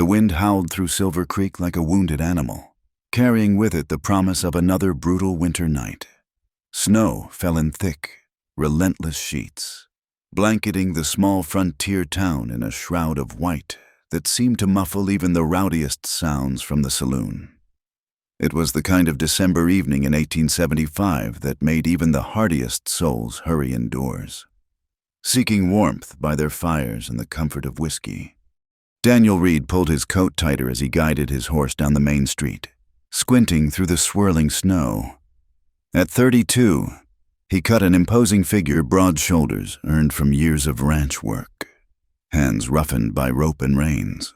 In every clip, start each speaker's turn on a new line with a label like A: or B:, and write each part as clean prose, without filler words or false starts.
A: The wind howled through Silver Creek like a wounded animal, carrying with it the promise of another brutal winter night. Snow fell in thick, relentless sheets, blanketing the small frontier town in a shroud of white that seemed to muffle even the rowdiest sounds from the saloon. It was the kind of December evening in 1875 that made even the hardiest souls hurry indoors, seeking warmth by their fires and the comfort of whiskey. Daniel Reed pulled his coat tighter as he guided his horse down the main street, squinting through the swirling snow. At 32, he cut an imposing figure, broad shoulders earned from years of ranch work, hands roughened by rope and reins,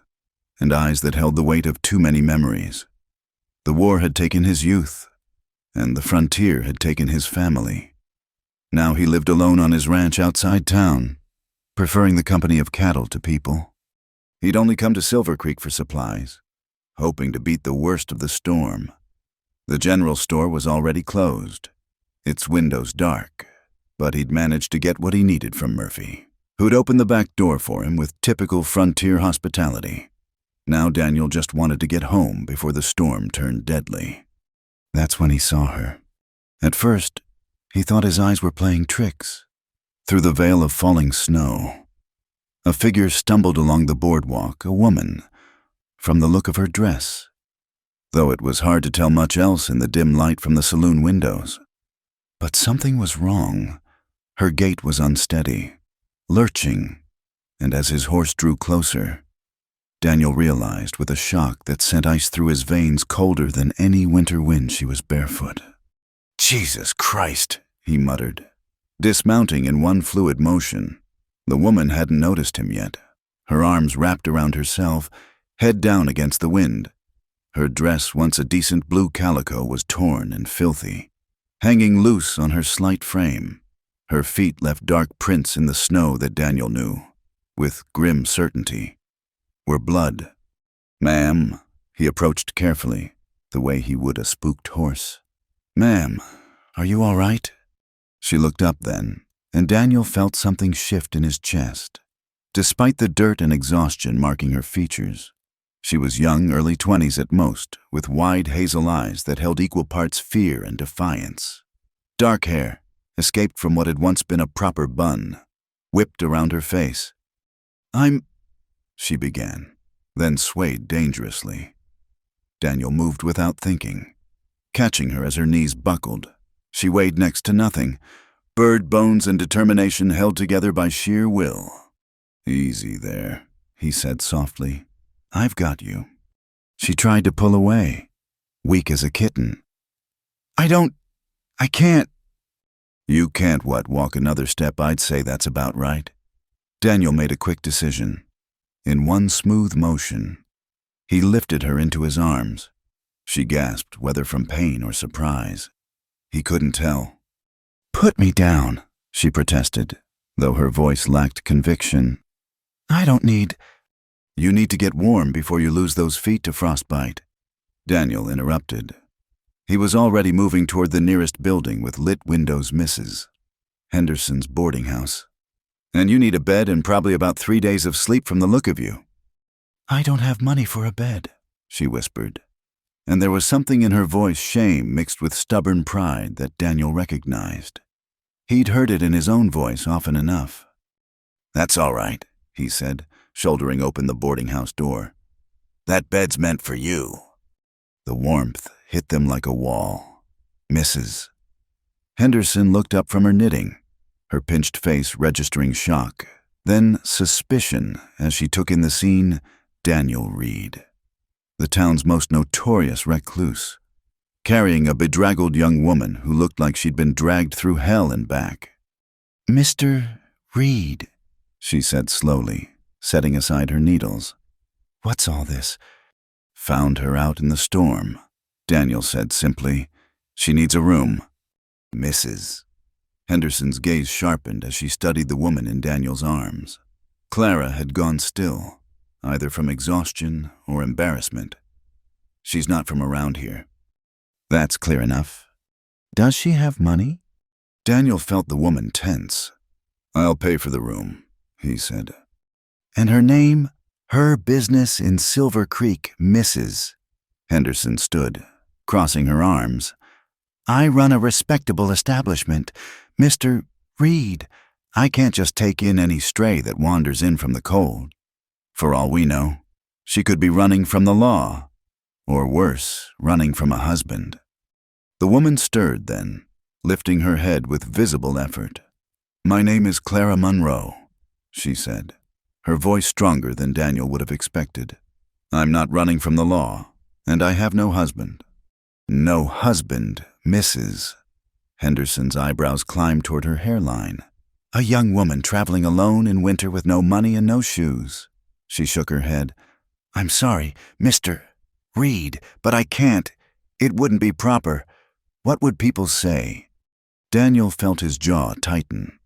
A: and eyes that held the weight of too many memories. The war had taken his youth, and the frontier had taken his family. Now he lived alone on his ranch outside town, preferring the company of cattle to people. He'd only come to Silver Creek for supplies, hoping to beat the worst of the storm. The general store was already closed, its windows dark, but he'd managed to get what he needed from Murphy, who'd opened the back door for him with typical frontier hospitality. Now Daniel just wanted to get home before the storm turned deadly. That's when he saw her. At first, he thought his eyes were playing tricks. Through the veil of falling snow, a figure stumbled along the boardwalk, a woman, from the look of her dress, though it was hard to tell much else in the dim light from the saloon windows. But something was wrong. Her gait was unsteady, lurching, and as his horse drew closer, Daniel realized with a shock that sent ice through his veins colder than any winter wind she was barefoot. "Jesus Christ," he muttered, dismounting in one fluid motion. The woman hadn't noticed him yet, her arms wrapped around herself, head down against the wind. Her dress, once a decent blue calico, was torn and filthy, hanging loose on her slight frame. Her feet left dark prints in the snow that Daniel knew, with grim certainty, were blood. "Ma'am," he approached carefully, the way he would a spooked horse. "Ma'am, are you all right?" She looked up then, and Daniel felt something shift in his chest. Despite the dirt and exhaustion marking her features, she was young, early 20s at most, with wide hazel eyes that held equal parts fear and defiance. Dark hair, escaped from what had once been a proper bun, whipped around her face. She began, then swayed dangerously. Daniel moved without thinking, catching her as her knees buckled. She weighed next to nothing, bird bones and determination held together by sheer will. "Easy there," he said softly. "I've got you." She tried to pull away, weak as a kitten. I can't." "You can't what, walk another step? I'd say that's about right." Daniel made a quick decision. In one smooth motion, he lifted her into his arms. She gasped, whether from pain or surprise. He couldn't tell. "Put me down," she protested, though her voice lacked conviction. "I don't need—" "You need to get warm before you lose those feet to frostbite," Daniel interrupted. He was already moving toward the nearest building with lit windows, Mrs. Henderson's boarding house. "And you need a bed and probably about 3 days of sleep from the look of you." "I don't have money for a bed," she whispered, and there was something in her voice, shame mixed with stubborn pride, that Daniel recognized. He'd heard it in his own voice often enough. "That's all right," he said, shouldering open the boarding house door. "That bed's meant for you." The warmth hit them like a wall. "Mrs." Henderson looked up from her knitting, her pinched face registering shock, then suspicion as she took in the scene. Daniel Reed, the town's most notorious recluse, carrying a bedraggled young woman who looked like she'd been dragged through hell and back. "Mr. Reed," she said slowly, setting aside her needles. "What's all this?" "Found her out in the storm," Daniel said simply. "She needs a room." "Mrs." Henderson's gaze sharpened as she studied the woman in Daniel's arms. Clara had gone still, either from exhaustion or embarrassment. "She's not from around here." "That's clear enough. Does she have money?" Daniel felt the woman tense. "I'll pay for the room," he said. "And her name, Her business in Silver Creek, Mrs. Henderson stood, crossing her arms. I run a respectable establishment. Mr. Reed, I can't just take in any stray that wanders in from the cold. For all we know, she could be running from the law, or worse, running from a husband. The woman stirred then, lifting her head with visible effort. My name is Clara Monroe, she said, her voice stronger than Daniel would have expected. I'm not running from the law, and I have no husband. No husband, Mrs. Henderson's eyebrows climbed toward her hairline. A young woman traveling alone in winter with no money and no shoes. She shook her head. I'm sorry, Mr. Reed, but I can't. It wouldn't be proper. What would people say? Daniel felt his jaw tighten.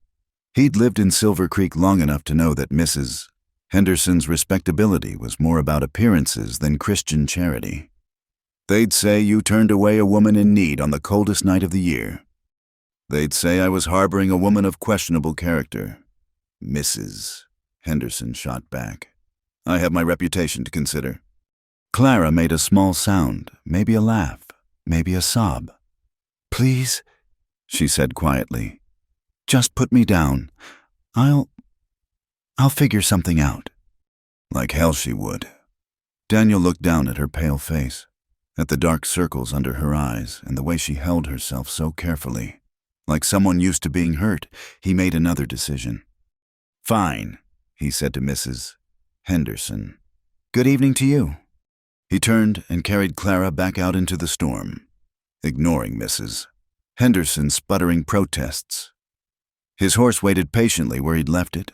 A: He'd lived in Silver Creek long enough to know that Mrs. Henderson's respectability was more about appearances than Christian charity. They'd say you turned away a woman in need on the coldest night of the year. They'd say I was harboring a woman of questionable character. Mrs. Henderson shot back. I have my reputation to consider. Clara made a small sound, maybe a laugh, maybe a sob. Please, she said quietly. Just put me down. I'll figure something out. Like hell she would. Daniel looked down at her pale face, at the dark circles under her eyes and the way she held herself so carefully. Like someone used to being hurt, he made another decision. Fine, he said to Mrs. Henderson. Good evening to you. He turned and carried Clara back out into the storm, ignoring Mrs. Henderson's sputtering protests. His horse waited patiently where he'd left it,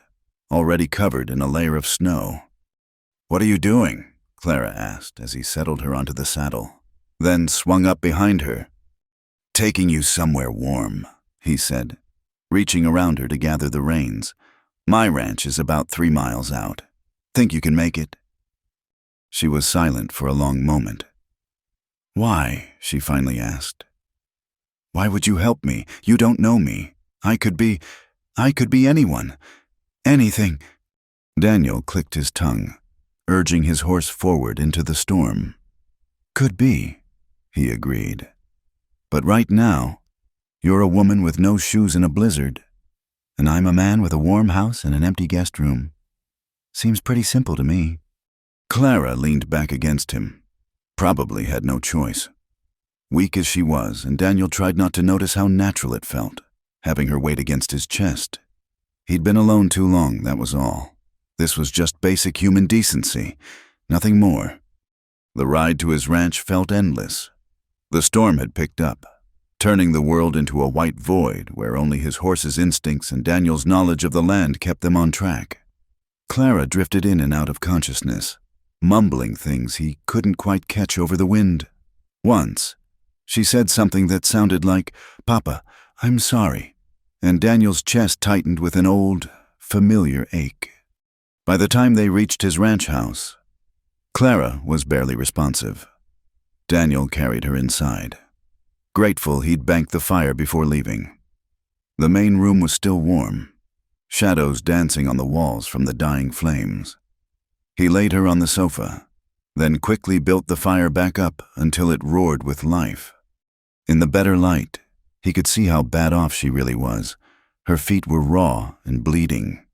A: already covered in a layer of snow. What are you doing? Clara asked as he settled her onto the saddle, then swung up behind her. Taking you somewhere warm, he said, reaching around her to gather the reins. My ranch is about 3 miles out. Think you can make it? She was silent for a long moment. Why? She finally asked. Why would you help me? You don't know me. I could be anyone. Anything. Daniel clicked his tongue, urging his horse forward into the storm. Could be, he agreed. But right now, you're a woman with no shoes in a blizzard, and I'm a man with a warm house and an empty guest room. Seems pretty simple to me. Clara leaned back against him, probably had no choice. Weak as she was, and Daniel tried not to notice how natural it felt, having her weight against his chest. He'd been alone too long, that was all. This was just basic human decency, nothing more. The ride to his ranch felt endless. The storm had picked up, turning the world into a white void where only his horse's instincts and Daniel's knowledge of the land kept them on track. Clara drifted in and out of consciousness, mumbling things he couldn't quite catch over the wind. Once, she said something that sounded like, Papa, I'm sorry, and Daniel's chest tightened with an old, familiar ache. By the time they reached his ranch house, Clara was barely responsive. Daniel carried her inside, grateful he'd banked the fire before leaving. The main room was still warm, shadows dancing on the walls from the dying flames. He laid her on the sofa, then quickly built the fire back up until it roared with life. In the better light, he could see how bad off she really was. Her feet were raw and bleeding,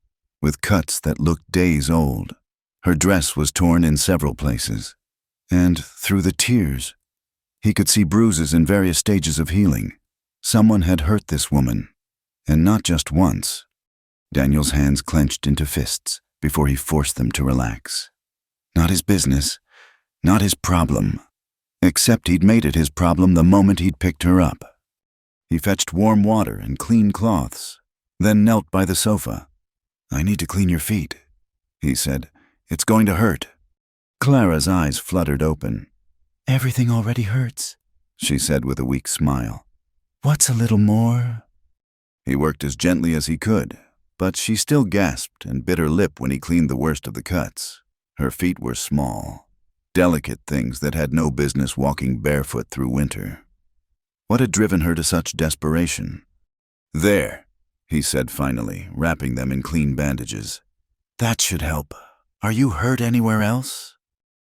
A: with cuts that looked days old. Her dress was torn in several places, and through the tears, he could see bruises in various stages of healing. Someone had hurt this woman, and not just once. Daniel's hands clenched into fists before he forced them to relax. Not his business, not his problem, except he'd made it his problem the moment he'd picked her up. He fetched warm water and clean cloths, then knelt by the sofa. I need to clean your feet, he said. It's going to hurt. Clara's eyes fluttered open. Everything already hurts, she said with a weak smile. What's a little more? He worked as gently as he could, but she still gasped and bit her lip when he cleaned the worst of the cuts. Her feet were small, delicate things that had no business walking barefoot through winter. What had driven her to such desperation? There, he said finally, wrapping them in clean bandages. That should help. Are you hurt anywhere else?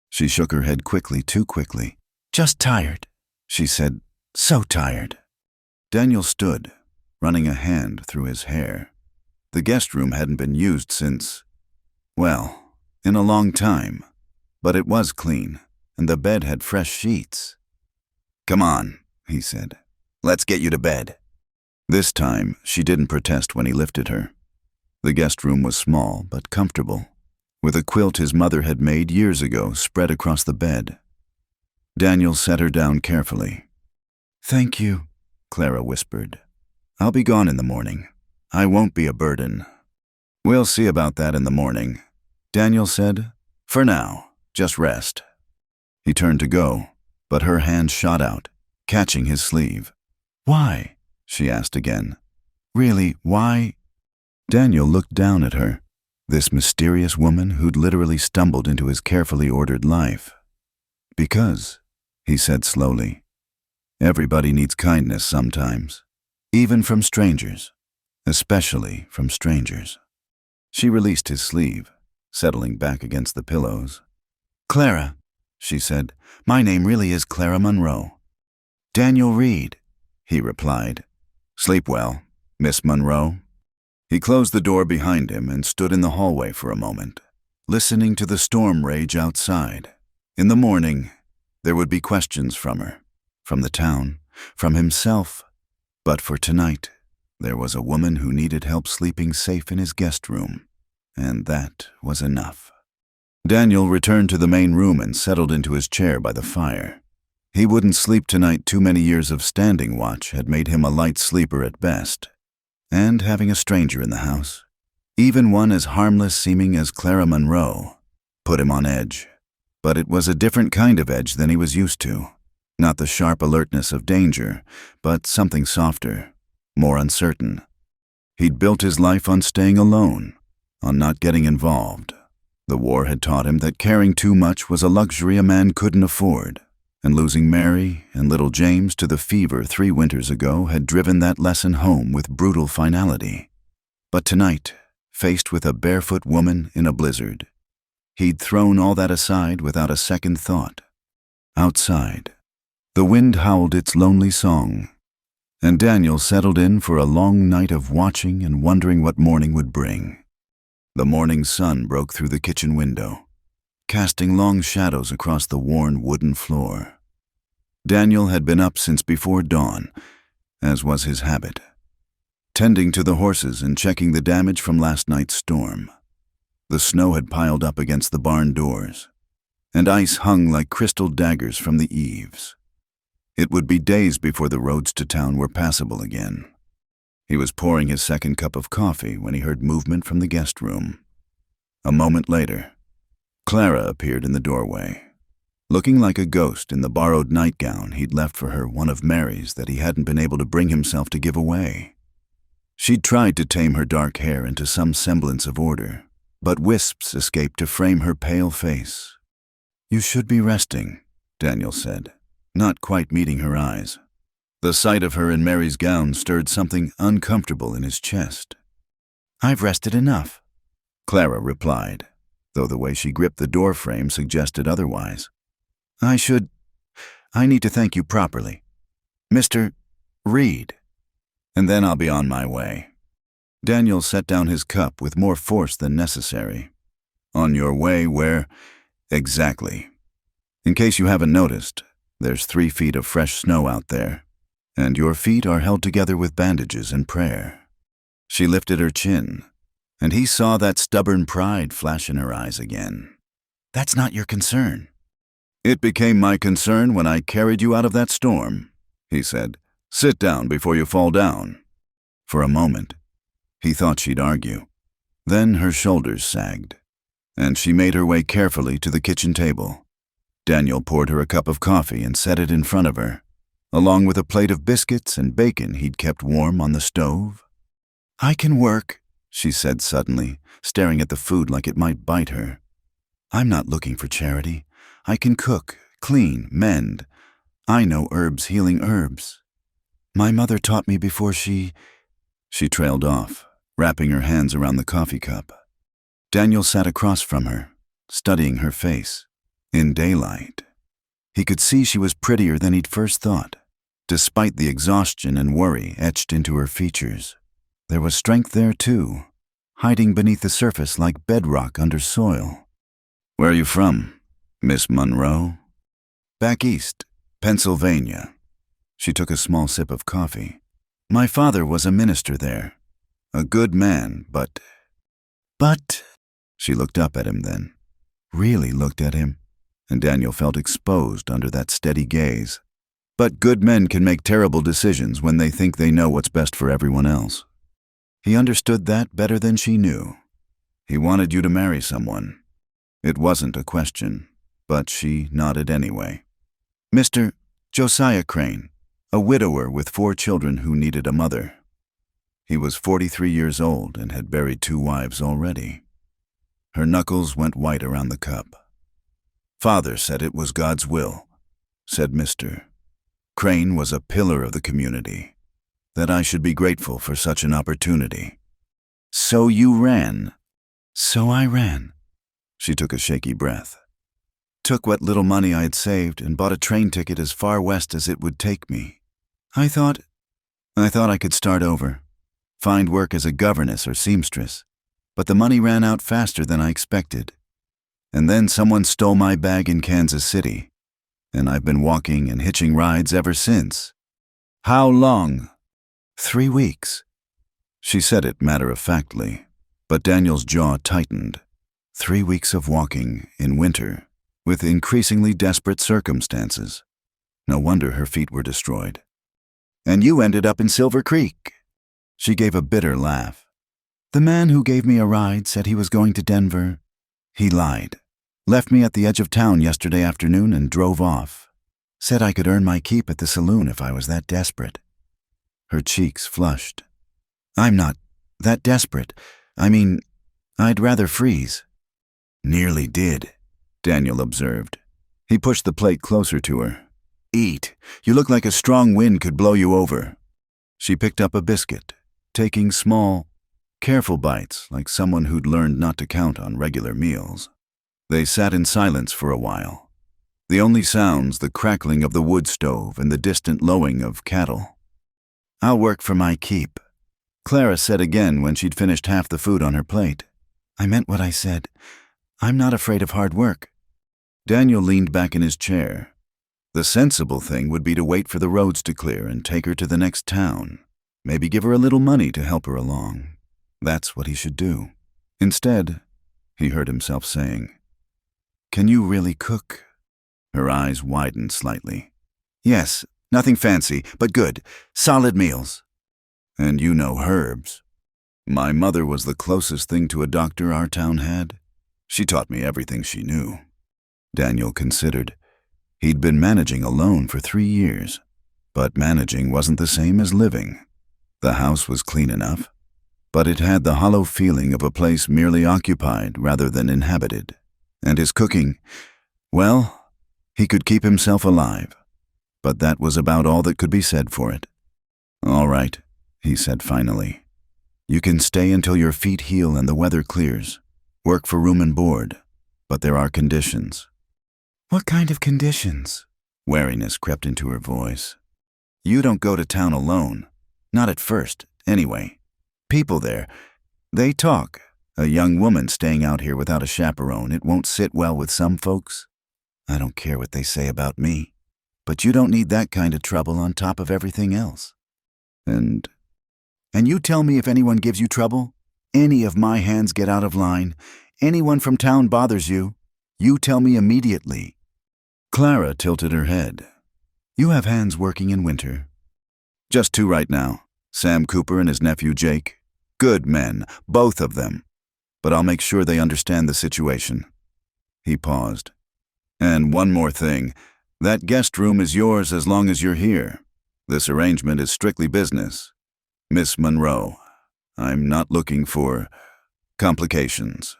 A: She shook her head quickly, too quickly. Just tired, she said. So tired. Daniel stood, running a hand through his hair. The guest room hadn't been used since, well, in a long time. But it was clean, and the bed had fresh sheets. Come on, he said. Let's get you to bed. This time, she didn't protest when he lifted her. The guest room was small but comfortable, with a quilt his mother had made years ago spread across the bed. Daniel set her down carefully. Thank you, Clara whispered. I'll be gone in the morning. I won't be a burden. We'll see about that in the morning, Daniel said. For now, just rest. He turned to go, but her hand shot out, catching his sleeve. Why? She asked again. Really, why? Daniel looked down at her, this mysterious woman who'd literally stumbled into his carefully ordered life. Because, he said slowly, everybody needs kindness sometimes, even from strangers, especially from strangers. She released his sleeve, settling back against the pillows. Clara, she said, my name really is Clara Monroe. Daniel Reed, he replied. Sleep well, Miss Monroe. He closed the door behind him and stood in the hallway for a moment, listening to the storm rage outside. In the morning, there would be questions from her, from the town, from himself. But for tonight, there was a woman who needed help sleeping safe in his guest room, and that was enough. Daniel returned to the main room and settled into his chair by the fire. He wouldn't sleep tonight. Too many years of standing watch had made him a light sleeper at best. And having a stranger in the house, even one as harmless seeming as Clara Monroe, put him on edge. But it was a different kind of edge than he was used to. Not the sharp alertness of danger, but something softer, more uncertain. He'd built his life on staying alone, on not getting involved. The war had taught him that caring too much was a luxury a man couldn't afford, and losing Mary and little James to the fever 3 winters ago had driven that lesson home with brutal finality. But tonight, faced with a barefoot woman in a blizzard, he'd thrown all that aside without a second thought. Outside, the wind howled its lonely song, and Daniel settled in for a long night of watching and wondering what morning would bring. The morning sun broke through the kitchen window, casting long shadows across the worn wooden floor. Daniel had been up since before dawn, as was his habit, tending to the horses and checking the damage from last night's storm. The snow had piled up against the barn doors, and ice hung like crystal daggers from the eaves. It would be days before the roads to town were passable again. He was pouring his second cup of coffee when he heard movement from the guest room. A moment later, Clara appeared in the doorway, looking like a ghost in the borrowed nightgown he'd left for her, one of Mary's that he hadn't been able to bring himself to give away. She'd tried to tame her dark hair into some semblance of order, but wisps escaped to frame her pale face. You should be resting, Daniel said, not quite meeting her eyes. The sight of her in Mary's gown stirred something uncomfortable in his chest. I've rested enough, Clara replied, though the way she gripped the door frame suggested otherwise. I need to thank you properly. Mr. Reed. And then I'll be on my way. Daniel set down his cup with more force than necessary. On your way where? Exactly. In case you haven't noticed, there's 3 feet of fresh snow out there, and your feet are held together with bandages and prayer. She lifted her chin, and he saw that stubborn pride flash in her eyes again. That's not your concern. It became my concern when I carried you out of that storm, he said. Sit down before you fall down. For a moment, he thought she'd argue. Then her shoulders sagged, and she made her way carefully to the kitchen table. Daniel poured her a cup of coffee and set it in front of her, along with a plate of biscuits and bacon he'd kept warm on the stove. I can work, she said suddenly, staring at the food like it might bite her. I'm not looking for charity. I can cook, clean, mend. I know herbs healing herbs. My mother taught me before she trailed off, wrapping her hands around the coffee cup. Daniel sat across from her, studying her face. In daylight, he could see she was prettier than he'd first thought. Despite the exhaustion and worry etched into her features, there was strength there too, hiding beneath the surface like bedrock under soil. "Where are you from, Miss Monroe?" "Back east, Pennsylvania." She took a small sip of coffee. "My father was a minister there. A good man, but—" She looked up at him then, really looked at him, and Daniel felt exposed under that steady gaze. "But good men can make terrible decisions when they think they know what's best for everyone else." He understood that better than she knew. He wanted you to marry someone. It wasn't a question, but she nodded anyway. "Mr. Josiah Crane, a widower with 4 children who needed a mother." He was 43 years old and had buried 2 wives already. Her knuckles went white around the cup. "Father said it was God's will," said Mr. Crane was a pillar of the community, that I should be grateful for such an opportunity. "So you ran?" "So I ran." She took a shaky breath. "Took what little money I had saved and bought a train ticket as far west as it would take me. I thought I could start over, find work as a governess or seamstress, but the money ran out faster than I expected. And then someone stole my bag in Kansas City, and I've been walking and hitching rides ever since." "How long?" 3 weeks. She said it matter-of-factly, but Daniel's jaw tightened. 3 weeks of walking in winter, with increasingly desperate circumstances. No wonder her feet were destroyed. "And you ended up in Silver Creek." She gave a bitter laugh. "The man who gave me a ride said he was going to Denver. He lied. Left me at the edge of town yesterday afternoon and drove off. Said I could earn my keep at the saloon if I was that desperate." Her cheeks flushed. "I'm not that desperate. I mean, I'd rather freeze." "Nearly did," Daniel observed. He pushed the plate closer to her. "Eat. You look like a strong wind could blow you over." She picked up a biscuit, taking small, careful bites like someone who'd learned not to count on regular meals. They sat in silence for a while. The only sounds the crackling of the wood stove and the distant lowing of cattle. "I'll work for my keep," Clara said again when she'd finished half the food on her plate. "I meant what I said. I'm not afraid of hard work." Daniel leaned back in his chair. The sensible thing would be to wait for the roads to clear and take her to the next town. Maybe give her a little money to help her along. That's what he should do. Instead, he heard himself saying, "Can you really cook?" Her eyes widened slightly. "Yes, nothing fancy, but good. Solid meals." "And you know herbs." "My mother was the closest thing to a doctor our town had. She taught me everything she knew." Daniel considered. He'd been managing alone for 3 years, but managing wasn't the same as living. The house was clean enough, but it had the hollow feeling of a place merely occupied rather than inhabited. And his cooking, well, he could keep himself alive, but that was about all that could be said for it. "All right," he said finally. "You can stay until your feet heal and the weather clears. Work for room and board, but there are conditions." "What kind of conditions?" Wariness crept into her voice. "You don't go to town alone. Not at first, anyway. People there, they talk. A young woman staying out here without a chaperone, it won't sit well with some folks. I don't care what they say about me, but you don't need that kind of trouble on top of everything else. And you tell me if anyone gives you trouble, any of my hands get out of line, anyone from town bothers you, you tell me immediately." Clara tilted her head. "You have hands working in winter." "Just 2 right now, Sam Cooper and his nephew Jake. Good men, both of them. But I'll make sure they understand the situation." He paused. "And one more thing. That guest room is yours as long as you're here. This arrangement is strictly business. Miss Monroe, I'm not looking for complications."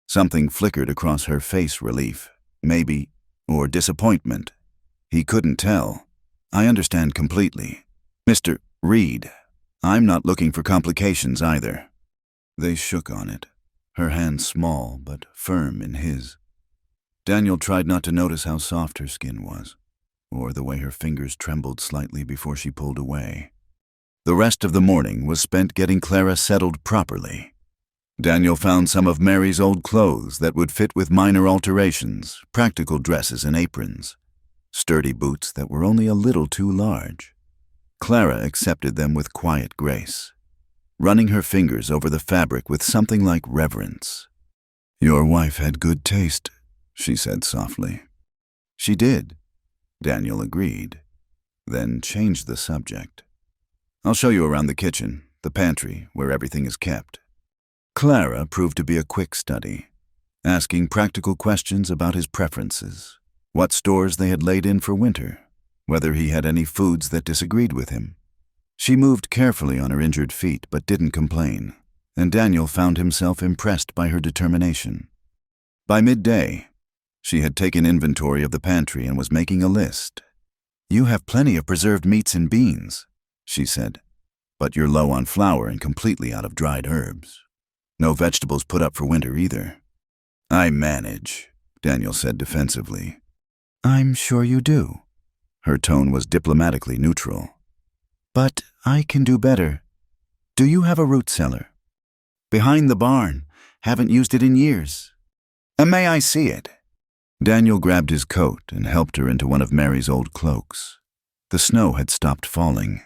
A: Something flickered across her face, relief, maybe, or disappointment. He couldn't tell. "I understand completely. Mr. Reed, I'm not looking for complications either." They shook on it, her hand small but firm in his. Daniel tried not to notice how soft her skin was, or the way her fingers trembled slightly before she pulled away. The rest of the morning was spent getting Clara settled properly. Daniel found some of Mary's old clothes that would fit with minor alterations, practical dresses and aprons, sturdy boots that were only a little too large. Clara accepted them with quiet grace, running her fingers over the fabric with something like reverence. "Your wife had good taste," she said softly. "She did," Daniel agreed, then changed the subject. "I'll show you around the kitchen, the pantry, where everything is kept." Clara proved to be a quick study, asking practical questions about his preferences, what stores they had laid in for winter, whether he had any foods that disagreed with him. She moved carefully on her injured feet but didn't complain, and Daniel found himself impressed by her determination. By midday, she had taken inventory of the pantry and was making a list. "You have plenty of preserved meats and beans," she said, "but you're low on flour and completely out of dried herbs. No vegetables put up for winter either." "I manage," Daniel said defensively. "I'm sure you do." Her tone was diplomatically neutral. "But I can do better. Do you have a root cellar?" "Behind the barn. Haven't used it in years." "May I see it?" Daniel grabbed his coat and helped her into one of Mary's old cloaks. The snow had stopped falling,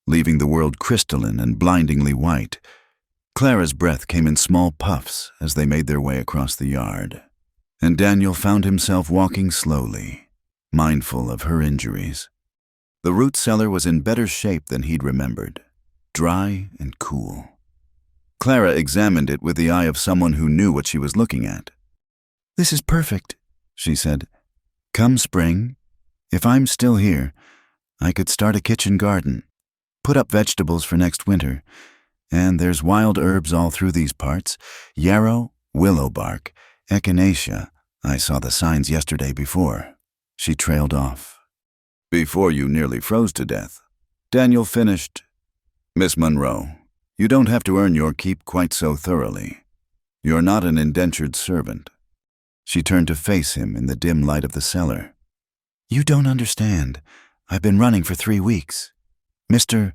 A: leaving the world crystalline and blindingly white. Clara's breath came in small puffs as they made their way across the yard, and Daniel found himself walking slowly, mindful of her injuries. The root cellar was in better shape than he'd remembered, dry and cool. Clara examined it with the eye of someone who knew what she was looking at. "This is perfect," she said. "Come spring, if I'm still here, I could start a kitchen garden, put up vegetables for next winter. And there's wild herbs all through these parts. Yarrow, willow bark, echinacea. I saw the signs yesterday before." She trailed off. "Before you nearly froze to death." Daniel finished. "Miss Monroe, you don't have to earn your keep quite so thoroughly. You're not an indentured servant." She turned to face him in the dim light of the cellar. "You don't understand. I've been running for 3 weeks. Mr.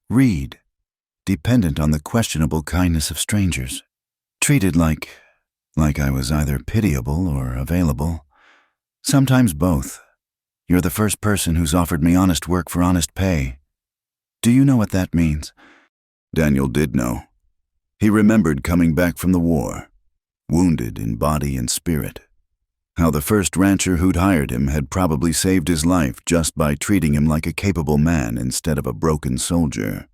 A: Reed. Dependent on the questionable kindness of strangers. Treated like I was either pitiable or available. Sometimes both. You're the first person who's offered me honest work for honest pay. Do you know what that means?" Daniel did know. He remembered coming back from the war, wounded in body and spirit. How the first rancher who'd hired him had probably saved his life just by treating him like a capable man instead of a broken soldier.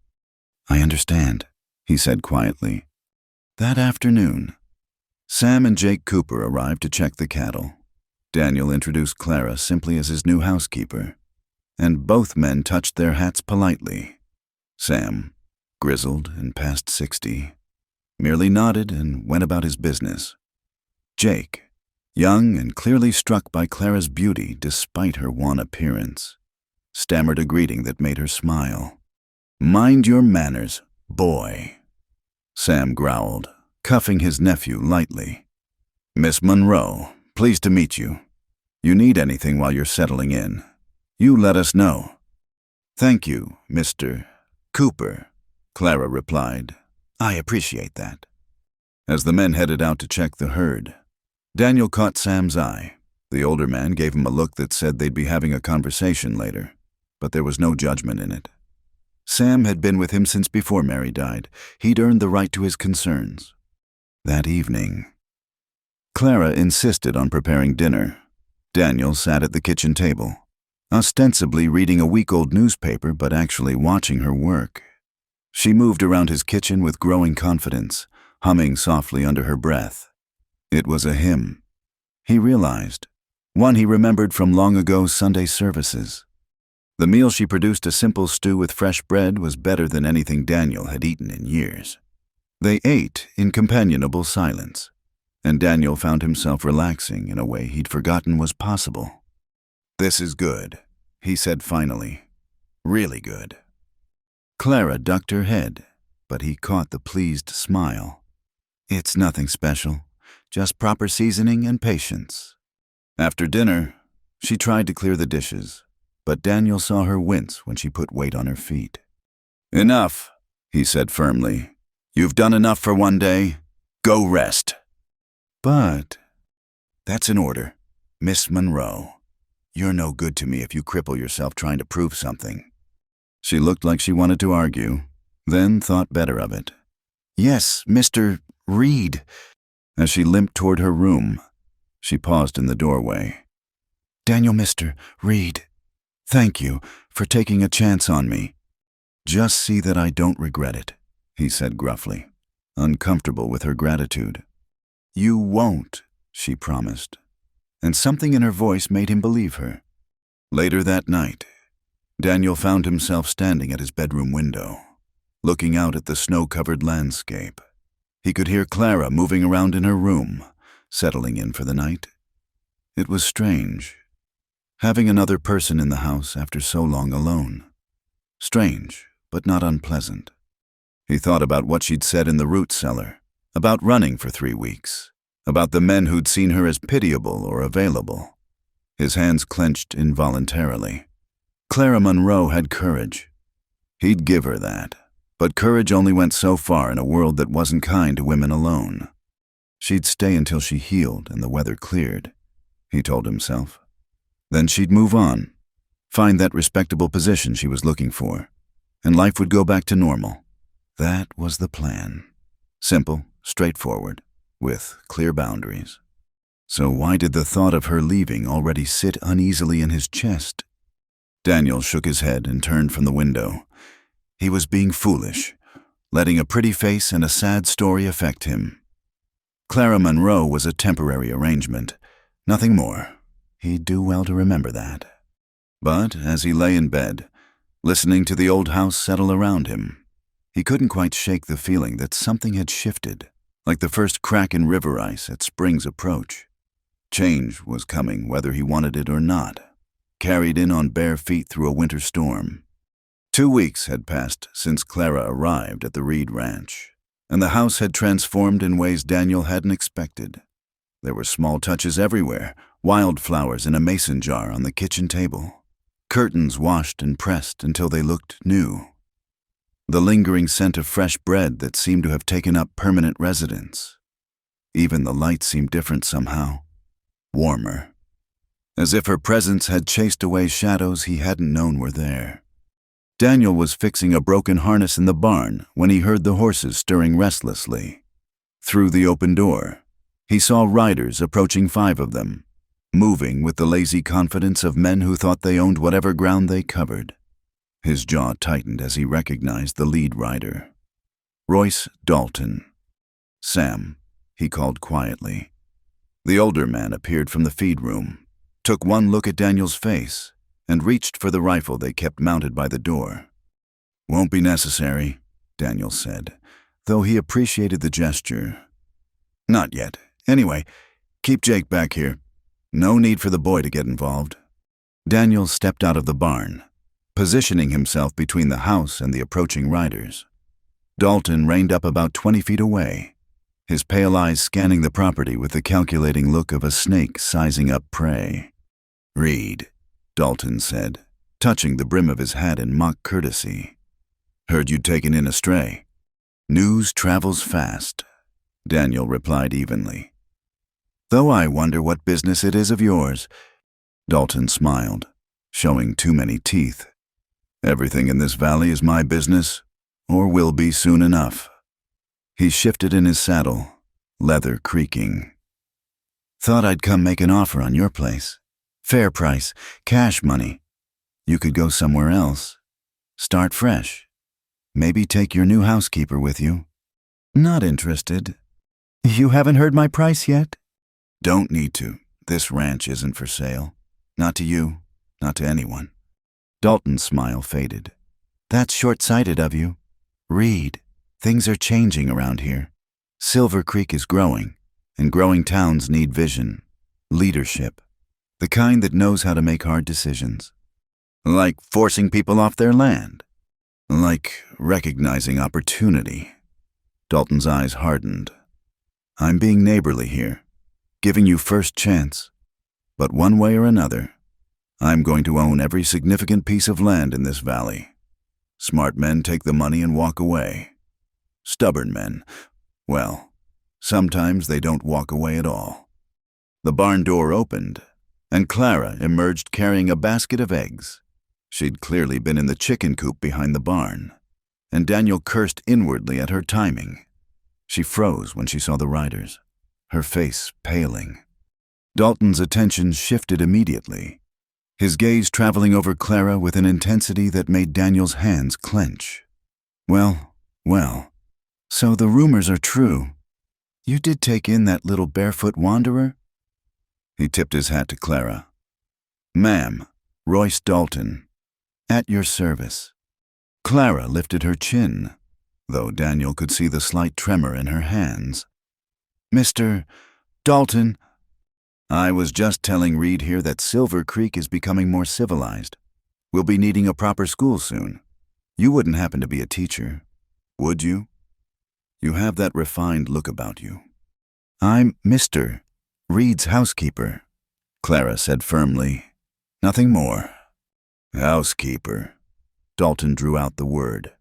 A: "I understand," he said quietly. That afternoon, Sam and Jake Cooper arrived to check the cattle. Daniel introduced Clara simply as his new housekeeper, and both men touched their hats politely. Sam, grizzled and past 60, merely nodded and went about his business. Jake, young and clearly struck by Clara's beauty despite her wan appearance, stammered a greeting that made her smile. "Mind your manners, boy," Sam growled, cuffing his nephew lightly. "Miss Monroe, pleased to meet you. You need anything while you're settling in, you let us know." "Thank you, Mr. Cooper," Clara replied. "I appreciate that." As the men headed out to check the herd, Daniel caught Sam's eye. The older man gave him a look that said they'd be having a conversation later, but there was no judgment in it. Sam had been with him since before Mary died. He'd earned the right to his concerns. That evening, Clara insisted on preparing dinner. Daniel sat at the kitchen table, ostensibly reading a week-old newspaper but actually watching her work. She moved around his kitchen with growing confidence, humming softly under her breath. It was a hymn, he realized, one he remembered from long ago Sunday services. The meal she produced, a simple stew with fresh bread, was better than anything Daniel had eaten in years. They ate in companionable silence, and Daniel found himself relaxing in a way he'd forgotten was possible. "This is good," he said finally. "Really good." Clara ducked her head, but he caught the pleased smile. "It's nothing special, just proper seasoning and patience." After dinner, she tried to clear the dishes, but Daniel saw her wince when she put weight on her feet. "Enough," he said firmly. "You've done enough for one day. Go rest." "But that's in order. Miss Monroe, you're no good to me if you cripple yourself trying to prove something." She looked like she wanted to argue, then thought better of it. "Yes, Mr. Reed." As she limped toward her room, she paused in the doorway. "Daniel, Mr. Reed, thank you for taking a chance on me." "Just see that I don't regret it," he said gruffly, uncomfortable with her gratitude. "You won't," she promised, and something in her voice made him believe her. Later that night, Daniel found himself standing at his bedroom window, looking out at the snow-covered landscape. He could hear Clara moving around in her room, settling in for the night. It was strange, having another person in the house after so long alone. Strange, but not unpleasant. He thought about what she'd said in the root cellar, about running for 3 weeks, about the men who'd seen her as pitiable or available. His hands clenched involuntarily. Clara Monroe had courage. He'd give her that, but courage only went so far in a world that wasn't kind to women alone. She'd stay until she healed and the weather cleared, he told himself. Then she'd move on, find that respectable position she was looking for, and life would go back to normal. That was the plan. Simple, straightforward, with clear boundaries. So why did the thought of her leaving already sit uneasily in his chest? Daniel shook his head and turned from the window. He was being foolish, letting a pretty face and a sad story affect him. Clara Monroe was a temporary arrangement, nothing more. He'd do well to remember that. But as he lay in bed, listening to the old house settle around him, he couldn't quite shake the feeling that something had shifted, like the first crack in river ice at spring's approach. Change was coming whether he wanted it or not, carried in on bare feet through a winter storm. 2 weeks had passed since Clara arrived at the Reed Ranch, and the house had transformed in ways Daniel hadn't expected. There were small touches everywhere, wildflowers in a mason jar on the kitchen table, curtains washed and pressed until they looked new, the lingering scent of fresh bread that seemed to have taken up permanent residence. Even the light seemed different somehow, warmer, as if her presence had chased away shadows he hadn't known were there. Daniel was fixing a broken harness in the barn when he heard the horses stirring restlessly. Through the open door, he saw riders approaching 5 of them, moving with the lazy confidence of men who thought they owned whatever ground they covered. His jaw tightened as he recognized the lead rider. Royce Dalton. "Sam," he called quietly. The older man appeared from the feed room, took one look at Daniel's face, and reached for the rifle they kept mounted by the door. "Won't be necessary," Daniel said, though he appreciated the gesture. "Not yet. Anyway, keep Jake back here. No need for the boy to get involved." Daniel stepped out of the barn, positioning himself between the house and the approaching riders. Dalton reined up about 20 feet away, his pale eyes scanning the property with the calculating look of a snake sizing up prey. "Reed," Dalton said, touching the brim of his hat in mock courtesy. "Heard you'd taken in a stray." "News travels fast," Daniel replied evenly. "Though I wonder what business it is of yours." Dalton smiled, showing too many teeth. "Everything in this valley is my business, or will be soon enough." He shifted in his saddle, leather creaking. "Thought I'd come make an offer on your place. Fair price, cash money. You could go somewhere else. Start fresh. Maybe take your new housekeeper with you." "Not interested." "You haven't heard my price yet?" "Don't need to. This ranch isn't for sale. Not to you, not to anyone." Dalton's smile faded. "That's short-sighted of you. Reed, things are changing around here. Silver Creek is growing, and growing towns need vision, leadership, the kind that knows how to make hard decisions. Like forcing people off their land. Like recognizing opportunity." Dalton's eyes hardened. "I'm being neighborly here, giving you first chance. But one way or another, I'm going to own every significant piece of land in this valley. Smart men take the money and walk away. Stubborn men, well, sometimes they don't walk away at all. The barn door opened, and Clara emerged carrying a basket of eggs. She'd clearly been in the chicken coop behind the barn, and Daniel cursed inwardly at her timing. She froze when she saw the riders, her face paling. Dalton's attention shifted immediately, his gaze traveling over Clara with an intensity that made Daniel's hands clench. Well, so the rumors are true. You did take in that little barefoot wanderer? He tipped his hat to Clara. Ma'am, Royce Dalton, at your service. Clara lifted her chin, though Daniel could see the slight tremor in her hands. Mr. Dalton, I was just telling Reed here that Silver Creek is becoming more civilized. We'll be needing a proper school soon. You wouldn't happen to be a teacher, would you? You have that refined look about you. I'm Mr. Reed's housekeeper, Clara said firmly. Nothing more. Housekeeper. Dalton drew out the word,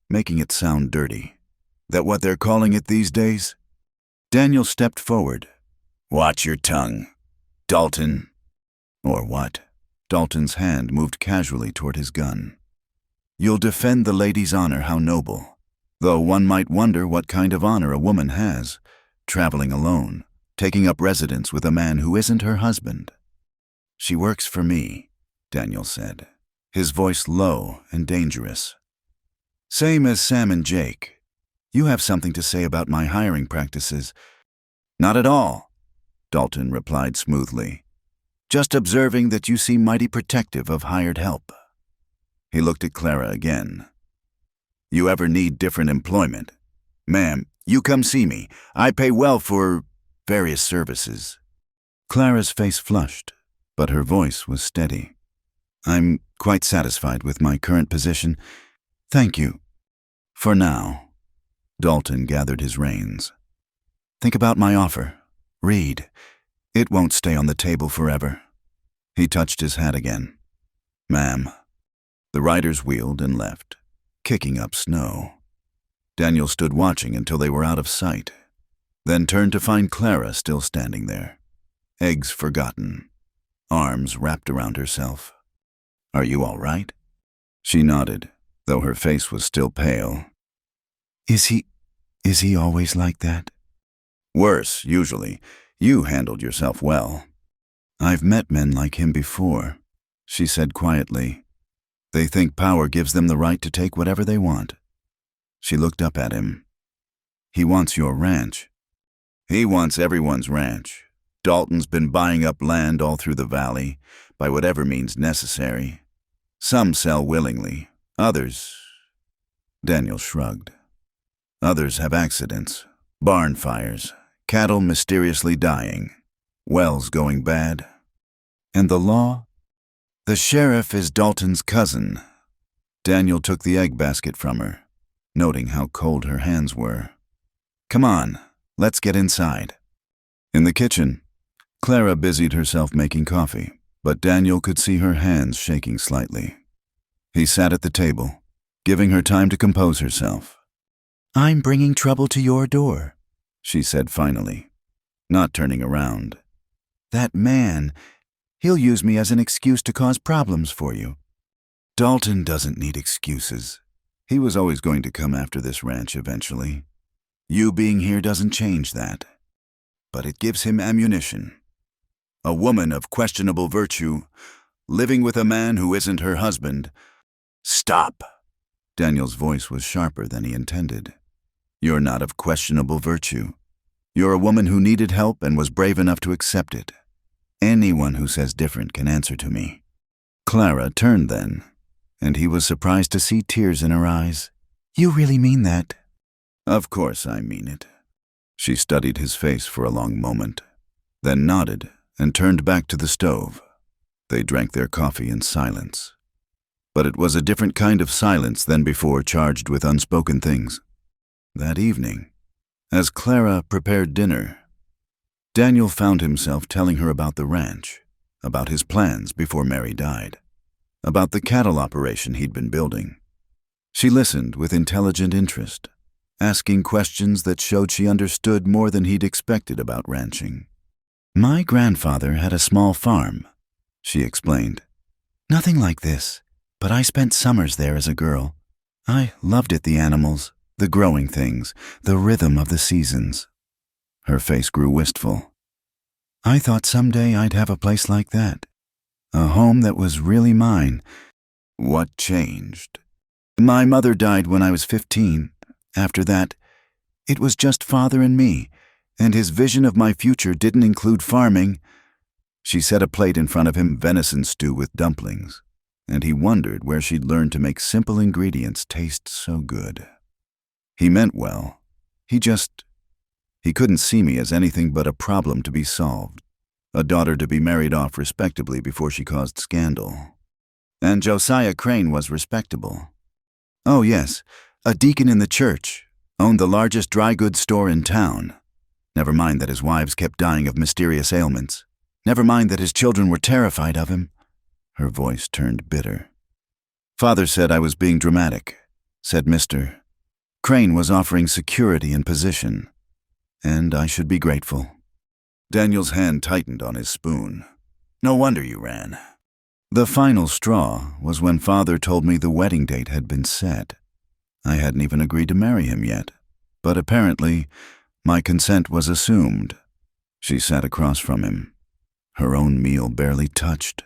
A: making it sound dirty. That what they're calling it these days? Daniel stepped forward. Watch your tongue, Dalton. Or what? Dalton's hand moved casually toward his gun. You'll defend the lady's honor, how noble. Though one might wonder what kind of honor a woman has, traveling alone, taking up residence with a man who isn't her husband. She works for me, Daniel said, his voice low and dangerous. Same as Sam and Jake. You have something to say about my hiring practices. Not at all, Dalton replied smoothly. Just observing that you seem mighty protective of hired help. He looked at Clara again. You ever need different employment? Ma'am, you come see me. I pay well for various services. Clara's face flushed, but her voice was steady. I'm quite satisfied with my current position. Thank you. For now. Dalton gathered his reins. Think about my offer. Reed. It won't stay on the table forever. He touched his hat again. Ma'am. The riders wheeled and left, kicking up snow. Daniel stood watching until they were out of sight, then turned to find Clara still standing there, eggs forgotten, arms wrapped around herself. Are you all right? She nodded, though her face was still pale. Is he always like that? Worse, usually. You handled yourself well. I've met men like him before, she said quietly. They think power gives them the right to take whatever they want. She looked up at him. He wants your ranch. He wants everyone's ranch. Dalton's been buying up land all through the valley, by whatever means necessary. Some sell willingly, others... Daniel shrugged. Others have accidents, barn fires, cattle mysteriously dying, wells going bad. And the law? The sheriff is Dalton's cousin. Daniel took the egg basket from her, noting how cold her hands were. Come on, let's get inside. In the kitchen, Clara busied herself making coffee, but Daniel could see her hands shaking slightly. He sat at the table, giving her time to compose herself. I'm bringing trouble to your door, she said finally, not turning around. That man, he'll use me as an excuse to cause problems for you. Dalton doesn't need excuses. He was always going to come after this ranch eventually. You being here doesn't change that. But it gives him ammunition. A woman of questionable virtue, living with a man who isn't her husband. Stop! Daniel's voice was sharper than he intended. You're not of questionable virtue. You're a woman who needed help and was brave enough to accept it. Anyone who says different can answer to me. Clara turned then, and he was surprised to see tears in her eyes. You really mean that? Of course I mean it. She studied his face for a long moment, then nodded and turned back to the stove. They drank their coffee in silence. But it was a different kind of silence than before, charged with unspoken things. That evening, as Clara prepared dinner, Daniel found himself telling her about the ranch, about his plans before Mary died, about the cattle operation he'd been building. She listened with intelligent interest, asking questions that showed she understood more than he'd expected about ranching. "My grandfather had a small farm," she explained. "Nothing like this, but I spent summers there as a girl. I loved it, the animals, the growing things, the rhythm of the seasons." Her face grew wistful. "I thought someday I'd have a place like that, a home that was really mine." "What changed?" "My mother died when I was 15. After that, it was just Father and me, and his vision of my future didn't include farming." She set a plate in front of him, venison stew with dumplings, and he wondered where she'd learned to make simple ingredients taste so good. He meant well. He couldn't see me as anything but a problem to be solved, a daughter to be married off respectably before she caused scandal. And Josiah Crane was respectable. Oh yes, a deacon in the church, owned the largest dry goods store in town. Never mind that his wives kept dying of mysterious ailments. Never mind that his children were terrified of him. Her voice turned bitter. "Father said I was being dramatic," said Mr. Crane was offering security and position, and I should be grateful. Daniel's hand tightened on his spoon. "No wonder you ran." The final straw was when Father told me the wedding date had been set. I hadn't even agreed to marry him yet, but apparently my consent was assumed. She sat across from him, her own meal barely touched.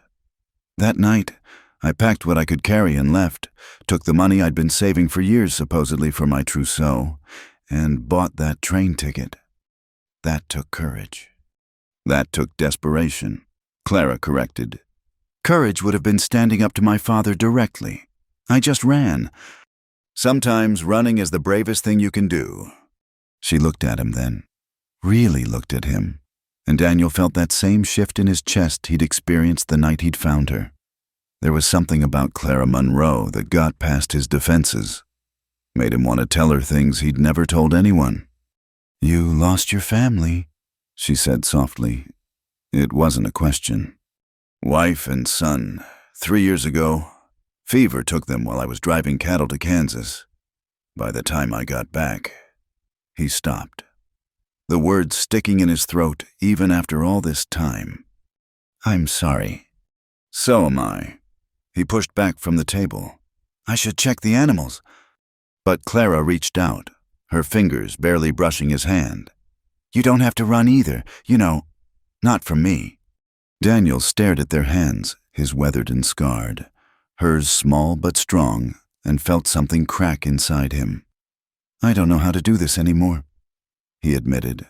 A: That night, I packed what I could carry and left, took the money I'd been saving for years supposedly for my trousseau, and bought that train ticket. That took courage. That took desperation, Clara corrected. Courage would have been standing up to my father directly. I just ran. "Sometimes running is the bravest thing you can do." She looked at him then, really looked at him, and Daniel felt that same shift in his chest he'd experienced the night he'd found her. There was something about Clara Monroe that got past his defenses, made him want to tell her things he'd never told anyone. "You lost your family," she said softly. It wasn't a question. "Wife and son, 3 years ago. Fever took them while I was driving cattle to Kansas. By the time I got back..." He stopped, the words sticking in his throat even after all this time. "I'm sorry." "So am I." He pushed back from the table. "I should check the animals." But Clara reached out, her fingers barely brushing his hand. "You don't have to run either, not from me." Daniel stared at their hands, his weathered and scarred, hers small but strong, and felt something crack inside him. "I don't know how to do this anymore," he admitted.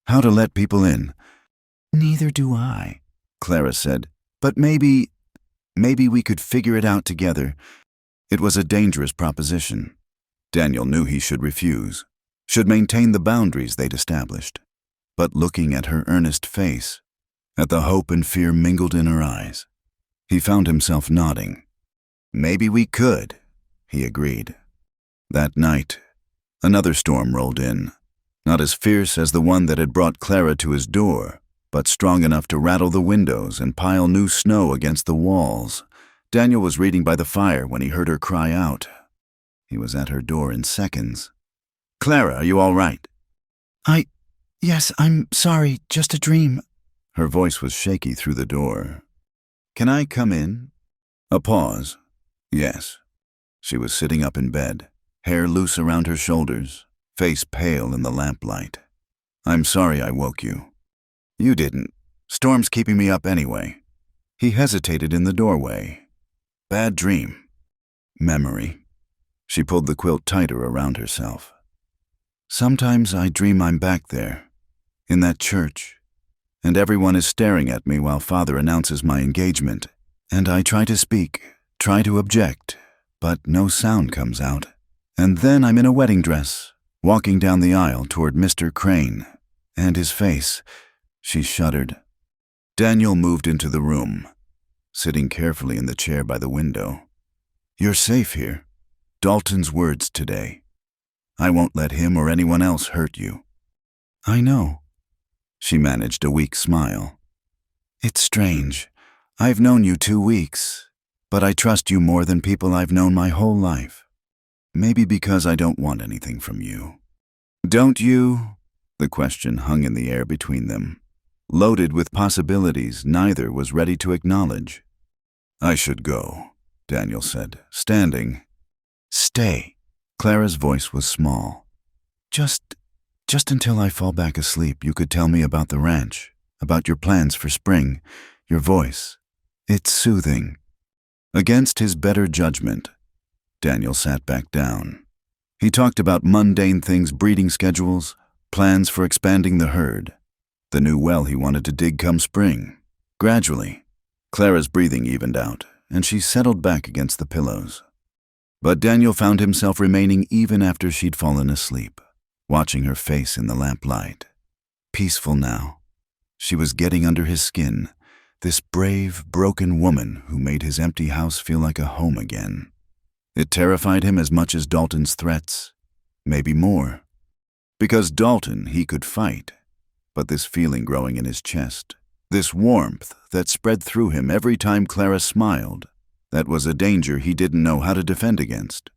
A: "How to let people in." "Neither do I," Clara said. "But maybe we could figure it out together." It was a dangerous proposition. Daniel knew he should refuse, should maintain the boundaries they'd established. But looking at her earnest face, at the hope and fear mingled in her eyes, he found himself nodding. "Maybe we could," he agreed. That night, another storm rolled in, not as fierce as the one that had brought Clara to his door, but strong enough to rattle the windows and pile new snow against the walls. Daniel was reading by the fire when he heard her cry out. He was at her door in seconds. "Clara, are you all right?" Yes, I'm sorry, just a dream." Her voice was shaky through the door. "Can I come in?" A pause. Yes. She was sitting up in bed, hair loose around her shoulders, face pale in the lamplight. "I'm sorry I woke you." "You didn't. Storm's keeping me up anyway." He hesitated in the doorway. "Bad dream." "Memory." She pulled the quilt tighter around herself. "Sometimes I dream I'm back there, in that church, and everyone is staring at me while Father announces my engagement, and I try to speak, try to object, but no sound comes out. And then I'm in a wedding dress, walking down the aisle toward Mr. Crane, and his face." She shuddered. Daniel moved into the room, sitting carefully in the chair by the window. "You're safe here. Dalton's words today. I won't let him or anyone else hurt you." "I know." She managed a weak smile. "It's strange. I've known you 2 weeks, but I trust you more than people I've known my whole life. Maybe because I don't want anything from you. Don't you? The question hung in the air between them, loaded with possibilities neither was ready to acknowledge. I should go, Daniel said, standing. Stay. Clara's voice was small. Just until I fall back asleep, you could tell me about the ranch, about your plans for spring, your voice. It's soothing. Against his better judgment, Daniel sat back down. He talked about mundane things, breeding schedules, plans for expanding the herd, the new well he wanted to dig come spring. Gradually, Clara's breathing evened out, and she settled back against the pillows. But Daniel found himself remaining even after she'd fallen asleep, watching her face in the lamplight. Peaceful now. She was getting under his skin, this brave, broken woman who made his empty house feel like a home again. It terrified him as much as Dalton's threats, maybe more. Because Dalton he could fight, but this feeling growing in his chest, this warmth that spread through him every time Clara smiled, that was a danger he didn't know how to defend against.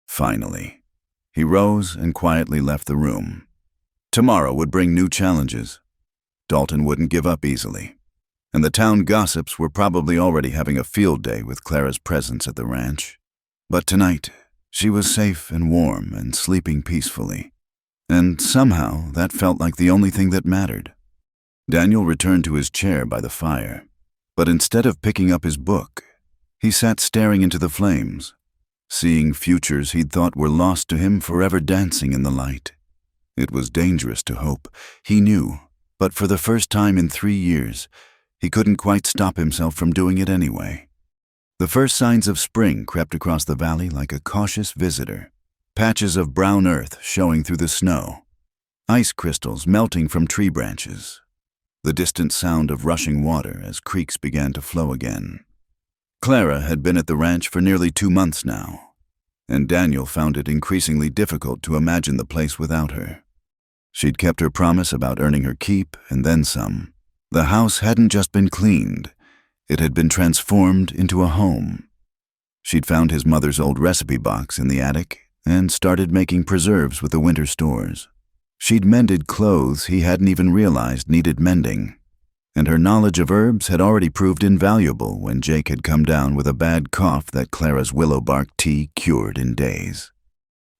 A: Finally, he rose and quietly left the room. Tomorrow would bring new challenges. Dalton wouldn't give up easily, and the town gossips were probably already having a field day with Clara's presence at the ranch. But tonight, she was safe and warm and sleeping peacefully, and somehow that felt like the only thing that mattered. Daniel returned to his chair by the fire, but instead of picking up his book, he sat staring into the flames, seeing futures he'd thought were lost to him forever dancing in the light. It was dangerous to hope, he knew, but for the first time in 3 years, he couldn't quite stop himself from doing it anyway. The first signs of spring crept across the valley like a cautious visitor, patches of brown earth showing through the snow, ice crystals melting from tree branches, the distant sound of rushing water as creeks began to flow again. Clara had been at the ranch for nearly 2 months now, and Daniel found it increasingly difficult to imagine the place without her. She'd kept her promise about earning her keep and then some. The house hadn't just been cleaned, it had been transformed into a home. She'd found his mother's old recipe box in the attic and started making preserves with the winter stores. She'd mended clothes he hadn't even realized needed mending, and her knowledge of herbs had already proved invaluable when Jake had come down with a bad cough that Clara's willow bark tea cured in days.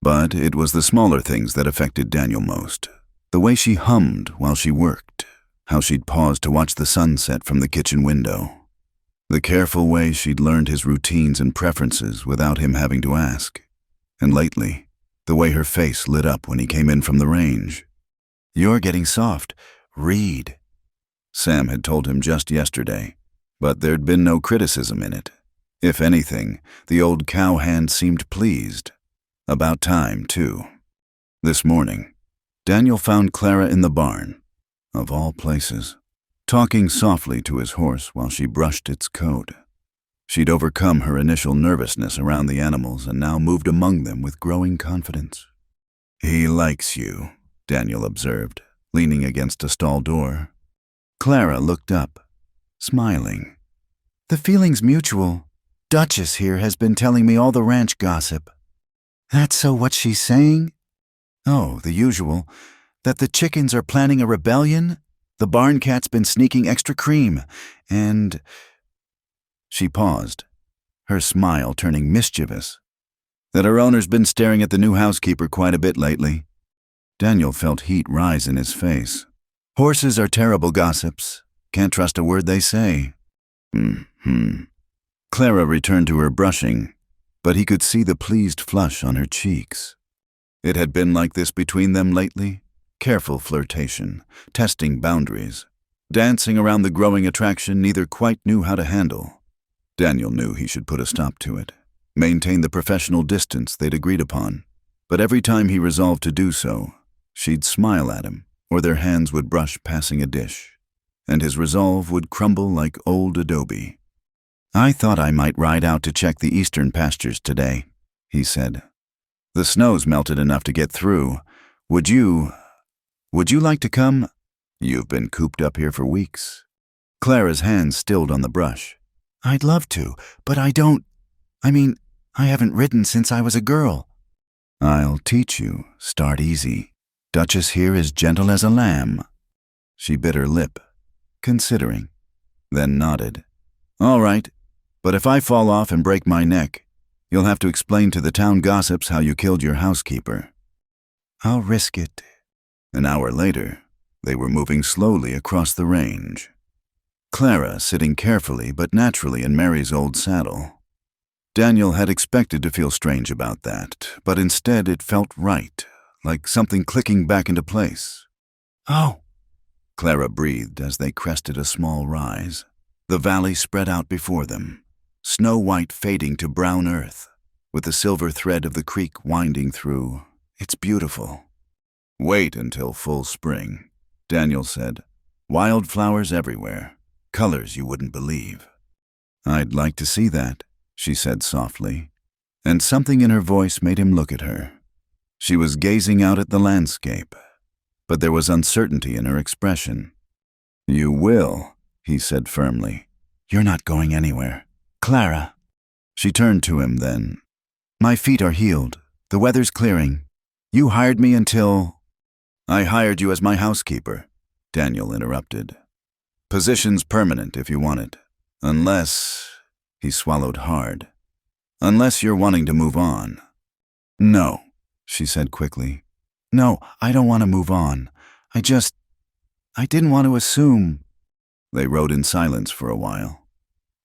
A: But it was the smaller things that affected Daniel most. The way she hummed while she worked, how she'd pause to watch the sunset from the kitchen window, the careful way she'd learned his routines and preferences without him having to ask, and lately, the way her face lit up when he came in from the range. "You're getting soft. Read," Sam had told him just yesterday, but there'd been no criticism in it. If anything, the old cowhand seemed pleased. About time, too. This morning, Daniel found Clara in the barn, of all places, talking softly to his horse while she brushed its coat. She'd overcome her initial nervousness around the animals and now moved among them with growing confidence. "He likes you," Daniel observed, leaning against a stall door. Clara looked up, smiling. "The feeling's mutual. Duchess here has been telling me all the ranch gossip." "That's so what she's saying?" "Oh, the usual. That the chickens are planning a rebellion, the barn cat's been sneaking extra cream, and—" She paused, her smile turning mischievous. "That her owner's been staring at the new housekeeper quite a bit lately." Daniel felt heat rise in his face. "Horses are terrible gossips. Can't trust a word they say." Clara returned to her brushing, but he could see the pleased flush on her cheeks. It had been like this between them lately. Careful flirtation, testing boundaries, dancing around the growing attraction neither quite knew how to handle. Daniel knew he should put a stop to it, maintain the professional distance they'd agreed upon. But every time he resolved to do so, she'd smile at him, or their hands would brush passing a dish, and his resolve would crumble like old adobe. "I thought I might ride out to check the eastern pastures today," he said. "The snow's melted enough to get through. Would you like to come?" "You've been cooped up here for weeks." Clara's hands stilled on the brush. I'd love to, but I don't. I haven't ridden since I was a girl. I'll teach you. Start easy. Duchess here is gentle as a lamb. She bit her lip, considering, then nodded. All right, but if I fall off and break my neck, you'll have to explain to the town gossips how you killed your housekeeper. I'll risk it. An hour later, they were moving slowly across the range. Clara sitting carefully but naturally in Mary's old saddle. Daniel had expected to feel strange about that, but instead it felt right, like something clicking back into place. Oh, Clara breathed as they crested a small rise. The valley spread out before them, snow-white fading to brown earth, with the silver thread of the creek winding through. It's beautiful. Wait until full spring, Daniel said. Wildflowers everywhere, colors you wouldn't believe. I'd like to see that, she said softly, and something in her voice made him look at her. She was gazing out at the landscape, but there was uncertainty in her expression. You will, he said firmly. You're not going anywhere. Clara. She turned to him then. My feet are healed. The weather's clearing. You hired me until... I hired you as my housekeeper, Daniel interrupted. Position's permanent if you want it. Unless... He swallowed hard. Unless you're wanting to move on. No, she said quickly. No, I don't want to move on. I didn't want to assume. They rode in silence for a while,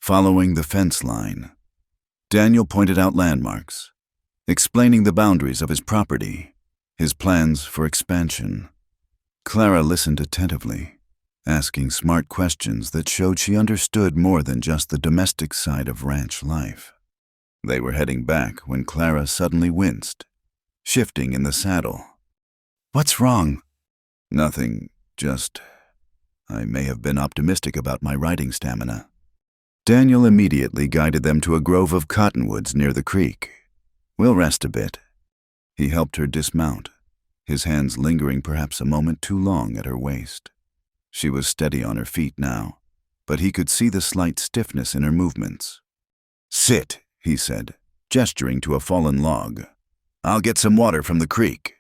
A: following the fence line. Daniel pointed out landmarks, explaining the boundaries of his property, his plans for expansion. Clara listened attentively, asking smart questions that showed she understood more than just the domestic side of ranch life. They were heading back when Clara suddenly winced, shifting in the saddle. What's wrong? Nothing, just... I may have been optimistic about my riding stamina. Daniel immediately guided them to a grove of cottonwoods near the creek. We'll rest a bit. He helped her dismount, his hands lingering perhaps a moment too long at her waist. She was steady on her feet now, but he could see the slight stiffness in her movements. Sit, he said, gesturing to a fallen log. I'll get some water from the creek.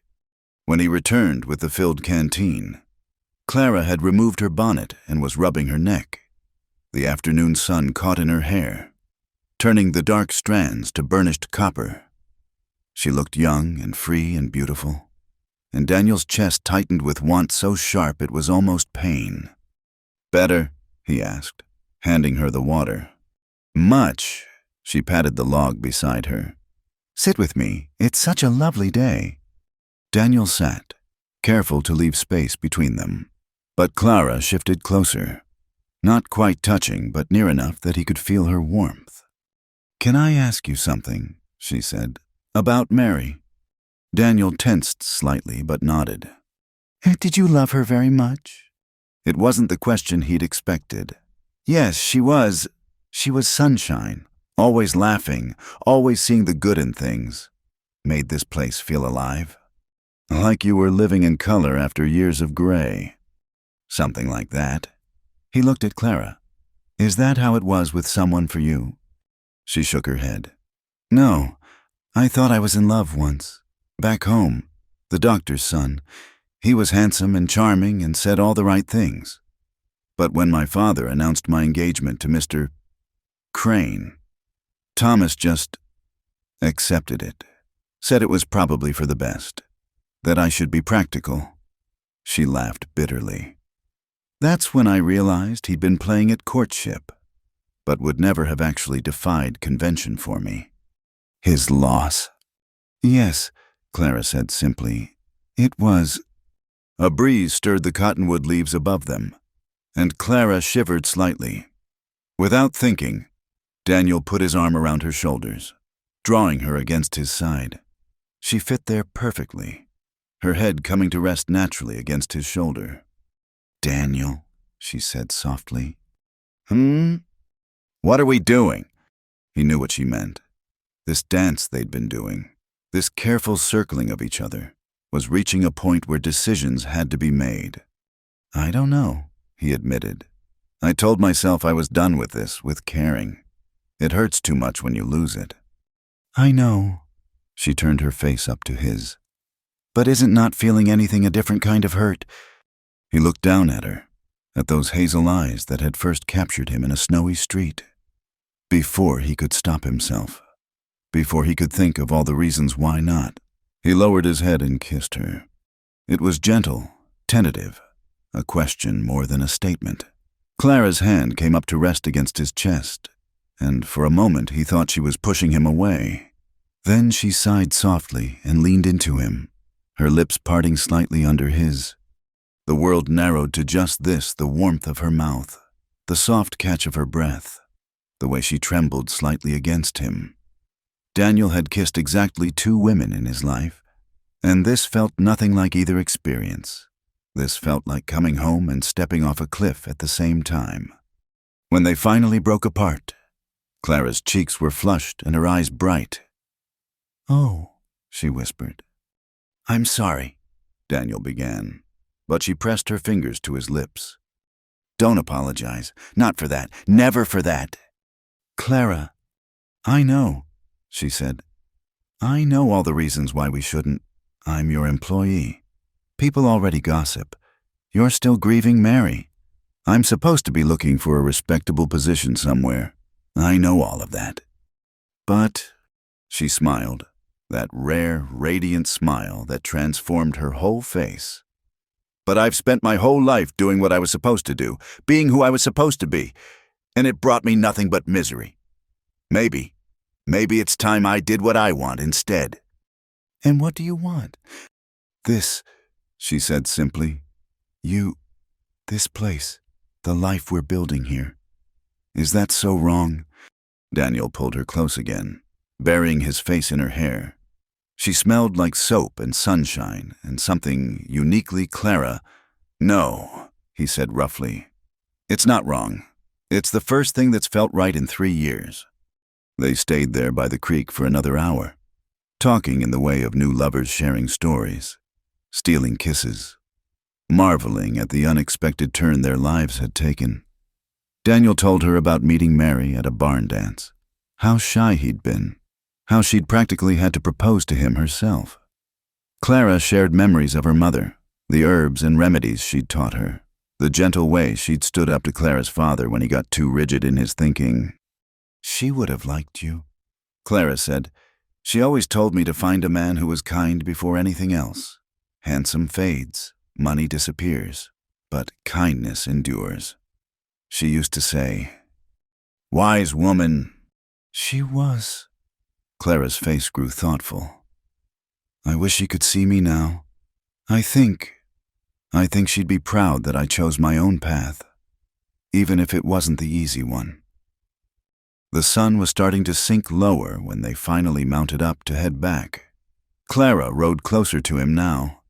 A: When he returned with the filled canteen, Clara had removed her bonnet and was rubbing her neck. The afternoon sun caught in her hair, turning the dark strands to burnished copper. She looked young and free and beautiful, and Daniel's chest tightened with want so sharp it was almost pain. Better? He asked, handing her the water. Much. She patted the log beside her. Sit with me. It's such a lovely day. Daniel sat, careful to leave space between them. But Clara shifted closer, not quite touching, but near enough that he could feel her warmth. Can I ask you something? She said. About Mary. Daniel tensed slightly, but nodded. Did you love her very much? It wasn't the question he'd expected. Yes, she was. She was sunshine, always laughing, always seeing the good in things. Made this place feel alive. Like you were living in color after years of gray. Something like that. He looked at Clara. Is that how it was with someone for you? She shook her head. No, I thought I was in love once. Back home, the doctor's son. He was handsome and charming and said all the right things. But when my father announced my engagement to Mr. Crane, Thomas just accepted it. Said it was probably for the best. That I should be practical. She laughed bitterly. That's when I realized he'd been playing at courtship, but would never have actually defied convention for me. His loss. Yes, Clara said simply. It was. A breeze stirred the cottonwood leaves above them, and Clara shivered slightly. Without thinking, Daniel put his arm around her shoulders, drawing her against his side. She fit there perfectly, her head coming to rest naturally against his shoulder. Daniel, she said softly. What are we doing? He knew what she meant. This dance they'd been doing, this careful circling of each other, was reaching a point where decisions had to be made. I don't know, he admitted. I told myself I was done with this, with caring. It hurts too much when you lose it. I know. She turned her face up to his. But isn't not feeling anything a different kind of hurt? He looked down at her, at those hazel eyes that had first captured him in a snowy street. Before he could stop himself, before he could think of all the reasons why not, he lowered his head and kissed her. It was gentle, tentative, a question more than a statement. Clara's hand came up to rest against his chest, and for a moment he thought she was pushing him away. Then she sighed softly and leaned into him, her lips parting slightly under his. The world narrowed to just this, the warmth of her mouth, the soft catch of her breath, the way she trembled slightly against him. Daniel had kissed exactly 2 women in his life, and this felt nothing like either experience. This felt like coming home and stepping off a cliff at the same time. When they finally broke apart, Clara's cheeks were flushed and her eyes bright. "Oh," she whispered. "I'm sorry," Daniel began, but she pressed her fingers to his lips. "Don't apologize. Not for that. Never for that." "Clara, I know," she said. "I know all the reasons why we shouldn't. I'm your employee. People already gossip. You're still grieving Mary. I'm supposed to be looking for a respectable position somewhere. I know all of that. But," she smiled, that rare, radiant smile that transformed her whole face. "But I've spent my whole life doing what I was supposed to do, being who I was supposed to be, and it brought me nothing but misery. Maybe it's time I did what I want instead." "And what do you want?" "This," she said simply. This place, the life we're building here. Is that so wrong?" Daniel pulled her close again, burying his face in her hair. She smelled like soap and sunshine and something uniquely Clara. "No," he said roughly. "It's not wrong. It's the first thing that's felt right in 3 years. They stayed there by the creek for another hour, talking in the way of new lovers sharing stories, stealing kisses, marveling at the unexpected turn their lives had taken. Daniel told her about meeting Mary at a barn dance, how shy he'd been, how she'd practically had to propose to him herself. Clara shared memories of her mother, the herbs and remedies she'd taught her, the gentle way she'd stood up to Clara's father when he got too rigid in his thinking. "She would have liked you," Clara said. "She always told me to find a man who was kind before anything else. Handsome fades, money disappears, but kindness endures. She used to say, 'Wise woman.'" "She was." Clara's face grew thoughtful. "I wish she could see me now. I think she'd be proud that I chose my own path, even if it wasn't the easy one." The sun was starting to sink lower when they finally mounted up to head back. Clara rode closer to him now,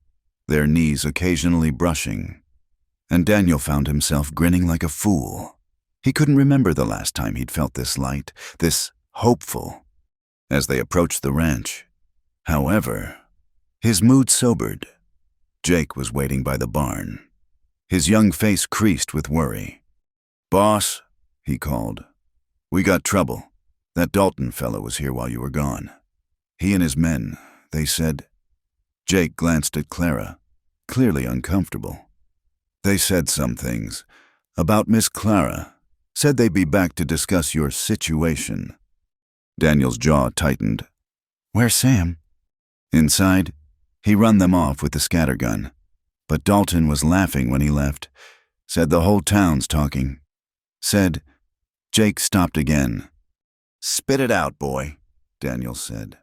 A: their knees occasionally brushing, and Daniel found himself grinning like a fool. He couldn't remember the last time he'd felt this light, this hopeful, as they approached the ranch. However, his mood sobered. Jake was waiting by the barn, his young face creased with worry. "Boss," he called, "we got trouble. That Dalton fellow was here while you were gone. He and his men, they said—" Jake glanced at Clara, clearly uncomfortable. "They said some things. About Miss Clara. Said they'd be back to discuss your situation." Daniel's jaw tightened. "Where's Sam?" "Inside. He run them off with the scattergun. But Dalton was laughing when he left. Said the whole town's talking. Said—" Jake stopped again. "Spit it out, boy," Daniel said.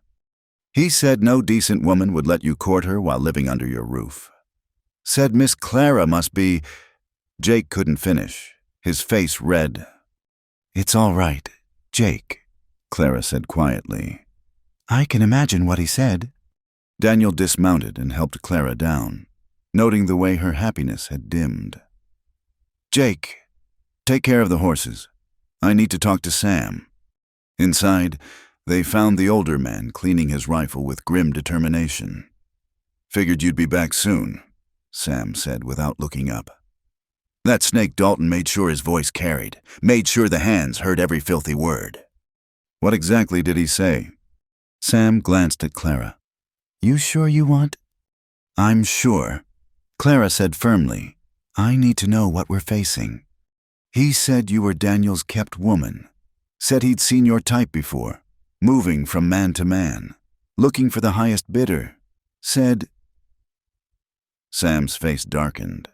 A: "He said no decent woman would let you court her while living under your roof. Said Miss Clara must be—" Jake couldn't finish, his face red. "It's all right, Jake," Clara said quietly. "I can imagine what he said." Daniel dismounted and helped Clara down, noting the way her happiness had dimmed. "Jake, take care of the horses. I need to talk to Sam." Inside, they found the older man cleaning his rifle with grim determination. "Figured you'd be back soon," Sam said without looking up. That snake Dalton made sure his voice carried, made sure the hands heard every filthy word. What exactly did he say? Sam glanced at Clara. You sure you want? I'm sure. Clara said firmly, I need to know what we're facing. He said you were Daniel's kept woman. Said he'd seen your type before, moving from man to man, looking for the highest bidder. Said... Sam's face darkened.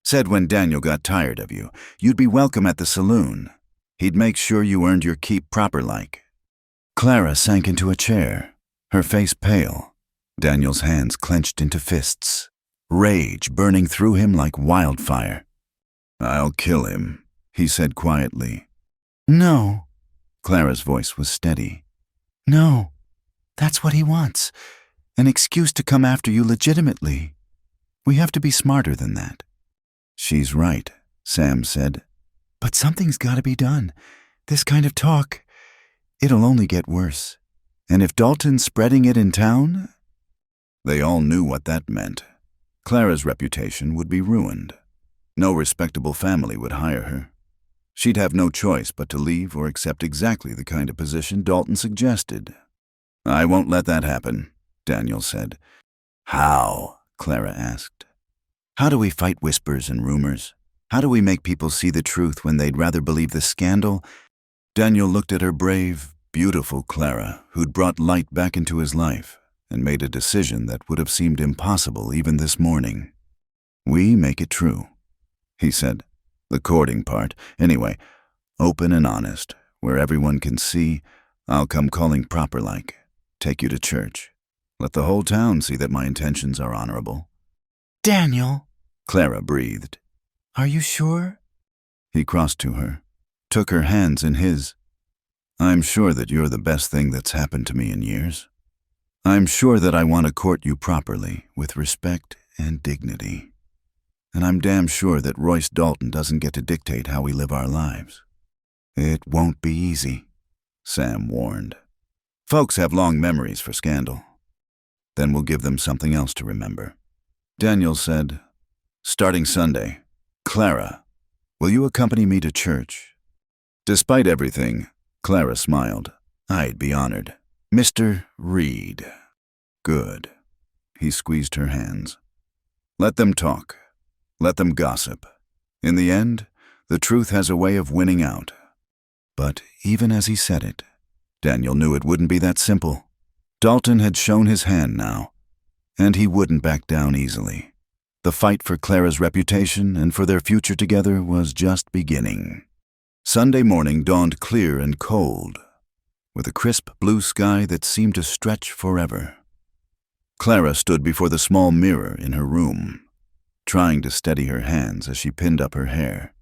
A: Said when Daniel got tired of you, you'd be welcome at the saloon. He'd make sure you earned your keep proper-like. Clara sank into a chair, her face pale. Daniel's hands clenched into fists, rage burning through him like wildfire. I'll kill him, he said quietly. No. Clara's voice was steady. No. That's what he wants. An excuse to come after you legitimately. We have to be smarter than that. She's right, Sam said. But something's got to be done. This kind of talk, it'll only get worse. And if Dalton's spreading it in town... They all knew what that meant. Clara's reputation would be ruined. No respectable family would hire her. She'd have no choice but to leave or accept exactly the kind of position Dalton suggested. I won't let that happen, Daniel said. How? Clara asked. How do we fight whispers and rumors? How do we make people see the truth when they'd rather believe the scandal? Daniel looked at her brave, beautiful Clara, who'd brought light back into his life and made a decision that would have seemed impossible even this morning. We make it true, he said. The courting part, anyway, open and honest, where everyone can see. I'll come calling proper-like, take you to church. Let the whole town see that my intentions are honorable. Daniel, Clara breathed. Are you sure? He crossed to her, took her hands in his. I'm sure that you're the best thing that's happened to me in years. I'm sure that I want to court you properly, with respect and dignity. And I'm damn sure that Royce Dalton doesn't get to dictate how we live our lives. It won't be easy, Sam warned. Folks have long memories for scandal. Then we'll give them something else to remember. Daniel said, starting Sunday, Clara, will you accompany me to church? Despite everything, Clara smiled. I'd be honored. Mr. Reed. Good. He squeezed her hands. Let them talk. Let them gossip. In the end, the truth has a way of winning out. But even as he said it, Daniel knew it wouldn't be that simple. Dalton had shown his hand now, and he wouldn't back down easily. The fight for Clara's reputation and for their future together was just beginning. Sunday morning dawned clear and cold, with a crisp blue sky that seemed to stretch forever. Clara stood before the small mirror in her room, trying to steady her hands as she pinned up her hair.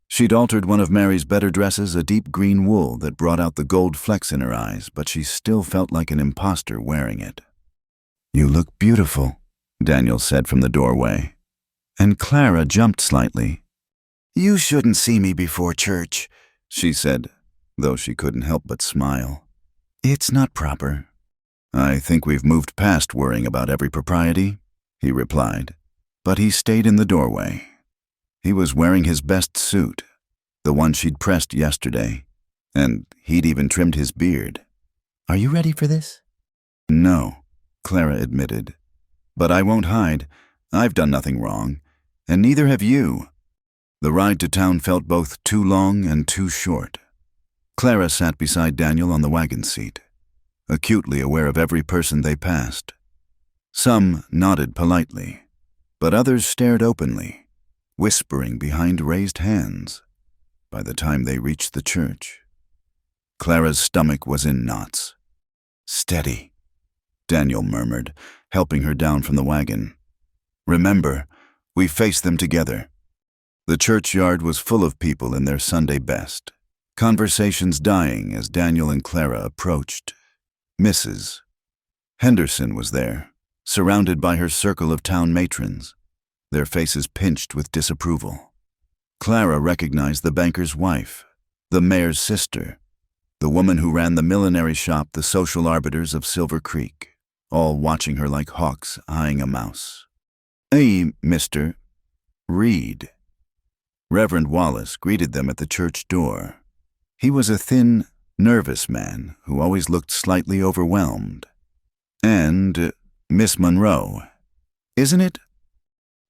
A: She'd altered one of Mary's better dresses, a deep green wool that brought out the gold flecks in her eyes, but she still felt like an imposter wearing it. You look beautiful, Daniel said from the doorway, and Clara jumped slightly. You shouldn't see me before church, she said, though she couldn't help but smile. It's not proper. I think we've moved past worrying about every propriety, he replied, but he stayed in the doorway. He was wearing his best suit, the one she'd pressed yesterday, and he'd even trimmed his beard. Are you ready for this? No, Clara admitted, but I won't hide. I've done nothing wrong, and neither have you. The ride to town felt both too long and too short. Clara sat beside Daniel on the wagon seat, acutely aware of every person they passed. Some nodded politely, but others stared openly, whispering behind raised hands. By the time they reached the church, Clara's stomach was in knots. Steady, Daniel murmured, helping her down from the wagon. Remember, we face them together. The churchyard was full of people in their Sunday best, conversations dying as Daniel and Clara approached. Mrs. Henderson was there, surrounded by her circle of town matrons, their faces pinched with disapproval. Clara recognized the banker's wife, the mayor's sister, the woman who ran the millinery shop, the social arbiters of Silver Creek, all watching her like hawks eyeing a mouse. Hey, Mr. Reed. Reverend Wallace greeted them at the church door. He was a thin, nervous man who always looked slightly overwhelmed. "And Miss Monroe, isn't it?"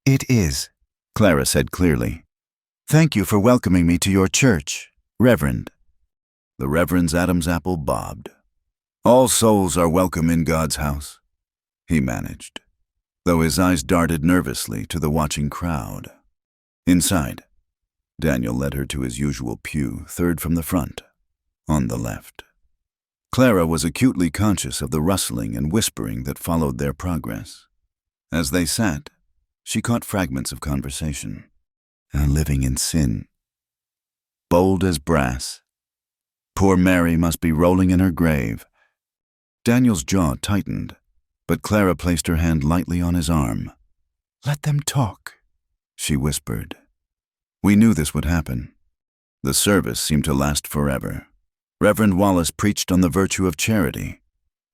A: "It is," Clara said clearly. "Thank you for welcoming me to your church, Reverend." The Reverend's Adam's apple bobbed. "All souls are welcome in God's house," he managed, though his eyes darted nervously to the watching crowd. Inside, Daniel led her to his usual pew, third from the front, on the left. Clara was acutely conscious of the rustling and whispering that followed their progress. As they sat, she caught fragments of conversation. Living in sin. Bold as brass. Poor Mary must be rolling in her grave. Daniel's jaw tightened, but Clara placed her hand lightly on his arm. "Let them talk," she whispered. We knew this would happen. The service seemed to last forever. Reverend Wallace preached on the virtue of charity,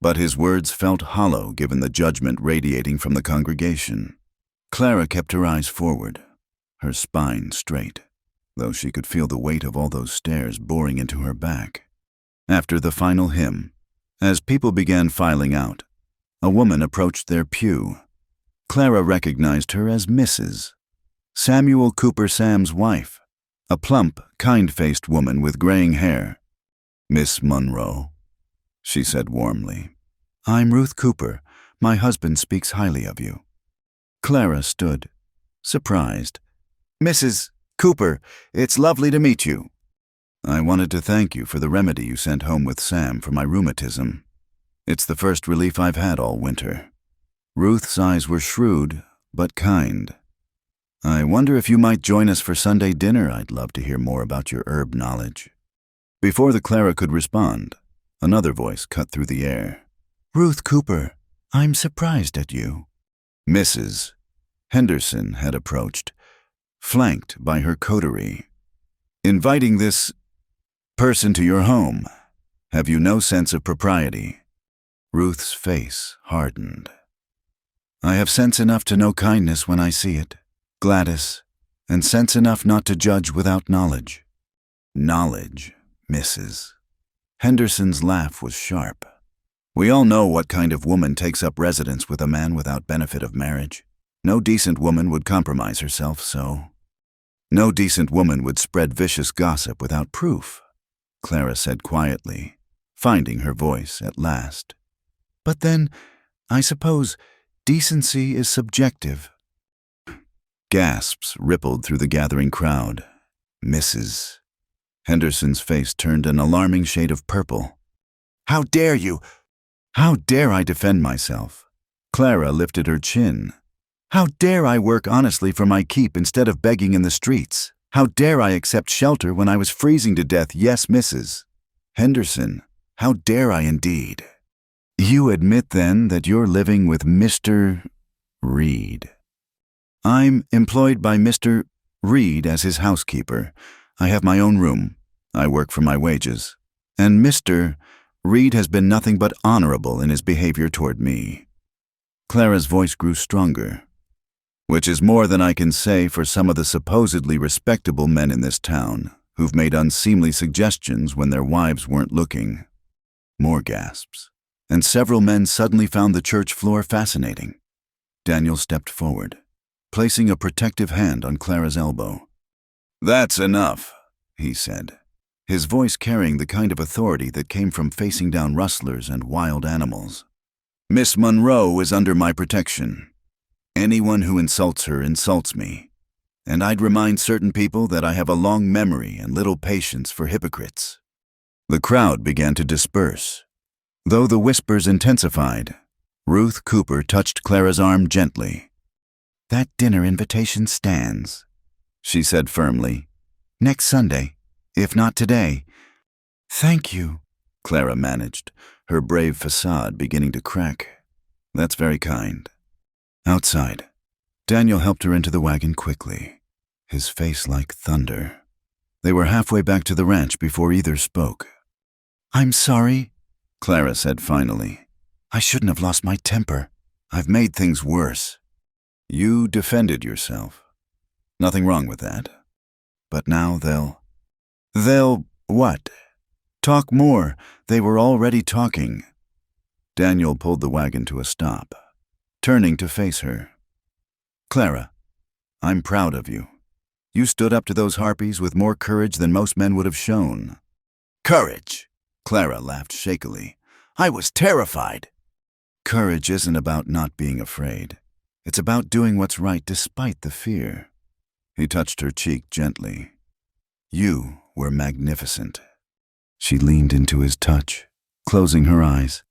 A: but his words felt hollow given the judgment radiating from the congregation. Clara kept her eyes forward, her spine straight, though she could feel the weight of all those stares boring into her back. After the final hymn, as people began filing out, a woman approached their pew. Clara recognized her as Mrs. Samuel Cooper Sam's wife, a plump, kind-faced woman with graying hair. "Miss Monroe," she said warmly. "I'm Ruth Cooper. My husband speaks highly of you." Clara stood, surprised. "Mrs. Cooper, it's lovely to meet you." "I wanted to thank you for the remedy you sent home with Sam for my rheumatism. It's the first relief I've had all winter." Ruth's eyes were shrewd, but kind. "I wonder if you might join us for Sunday dinner. I'd love to hear more about your herb knowledge." Before the Clara could respond, another voice cut through the air. "Ruth Cooper, I'm surprised at you." Mrs. Henderson had approached, flanked by her coterie. "Inviting this person to your home. Have you no sense of propriety?" Ruth's face hardened. "I have sense enough to know kindness when I see it, Gladys, and sense enough not to judge without knowledge." "Knowledge, Mrs." Henderson's laugh was sharp. "We all know what kind of woman takes up residence with a man without benefit of marriage. No decent woman would compromise herself so. No decent woman would spread vicious gossip without proof," Clara said quietly, finding her voice at last. "But then, I suppose, decency is subjective." Gasps rippled through the gathering crowd. "Mrs." Henderson's face turned an alarming shade of purple. "How dare you? How dare I defend myself?" Clara lifted her chin. "How dare I work honestly for my keep instead of begging in the streets? How dare I accept shelter when I was freezing to death? Yes, Mrs. Henderson, how dare I indeed?" "You admit, then, that you're living with Mr. Reed?" "I'm employed by Mr. Reed as his housekeeper. I have my own room. I work for my wages. And Mr. Reed has been nothing but honorable in his behavior toward me." Clara's voice grew stronger. "Which is more than I can say for some of the supposedly respectable men in this town who've made unseemly suggestions when their wives weren't looking." More gasps, and several men suddenly found the church floor fascinating. Daniel stepped forward, placing a protective hand on Clara's elbow. "That's enough," he said, his voice carrying the kind of authority that came from facing down rustlers and wild animals. "Miss Monroe is under my protection. Anyone who insults her insults me, and I'd remind certain people that I have a long memory and little patience for hypocrites." The crowd began to disperse. Though the whispers intensified, Ruth Cooper touched Clara's arm gently. "That dinner invitation stands," she said firmly. "Next Sunday, if not today." "Thank you," Clara managed, her brave facade beginning to crack. "That's very kind." Outside, Daniel helped her into the wagon quickly, his face like thunder. They were halfway back to the ranch before either spoke. "I'm sorry," Clara said finally. "I shouldn't have lost my temper. I've made things worse." "You defended yourself. Nothing wrong with that. But now they'll what? Talk more. They were already talking. Daniel pulled the wagon to a stop, turning to face her. Clara, I'm proud of you. You stood up to those harpies with more courage than most men would have shown. Courage! Clara laughed shakily. I was terrified. Courage isn't about not being afraid. It's about doing what's right despite the fear. He touched her cheek gently. You were magnificent. She leaned into his touch, closing her eyes.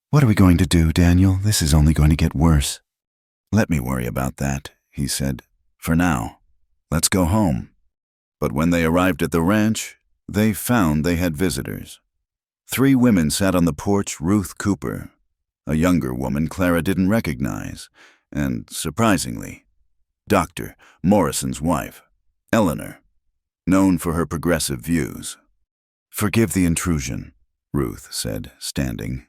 A: What are we going to do, Daniel? This is only going to get worse. Let me worry about that, he said. For now, let's go home. But when they arrived at the ranch, they found they had visitors. 3 women sat on the porch. Ruth Cooper, a younger woman Clara didn't recognize, and, surprisingly, Dr. Morrison's wife, Eleanor, known for her progressive views. Forgive the intrusion, Ruth said, standing.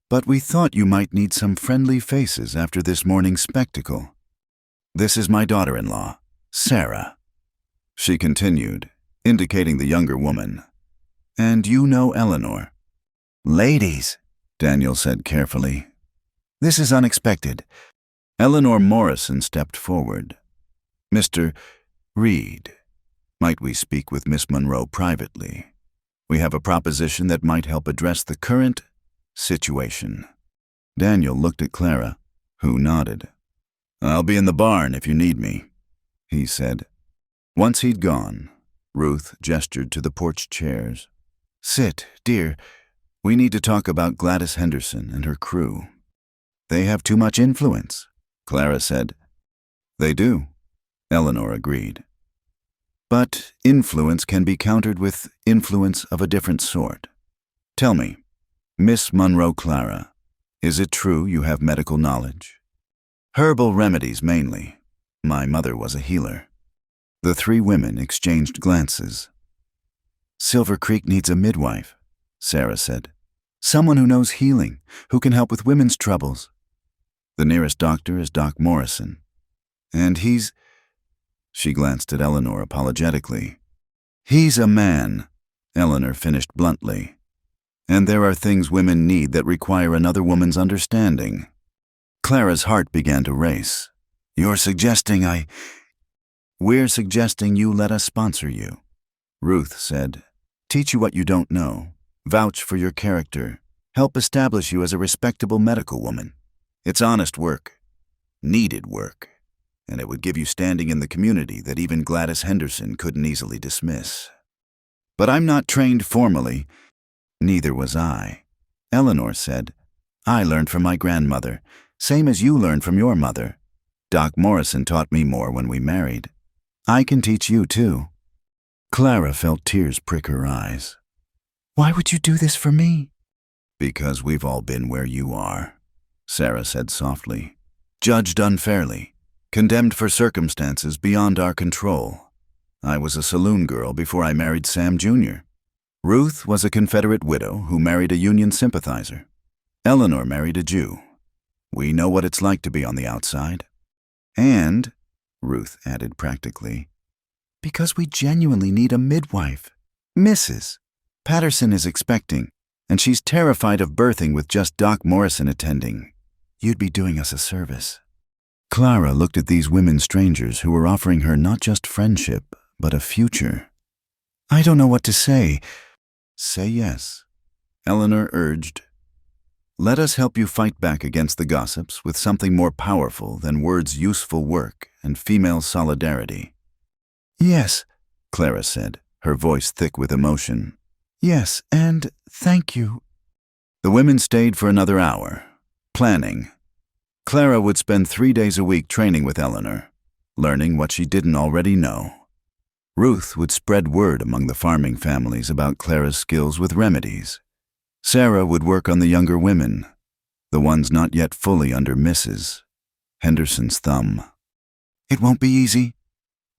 A: But we thought you might need some friendly faces after this morning's spectacle. This is my daughter-in-law, Sarah. She continued, indicating the younger woman. And you know Eleanor. Ladies, Daniel said carefully. This is unexpected. Eleanor Morrison stepped forward. Mr. Reed, might we speak with Miss Monroe privately? We have a proposition that might help address the current situation. Daniel looked at Clara, who nodded. I'll be in the barn if you need me, he said. Once he'd gone, Ruth gestured to the porch chairs. Sit, dear. We need to talk about Gladys Henderson and her crew. They have too much influence, Clara said. They do, Eleanor agreed. But influence can be countered with influence of a different sort. Tell me, Miss Monroe Clara, is it true you have medical knowledge? Herbal remedies mainly. My mother was a healer. The 3 women exchanged glances. Silver Creek needs a midwife, Sarah said. Someone who knows healing, who can help with women's troubles. The nearest doctor is Doc Morrison. And he's... She glanced at Eleanor apologetically. He's a man, Eleanor finished bluntly. And there are things women need that require another woman's understanding. Clara's heart began to race. You're suggesting We're suggesting you let us sponsor you, Ruth said. Teach you what you don't know. Vouch for your character. Help establish you as a respectable medical woman. It's honest work. Needed work. And it would give you standing in the community that even Gladys Henderson couldn't easily dismiss. But I'm not trained formally. Neither was I. Eleanor said, I learned from my grandmother, same as you learned from your mother. Doc Morrison taught me more when we married. I can teach you too. Clara felt tears prick her eyes. Why would you do this for me? Because we've all been where you are, Sarah said softly. Judged unfairly. Condemned for circumstances beyond our control. I was a saloon girl before I married Sam Jr. Ruth was a Confederate widow who married a Union sympathizer. Eleanor married a Jew. We know what it's like to be on the outside. And, Ruth added practically, because we genuinely need a midwife. Mrs. Patterson is expecting, and she's terrified of birthing with just Doc Morrison attending. You'd be doing us a service. Clara looked at these women strangers who were offering her not just friendship, but a future. I don't know what to say. Say yes, Eleanor urged. Let us help you fight back against the gossips with something more powerful than words' useful work and female solidarity. Yes, Clara said, her voice thick with emotion. Yes, and thank you. The women stayed for another hour, planning. Clara would spend 3 days a week training with Eleanor, learning what she didn't already know. Ruth would spread word among the farming families about Clara's skills with remedies. Sarah would work on the younger women, the ones not yet fully under Mrs. Henderson's thumb. It won't be easy,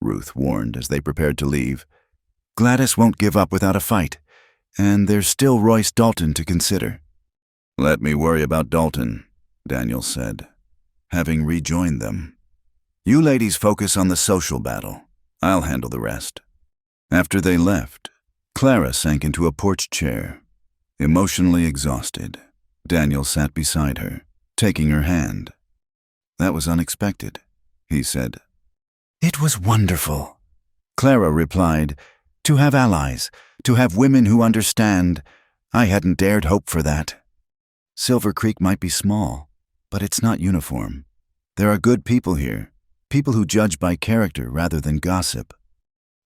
A: Ruth warned as they prepared to leave. Gladys won't give up without a fight, and there's still Royce Dalton to consider. Let me worry about Dalton, Daniel said, having rejoined them. You ladies focus on the social battle. I'll handle the rest. After they left, Clara sank into a porch chair, emotionally exhausted. Daniel sat beside her, taking her hand. "That was unexpected," he said. "It was wonderful," Clara replied. "To have allies, to have women who understand. I hadn't dared hope for that. Silver Creek might be small, but it's not uniform. There are good people here, people who judge by character rather than gossip."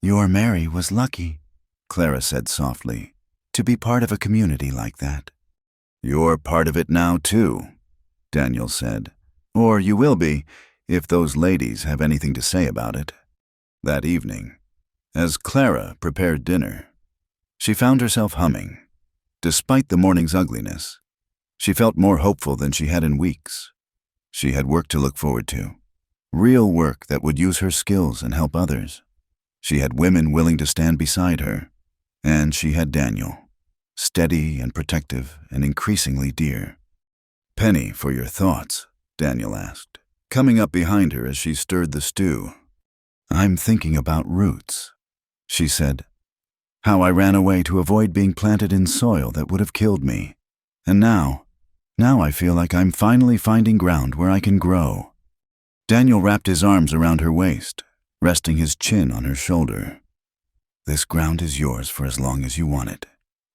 A: "Your Mary was lucky," Clara said softly, "to be part of a community like that." "You're part of it now, too," Daniel said. "Or you will be, if those ladies have anything to say about it." That evening, as Clara prepared dinner, she found herself humming. Despite the morning's ugliness, she felt more hopeful than she had in weeks. She had work to look forward to, real work that would use her skills and help others. She had women willing to stand beside her, and she had Daniel, steady and protective and increasingly dear. "Penny, for your thoughts?" Daniel asked, coming up behind her as she stirred the stew. "I'm thinking about roots," she said. "How I ran away to avoid being planted in soil that would have killed me. And now I feel like I'm finally finding ground where I can grow." Daniel wrapped his arms around her waist, resting his chin on her shoulder. "This ground is yours for as long as you want it,"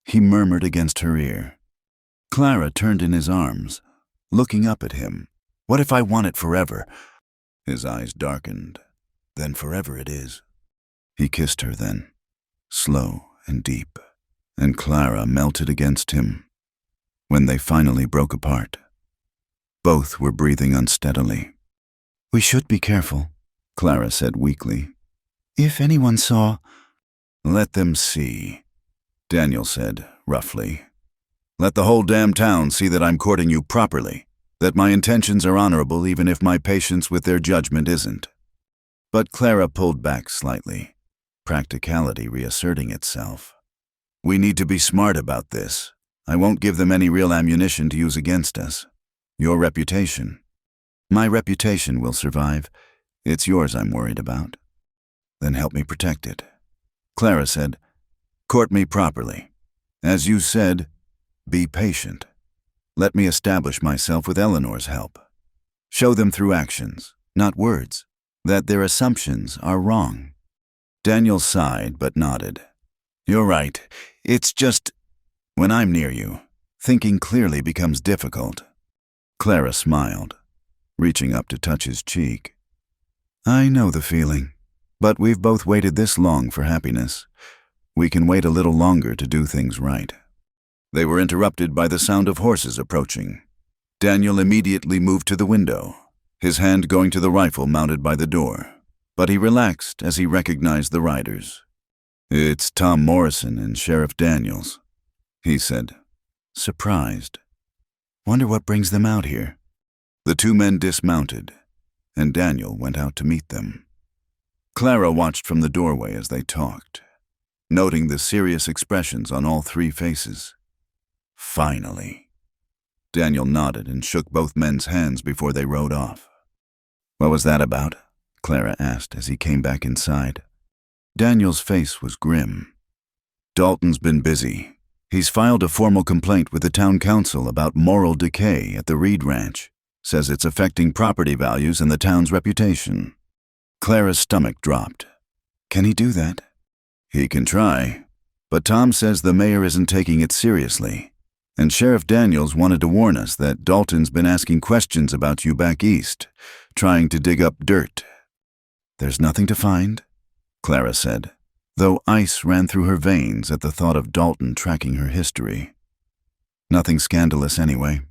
A: he murmured against her ear. Clara turned in his arms, looking up at him. "What if I want it forever?" His eyes darkened. "Then forever it is." He kissed her then, slow and deep, and Clara melted against him. When they finally broke apart, both were breathing unsteadily. "We should be careful," Clara said weakly. "If anyone saw—" "Let them see," Daniel said roughly. "Let the whole damn town see that I'm courting you properly, that my intentions are honorable even if my patience with their judgment isn't." But Clara pulled back slightly, practicality reasserting itself. "We need to be smart about this. I won't give them any real ammunition to use against us. Your reputation." "My reputation will survive. It's yours I'm worried about." "Then help me protect it." Clara said, "Court me properly. As you said, be patient. Let me establish myself with Eleanor's help. Show them through actions, not words, that their assumptions are wrong." Daniel sighed but nodded. "You're right. It's just, when I'm near you, thinking clearly becomes difficult." Clara smiled, reaching up to touch his cheek. "I know the feeling, but we've both waited this long for happiness. We can wait a little longer to do things right." They were interrupted by the sound of horses approaching. Daniel immediately moved to the window, his hand going to the rifle mounted by the door, but he relaxed as he recognized the riders. "It's Tom Morrison and Sheriff Daniels," he said, surprised. "Wonder what brings them out here." The two men dismounted, and Daniel went out to meet them. Clara watched from the doorway as they talked, noting the serious expressions on all three faces. "Finally." Daniel nodded and shook both men's hands before they rode off. "What was that about?" Clara asked as he came back inside. Daniel's face was grim. "Dalton's been busy. He's filed a formal complaint with the town council about moral decay at the Reed Ranch. Says it's affecting property values and the town's reputation." Clara's stomach dropped. "Can he do that?" "He can try, but Tom says the mayor isn't taking it seriously. And Sheriff Daniels wanted to warn us that Dalton's been asking questions about you back east, trying to dig up dirt." "There's nothing to find," Clara said, though ice ran through her veins at the thought of Dalton tracking her history. "Nothing scandalous anyway."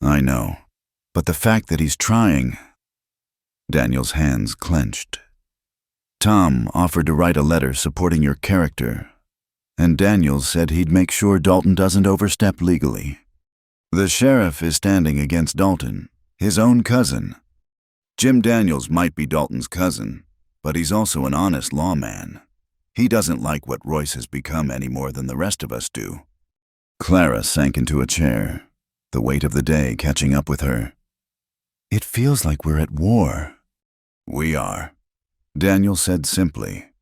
A: "I know, but the fact that he's trying—" Daniel's hands clenched. "Tom offered to write a letter supporting your character, and Daniels said he'd make sure Dalton doesn't overstep legally. The sheriff is standing against Dalton, his own cousin. Jim Daniels might be Dalton's cousin, but he's also an honest lawman. He doesn't like what Royce has become any more than the rest of us do." Clara sank into a chair, the weight of the day catching up with her. "It feels like we're at war." "We are," Daniel said simply.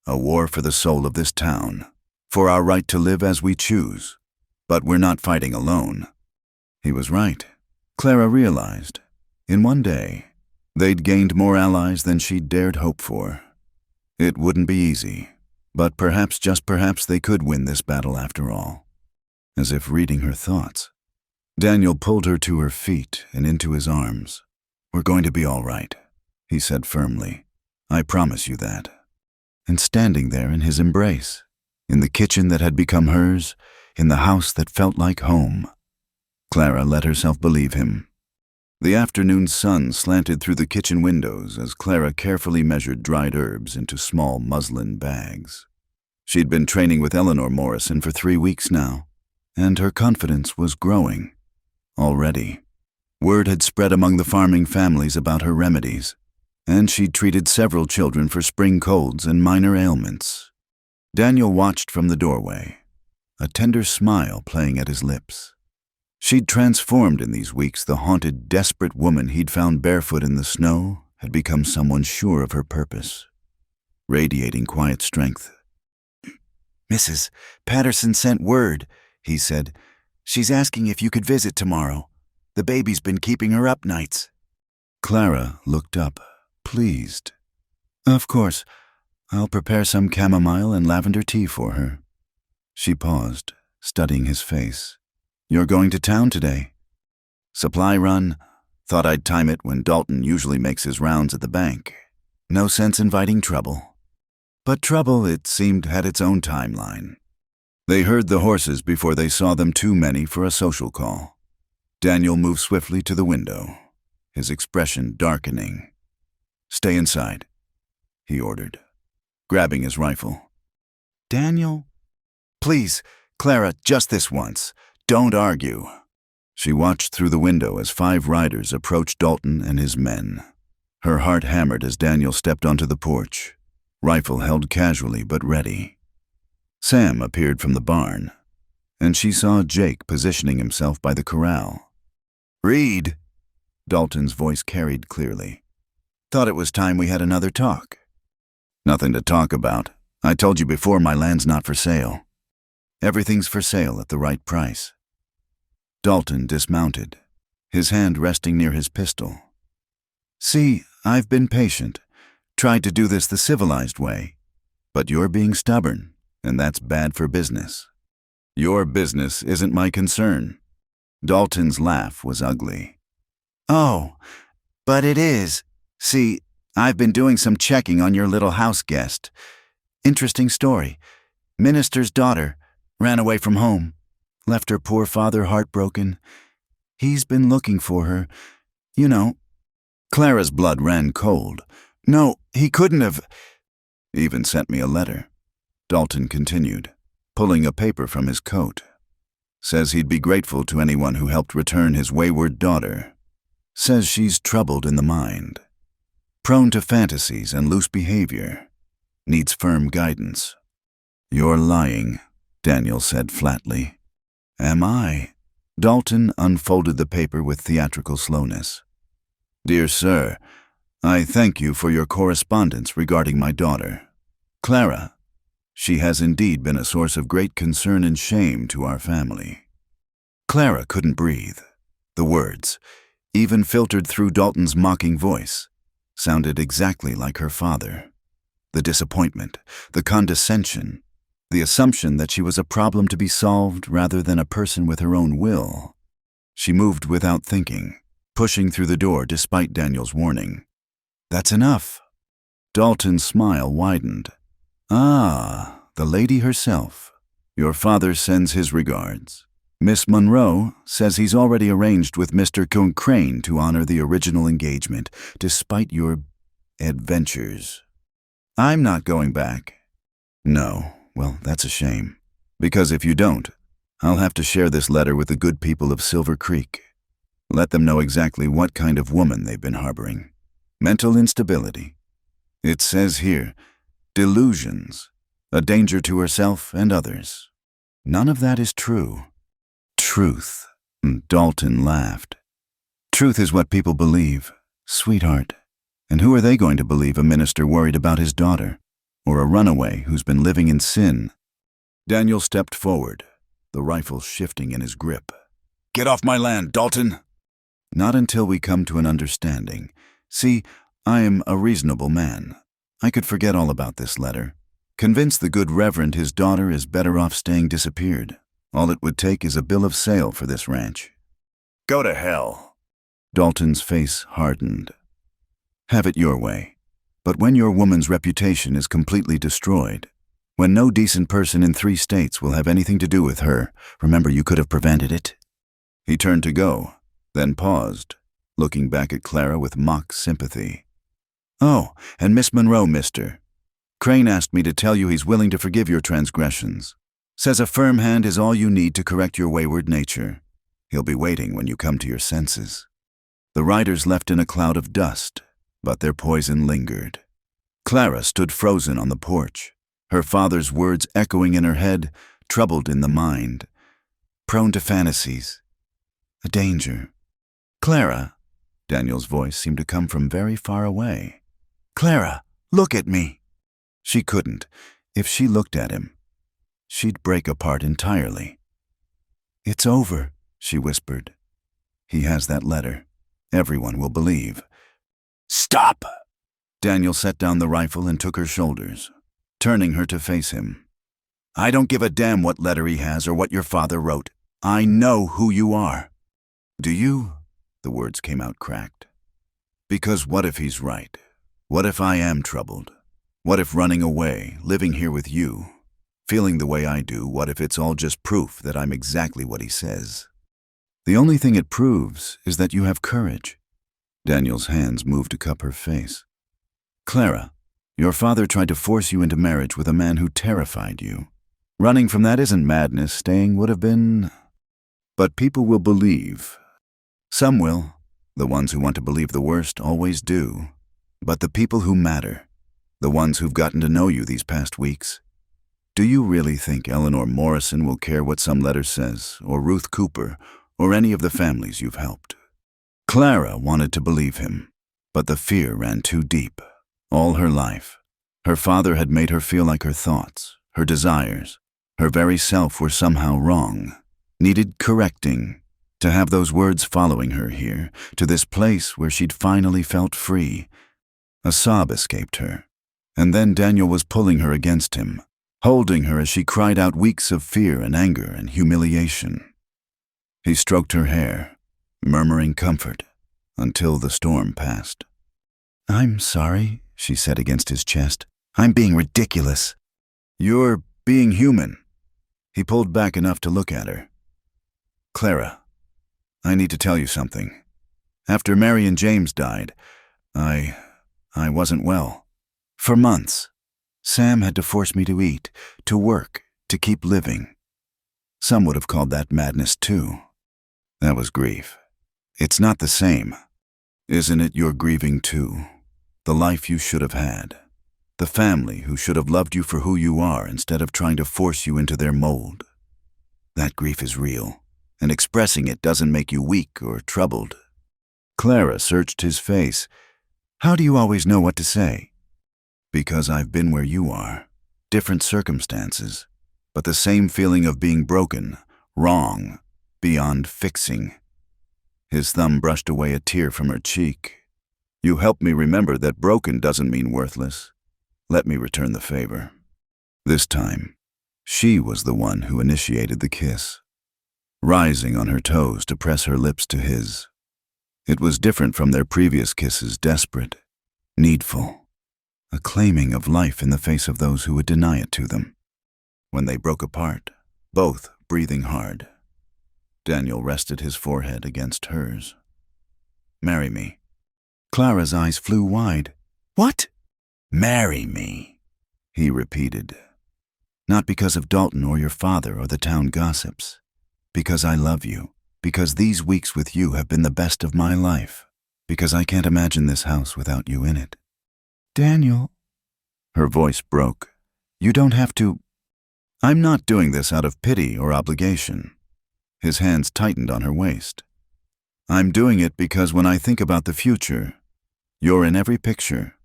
A: a war for the soul of this town, for our right to live as we choose. But we're not fighting alone. He was right. Clara realized, in one day, they'd gained more allies than she'd dared hope for. It wouldn't be easy, but perhaps, just perhaps, they could win this battle after all. As if reading her thoughts, Daniel pulled her to her feet and into his arms. "We're going to be all right," he said firmly. "I promise you that." And standing there in his embrace, in the kitchen that had become hers, in the house that felt like home, Clara let herself believe him. The afternoon sun slanted through the kitchen windows as Clara carefully measured dried herbs into small muslin bags. She'd been training with Eleanor Morrison for 3 weeks now, and her confidence was growing. Already, word had spread among the farming families about her remedies, and she'd treated several children for spring colds and minor ailments. Daniel watched from the doorway, a tender smile playing at his lips. She'd transformed in these weeks. The haunted, desperate woman he'd found barefoot in the snow had become someone sure of her purpose, radiating quiet strength. "Mrs. Patterson sent word," he said. "She's asking if you could visit tomorrow. The baby's been keeping her up nights." Clara looked up, pleased. "Of course. I'll prepare some chamomile and lavender tea for her." She paused, studying his face. "You're going to town today?" "Supply run. Thought I'd time it when Dalton usually makes his rounds at the bank. No sense inviting trouble." But trouble, it seemed, had its own timeline. They heard the horses before they saw them too many for a social call. Daniel moved swiftly to the window, his expression darkening. "Stay inside," he ordered, grabbing his rifle. "Daniel? Please, Clara, just this once. Don't argue." She watched through the window as 5 riders approached Dalton and his men. Her heart hammered as Daniel stepped onto the porch, rifle held casually but ready. Sam appeared from the barn, and she saw Jake positioning himself by the corral. "Reed," Dalton's voice carried clearly. "Thought it was time we had another talk." "Nothing to talk about. I told you before my land's not for sale." "Everything's for sale at the right price." Dalton dismounted, his hand resting near his pistol. "See, I've been patient, tried to do this the civilized way, but you're being stubborn, and that's bad for business." "Your business isn't my concern." Dalton's laugh was ugly. "Oh, but it is. See, I've been doing some checking on your little house guest. Interesting story. Minister's daughter ran away from home, left her poor father heartbroken. He's been looking for her. You know." Clara's blood ran cold. "No, he couldn't have." "Even sent me a letter," Dalton continued, pulling a paper from his coat. "Says he'd be grateful to anyone who helped return his wayward daughter. Says she's troubled in the mind, prone to fantasies and loose behavior. Needs firm guidance." "You're lying," Daniel said flatly. "Am I?" Dalton unfolded the paper with theatrical slowness. "Dear sir, I thank you for your correspondence regarding my daughter, Clara. She has indeed been a source of great concern and shame to our family." Clara couldn't breathe. The words, even filtered through Dalton's mocking voice, sounded exactly like her father. The disappointment, the condescension, the assumption that she was a problem to be solved rather than a person with her own will. She moved without thinking, pushing through the door despite Daniel's warning. "That's enough." Dalton's smile widened. "Ah, the lady herself. Your father sends his regards. Miss Monroe says he's already arranged with Mr. Crane to honor the original engagement, despite your adventures." "I'm not going back." "No. Well, that's a shame. Because if you don't, I'll have to share this letter with the good people of Silver Creek. Let them know exactly what kind of woman they've been harboring. Mental instability. It says here, delusions, a danger to herself and others. None of that is true." "Truth," Dalton laughed. "Truth is what people believe, sweetheart. And who are they going to believe, a minister worried about his daughter? or a runaway who's been living in sin. Daniel stepped forward, the rifle shifting in his grip. "Get off my land, Dalton!" "Not until we come to an understanding. See, I am a reasonable man. I could forget all about this letter. Convince the good reverend his daughter is better off staying disappeared. All it would take is a bill of sale for this ranch." "Go to hell." Dalton's face hardened. "Have it your way. But when your woman's reputation is completely destroyed, when no decent person in 3 states will have anything to do with her, remember you could have prevented it." He turned to go, then paused, looking back at Clara with mock sympathy. "Oh, and Miss Monroe, mister. Crane asked me to tell you he's willing to forgive your transgressions. Says a firm hand is all you need to correct your wayward nature. He'll be waiting when you come to your senses." The riders left in a cloud of dust, but their poison lingered. Clara stood frozen on the porch, her father's words echoing in her head, troubled in the mind. Prone to fantasies. A danger. "Clara," Daniel's voice seemed to come from very far away. "Clara, look at me." She couldn't. If she looked at him, she'd break apart entirely. "It's over," she whispered. "He has that letter. Everyone will believe." "Stop!" Daniel set down the rifle and took her shoulders, turning her to face him. "I don't give a damn what letter he has or what your father wrote. I know who you are." "Do you?" The words came out cracked. "Because what if he's right? What if I am troubled? What if running away, living here with you, feeling the way I do, what if it's all just proof that I'm exactly what he says?" "The only thing it proves is that you have courage." Daniel's hands moved to cup her face. "Clara, your father tried to force you into marriage with a man who terrified you. Running from that isn't madness, staying would have been. But people will believe. Some will. The ones who want to believe the worst always do. But the people who matter, the ones who've gotten to know you these past weeks. Do you really think Eleanor Morrison will care what some letter says, or Ruth Cooper, or any of the families you've helped?" Clara wanted to believe him, but the fear ran too deep. All her life, her father had made her feel like her thoughts, her desires, her very self were somehow wrong, needed correcting. To have those words following her here, to this place where she'd finally felt free. A sob escaped her. And then Daniel was pulling her against him, holding her as she cried out weeks of fear and anger and humiliation. He stroked her hair, murmuring comfort, until the storm passed. "I'm sorry," she said against his chest. "I'm being ridiculous." "You're being human." He pulled back enough to look at her. "Clara, I need to tell you something. After Mary and James died, I wasn't well. For months. Sam had to force me to eat, to work, to keep living. Some would have called that madness too. That was grief. It's not the same. Isn't it you're grieving too? The life you should have had. The family who should have loved you for who you are instead of trying to force you into their mold. That grief is real, and expressing it doesn't make you weak or troubled." Clara searched his face. "How do you always know what to say?" "Because I've been where you are. Different circumstances, but the same feeling of being broken, wrong, beyond fixing." His thumb brushed away a tear from her cheek. "You helped me remember that broken doesn't mean worthless. Let me return the favor." This time, she was the one who initiated the kiss, rising on her toes to press her lips to his. It was different from their previous kisses, desperate, needful, a claiming of life in the face of those who would deny it to them. When they broke apart, both breathing hard, Daniel rested his forehead against hers. "Marry me." Clara's eyes flew wide. "What?" "Marry me," he repeated. "Not because of Dalton or your father or the town gossips. Because I love you. Because these weeks with you have been the best of my life. Because I can't imagine this house without you in it." "Daniel." Her voice broke. "You don't have to." "I'm not doing this out of pity or obligation." His hands tightened on her waist. "I'm doing it because when I think about the future, you're in every picture,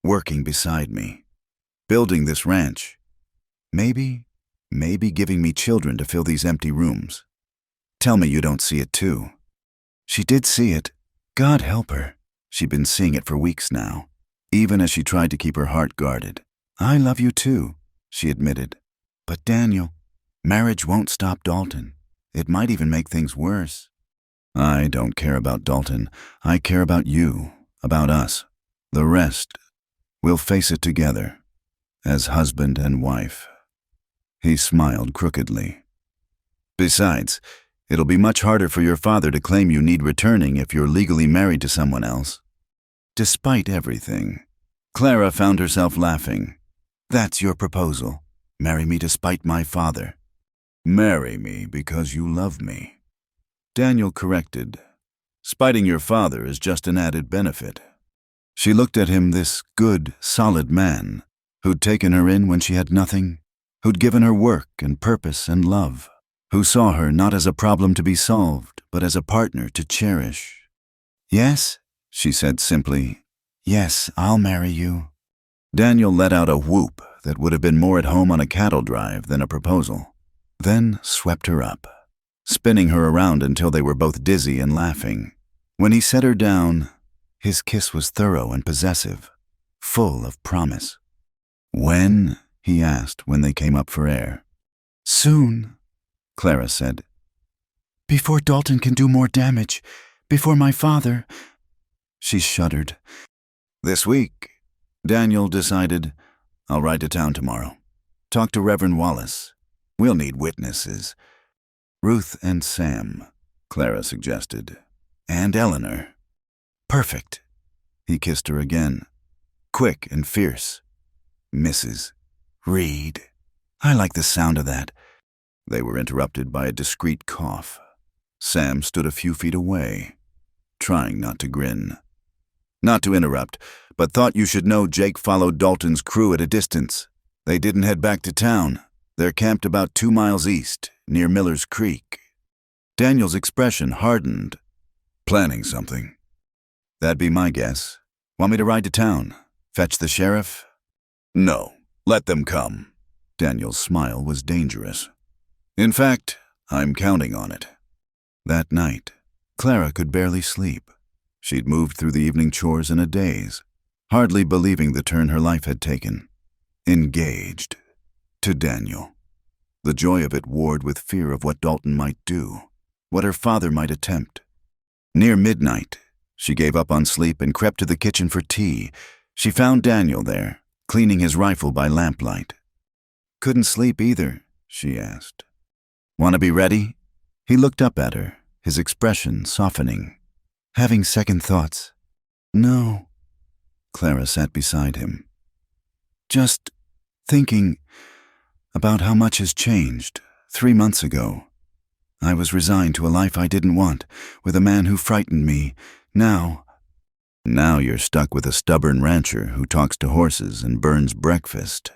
A: working beside me, building this ranch. Maybe giving me children to fill these empty rooms. Tell me you don't see it too. She did see it. God help her. She'd been seeing it for weeks now, even as she tried to keep her heart guarded. I love you too, she admitted. But Daniel, marriage won't stop Dalton. It might even make things worse. I don't care about Dalton. I care about you, about us. The rest, we'll face it together, as husband and wife. He smiled crookedly. Besides, it'll be much harder for your father to claim you need returning if you're legally married to someone else. Despite everything, Clara found herself laughing. That's your proposal. Marry me despite my father. Marry me because you love me. Daniel corrected. Spiting your father is just an added benefit. She looked at him, this good, solid man, who'd taken her in when she had nothing, who'd given her work and purpose and love, who saw her not as a problem to be solved, but as a partner to cherish. Yes, she said simply. Yes, I'll marry you. Daniel let out a whoop that would have been more at home on a cattle drive than a proposal, then swept her up, spinning her around until they were both dizzy and laughing. When he set her down, his kiss was thorough and possessive, full of promise. When? He asked when they came up for air. Soon, Clara said. Before Dalton can do more damage, before my father. She shuddered. This week, Daniel decided, I'll ride to town tomorrow. Talk to Reverend Wallace. We'll need witnesses. Ruth and Sam, Clara suggested. And Eleanor. Perfect. He kissed her again. Quick and fierce. Mrs. Reed. I like the sound of that. They were interrupted by a discreet cough. Sam stood a few feet away, trying not to grin. Not to interrupt, but thought you should know Jake followed Dalton's crew at a distance. They didn't head back to town. They're camped about 2 miles east, near Miller's Creek. Daniel's expression hardened. Planning something. That'd be my guess. Want me to ride to town? Fetch the sheriff? No, let them come. Daniel's smile was dangerous. In fact, I'm counting on it. That night, Clara could barely sleep. She'd moved through the evening chores in a daze, hardly believing the turn her life had taken. Engaged. To Daniel. The joy of it warred with fear of what Dalton might do, what her father might attempt. Near midnight, she gave up on sleep and crept to the kitchen for tea. She found Daniel there, cleaning his rifle by lamplight. Couldn't sleep either, she asked. Want to be ready? He looked up at her, his expression softening. Having second thoughts. No. Clara sat beside him. Just thinking about how much has changed. 3 months ago, I was resigned to a life I didn't want, with a man who frightened me. Now you're stuck with a stubborn rancher who talks to horses and burns breakfast.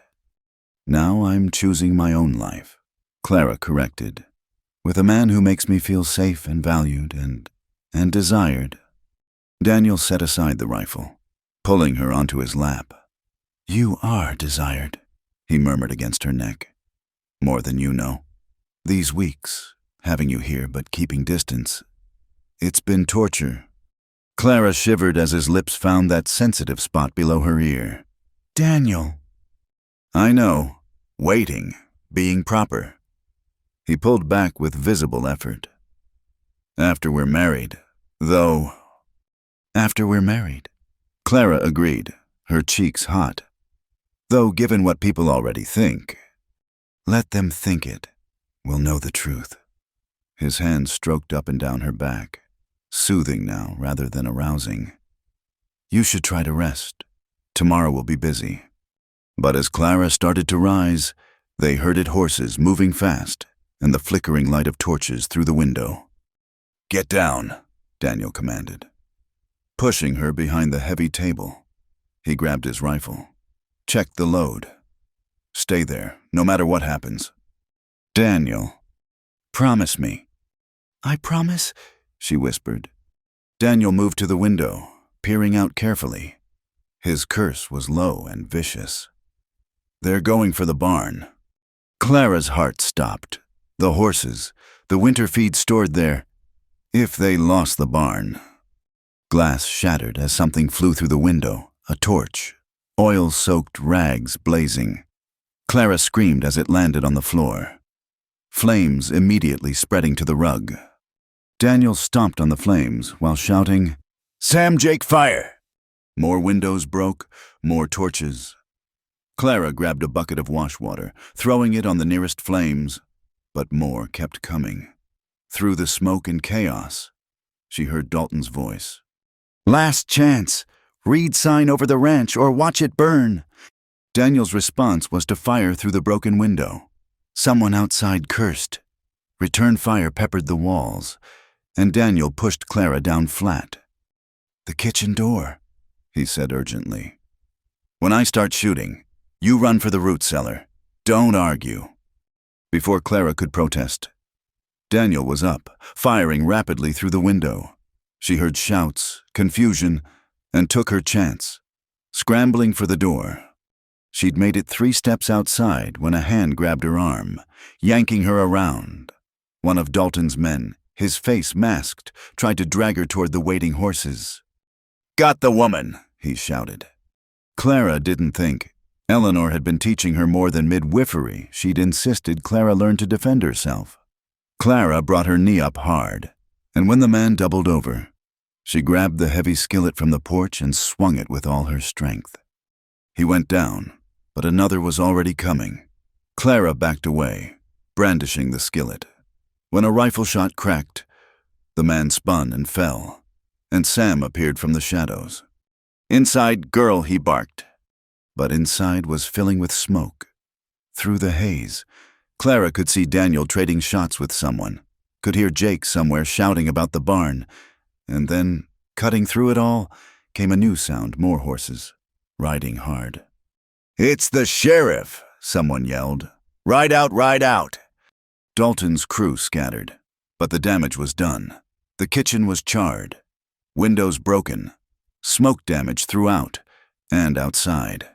A: Now I'm choosing my own life, Clara corrected, with a man who makes me feel safe and valued and desired. Daniel set aside the rifle, pulling her onto his lap. You are desired, he murmured against her neck. More than you know. These weeks, having you here but keeping distance, it's been torture. Clara shivered as his lips found that sensitive spot below her ear. Daniel. I know. Waiting. Being proper. He pulled back with visible effort. After we're married, though. After we're married. Clara agreed, her cheeks hot. Though given what people already think. Let them think it. We'll know the truth. His hand stroked up and down her back, soothing now rather than arousing. You should try to rest. Tomorrow will be busy. But as Clara started to rise, they herded horses moving fast and the flickering light of torches through the window. Get down, Daniel commanded. Pushing her behind the heavy table, he grabbed his rifle. Checked the load. Stay there, no matter what happens. Daniel, promise me. I promise, she whispered. Daniel moved to the window, peering out carefully. His curse was low and vicious. They're going for the barn. Clara's heart stopped. The horses, the winter feed stored there. If they lost the barn. Glass shattered as something flew through the window, a torch, oil-soaked rags blazing. Clara screamed as it landed on the floor. Flames immediately spreading to the rug. Daniel stomped on the flames while shouting, "Sam, Jake, fire!" More windows broke, more torches. Clara grabbed a bucket of wash water, throwing it on the nearest flames, but more kept coming. Through the smoke and chaos, she heard Dalton's voice. "Last chance! Read sign over the ranch or watch it burn!" Daniel's response was to fire through the broken window. Someone outside cursed. Return fire peppered the walls, and Daniel pushed Clara down flat. "The kitchen door," he said urgently. "When I start shooting, you run for the root cellar. Don't argue." Before Clara could protest, Daniel was up, firing rapidly through the window. She heard shouts, confusion, and took her chance, scrambling for the door. She'd made it 3 steps outside when a hand grabbed her arm, yanking her around. One of Dalton's men, his face masked, tried to drag her toward the waiting horses. "Got the woman!" he shouted. Clara didn't think. Eleanor had been teaching her more than midwifery. She'd insisted Clara learn to defend herself. Clara brought her knee up hard, and when the man doubled over, she grabbed the heavy skillet from the porch and swung it with all her strength. He went down, but another was already coming. Clara backed away, brandishing the skillet. When a rifle shot cracked, the man spun and fell, and Sam appeared from the shadows. "Inside, girl," he barked. But inside was filling with smoke. Through the haze, Clara could see Daniel trading shots with someone, could hear Jake somewhere shouting about the barn, and then, cutting through it all, came a new sound, more horses, riding hard. "It's the sheriff!" someone yelled. "Ride out, ride out!" Dalton's crew scattered, but the damage was done. The kitchen was charred, windows broken, smoke damage throughout and outside.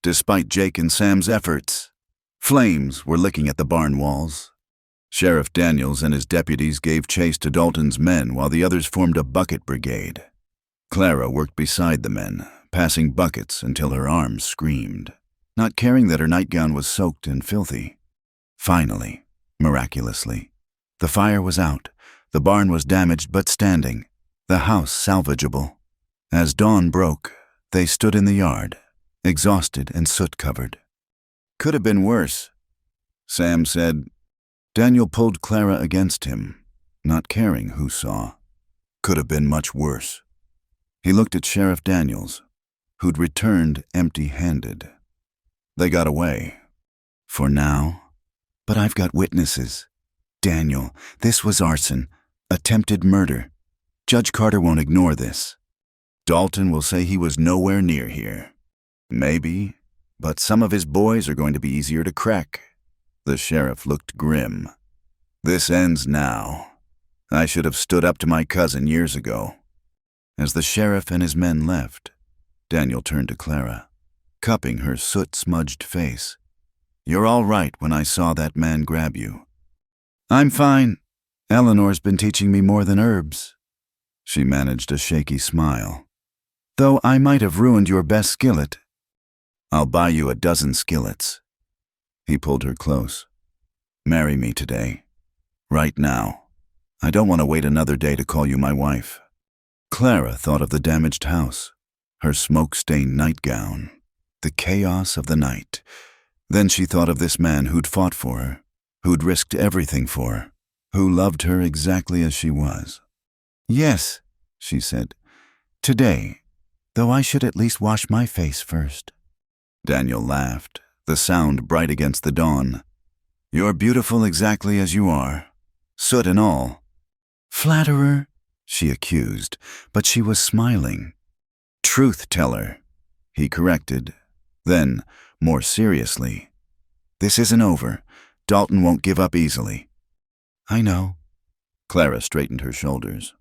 A: Despite Jake and Sam's efforts, flames were licking at the barn walls. Sheriff Daniels and his deputies gave chase to Dalton's men while the others formed a bucket brigade. Clara worked beside the men, passing buckets until her arms screamed, not caring that her nightgown was soaked and filthy. Finally, miraculously, the fire was out, the barn was damaged but standing, the house salvageable. As dawn broke, they stood in the yard, exhausted and soot-covered. "Could have been worse," Sam said. Daniel pulled Clara against him, not caring who saw. Could have been much worse. He looked at Sheriff Daniels, who'd returned empty-handed. They got away. For now. But I've got witnesses. Daniel, this was arson, attempted murder. Judge Carter won't ignore this. Dalton will say he was nowhere near here. Maybe, but some of his boys are going to be easier to crack. The sheriff looked grim. This ends now. I should have stood up to my cousin years ago. As the sheriff and his men left, Daniel turned to Clara, cupping her soot-smudged face. "You're all right when I saw that man grab you." "I'm fine. Eleanor's been teaching me more than herbs." She managed a shaky smile. "Though I might have ruined your best skillet." "I'll buy you a dozen skillets." He pulled her close. "Marry me today. Right now. I don't want to wait another day to call you my wife." Clara thought of the damaged house, her smoke-stained nightgown, the chaos of the night. Then she thought of this man who'd fought for her, who'd risked everything for her, who loved her exactly as she was. "Yes," she said, "today, though I should at least wash my face first." Daniel laughed, the sound bright against the dawn. "You're beautiful exactly as you are, soot and all." "Flatterer," she accused, but she was smiling. "Truth-teller," he corrected. Then, more seriously, "This isn't over. Dalton won't give up easily." "I know." Clara straightened her shoulders.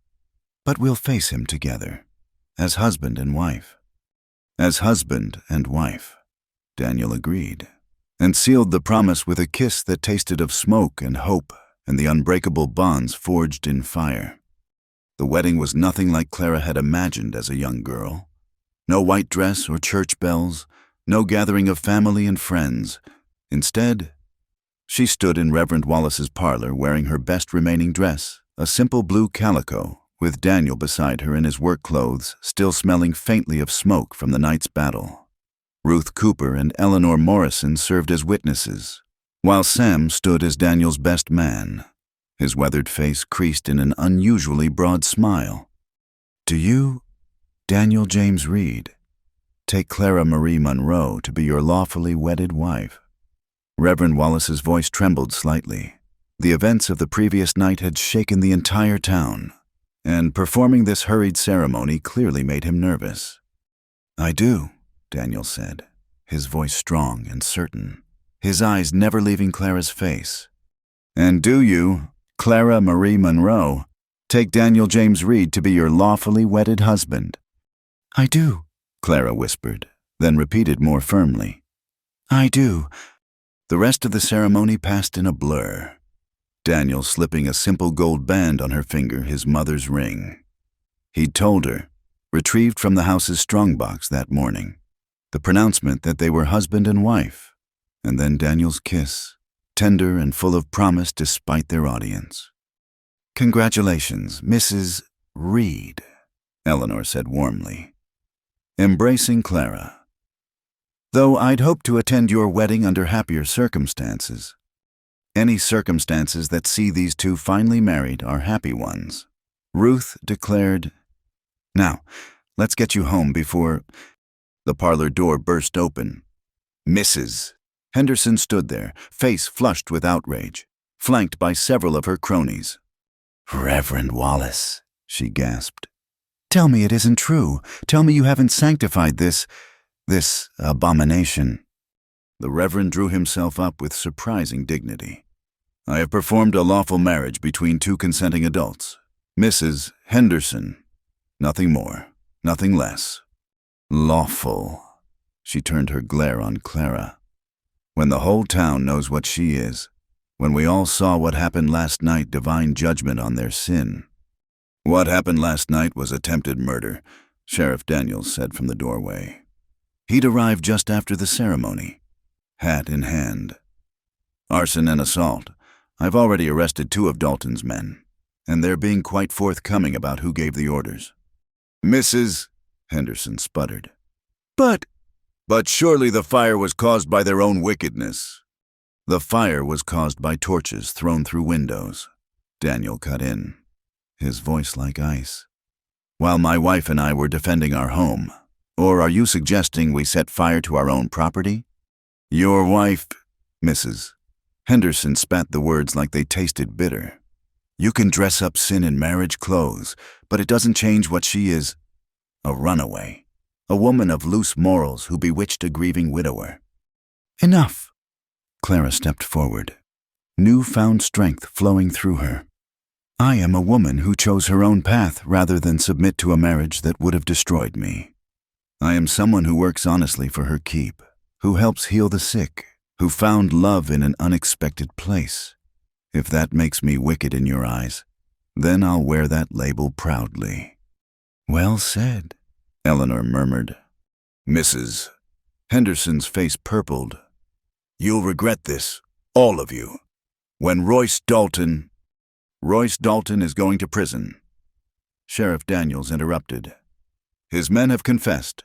A: "But we'll face him together, as husband and wife." As husband and wife, Daniel agreed. and sealed the promise with a kiss that tasted of smoke and hope and the unbreakable bonds forged in fire. The wedding was nothing like Clara had imagined as a young girl. No white dress or church bells, no gathering of family and friends. Instead, she stood in Reverend Wallace's parlor wearing her best remaining dress, a simple blue calico, with Daniel beside her in his work clothes, still smelling faintly of smoke from the night's battle. Ruth Cooper and Eleanor Morrison served as witnesses, while Sam stood as Daniel's best man, his weathered face creased in an unusually broad smile. "Do you, Daniel James Reed, take Clara Marie Monroe to be your lawfully wedded wife?" Reverend Wallace's voice trembled slightly. The events of the previous night had shaken the entire town, and performing this hurried ceremony clearly made him nervous. "I do," Daniel said, his voice strong and certain, his eyes never leaving Clara's face. "And do you, Clara Marie Monroe, take Daniel James Reed to be your lawfully wedded husband?" "I do," Clara whispered, then repeated more firmly. "I do." The rest of the ceremony passed in a blur, Daniel slipping a simple gold band on her finger, his mother's ring. He'd told her, retrieved from the house's strongbox that morning, the pronouncement that they were husband and wife, and then Daniel's kiss, tender and full of promise despite their audience. "Congratulations, Mrs. Reed," Eleanor said warmly, embracing Clara. "Though I'd hoped to attend your wedding under happier circumstances. Any circumstances that see these two finally married are happy ones," Ruth declared. "Now, let's get you home before—" The parlor door burst open. Mrs. Henderson stood there, face flushed with outrage, flanked by several of her cronies. "Reverend Wallace," she gasped. "Tell me it isn't true. Tell me you haven't sanctified this abomination." The Reverend drew himself up with surprising dignity. "I have performed a lawful marriage between two consenting adults. Mrs. Henderson. Nothing more, nothing less. Lawful." She turned her glare on Clara. "When the whole town knows what she is, when we all saw what happened last night, divine judgment on their sin." "What happened last night was attempted murder," Sheriff Daniels said from the doorway. He'd arrived just after the ceremony, hat in hand. "Arson and assault. I've already arrested 2 of Dalton's men, and they're being quite forthcoming about who gave the orders." "Mrs. Henderson sputtered. But surely the fire was caused by their own wickedness." "The fire was caused by torches thrown through windows," Daniel cut in, his voice like ice, "while my wife and I were defending our home. Or are you suggesting we set fire to our own property?" "Your wife—" Mrs. Henderson spat the words like they tasted bitter. "You can dress up sin in marriage clothes, but it doesn't change what she is. A runaway. A woman of loose morals who bewitched a grieving widower." "Enough." Clara stepped forward, newfound strength flowing through her. "I am a woman who chose her own path rather than submit to a marriage that would have destroyed me. I am someone who works honestly for her keep, who helps heal the sick, who found love in an unexpected place. If that makes me wicked in your eyes, then I'll wear that label proudly." "Well said," Eleanor murmured. Mrs. Henderson's face purpled. "You'll regret this, all of you. When Royce Dalton is going to prison." Sheriff Daniels interrupted. "His men have confessed.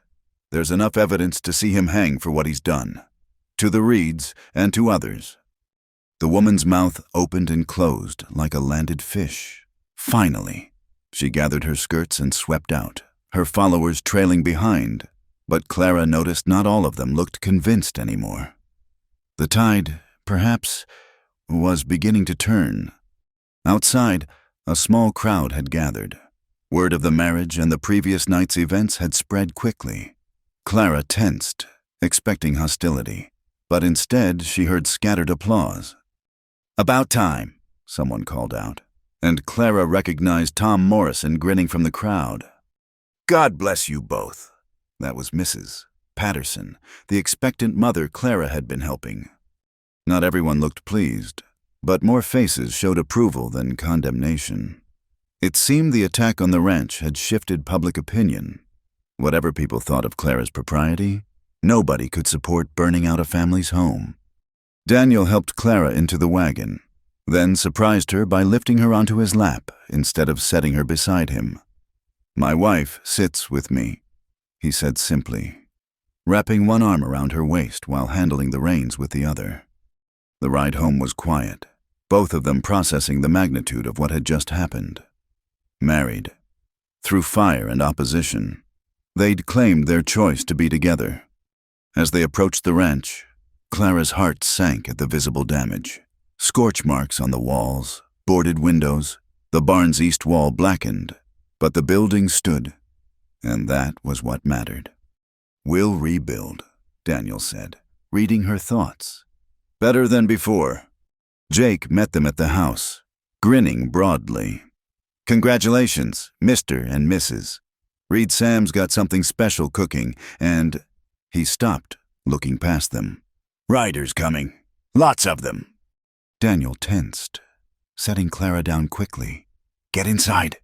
A: There's enough evidence to see him hang for what he's done. To the Reeds and to others." The woman's mouth opened and closed like a landed fish. Finally, she gathered her skirts and swept out, her followers trailing behind, but Clara noticed not all of them looked convinced anymore. The tide, perhaps, was beginning to turn. Outside, a small crowd had gathered. Word of the marriage and the previous night's events had spread quickly. Clara tensed, expecting hostility, but instead she heard scattered applause. "About time," someone called out, and Clara recognized Tom Morrison grinning from the crowd. "God bless you both." That was Mrs. Patterson, the expectant mother Clara had been helping, Not everyone looked pleased, but more faces showed approval than condemnation. It seemed the attack on the ranch had shifted public opinion. Whatever people thought of Clara's propriety, nobody could support burning out a family's home. Daniel helped Clara into the wagon, then surprised her by lifting her onto his lap instead of setting her beside him. "My wife sits with me," he said simply, wrapping one arm around her waist while handling the reins with the other. The ride home was quiet, both of them processing the magnitude of what had just happened. Married, through fire and opposition, they'd claimed their choice to be together. As they approached the ranch, Clara's heart sank at the visible damage. Scorch marks on the walls, boarded windows, the barn's east wall blackened, but the building stood, and that was what mattered. "We'll rebuild," Daniel said, reading her thoughts. "Better than before." Jake met them at the house, grinning broadly. "Congratulations, Mr. and Mrs. Reed Sam's got something special cooking, and—" He stopped, looking past them. "Riders coming. Lots of them." Daniel tensed, setting Clara down quickly. "Get inside."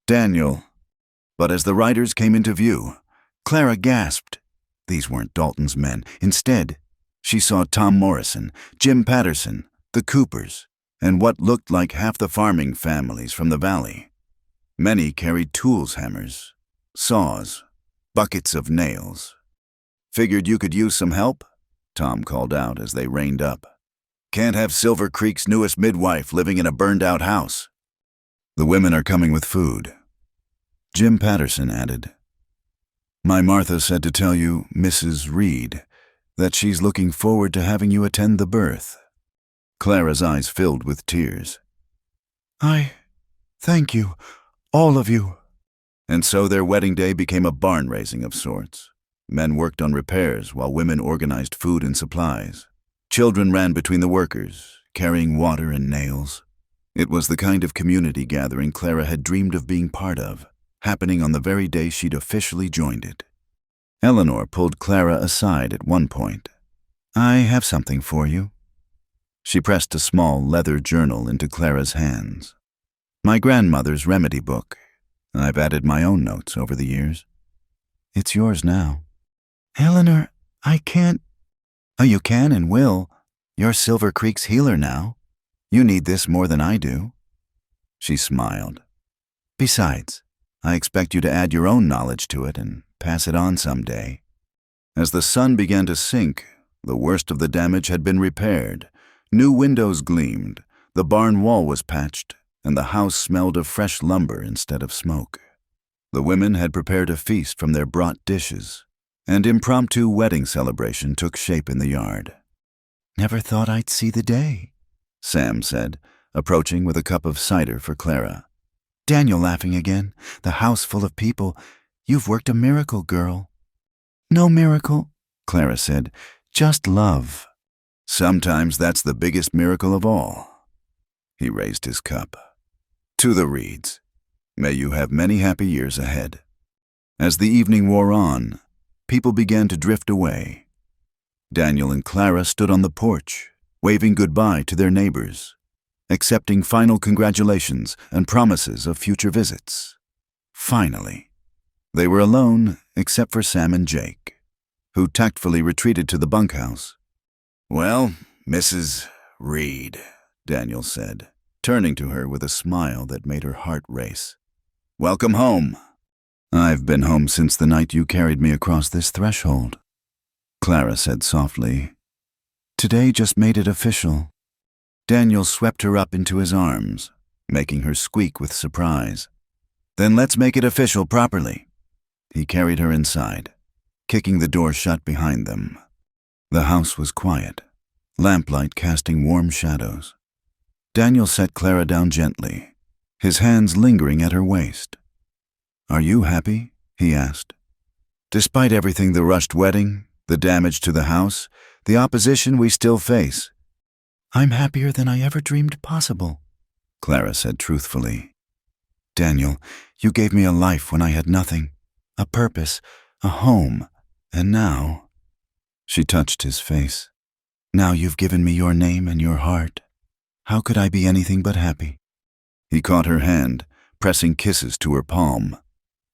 A: Daniel. But as the riders came into view, Clara gasped. These weren't Dalton's men. Instead, she saw Tom Morrison, Jim Patterson, the Coopers, and what looked like half the farming families from the valley. Many carried tools, hammers, saws, buckets of nails. "Figured you could use some help?" Tom called out as they reined up. "Can't have Silver Creek's newest midwife living in a burned-out house." "The women are coming with food," Jim Patterson added. "My Martha said to tell you, Mrs. Reed, that she's looking forward to having you attend the birth." Clara's eyes filled with tears. Thank you, all of you." And so their wedding day became a barn raising of sorts. Men worked on repairs while women organized food and supplies. Children ran between the workers, carrying water and nails. It was the kind of community gathering Clara had dreamed of being part of, happening on the very day she'd officially joined it. Eleanor pulled Clara aside at one point. "I have something for you." She pressed a small leather journal into Clara's hands. "My grandmother's remedy book. I've added my own notes over the years. It's yours now." "Eleanor, I can't—" "Oh, you can and will. You're Silver Creek's healer now. You need this more than I do." She smiled. "Besides, I expect you to add your own knowledge to it and pass it on someday." As the sun began to sink, the worst of the damage had been repaired. New windows gleamed, the barn wall was patched, and the house smelled of fresh lumber instead of smoke. The women had prepared a feast from their brought dishes, and impromptu wedding celebration took shape in the yard. "Never thought I'd see the day," Sam said, approaching with a cup of cider for Clara. "Daniel laughing again, the house full of people. You've worked a miracle, girl." "No miracle," Clara said, "just love." "Sometimes that's the biggest miracle of all." He raised his cup. "To the Reeds. May you have many happy years ahead." As the evening wore on, people began to drift away. Daniel and Clara stood on the porch, waving goodbye to their neighbors, accepting final congratulations and promises of future visits. Finally, they were alone except for Sam and Jake, who tactfully retreated to the bunkhouse. "Well, Mrs. Reed," Daniel said, turning to her with a smile that made her heart race. "Welcome home." "I've been home since the night you carried me across this threshold," Clara said softly. "Today just made it official." Daniel swept her up into his arms, making her squeak with surprise. "Then let's make it official properly." He carried her inside, kicking the door shut behind them. The house was quiet, lamplight casting warm shadows. Daniel set Clara down gently, his hands lingering at her waist. "Are you happy?" he asked. "Despite everything, the rushed wedding, the damage to the house, the opposition we still face." "I'm happier than I ever dreamed possible," Clara said truthfully. "Daniel, you gave me a life when I had nothing, a purpose, a home, and now—" She touched his face. Now you've given me your name and your heart. How could I be anything but happy?" He caught her hand, pressing kisses to her palm.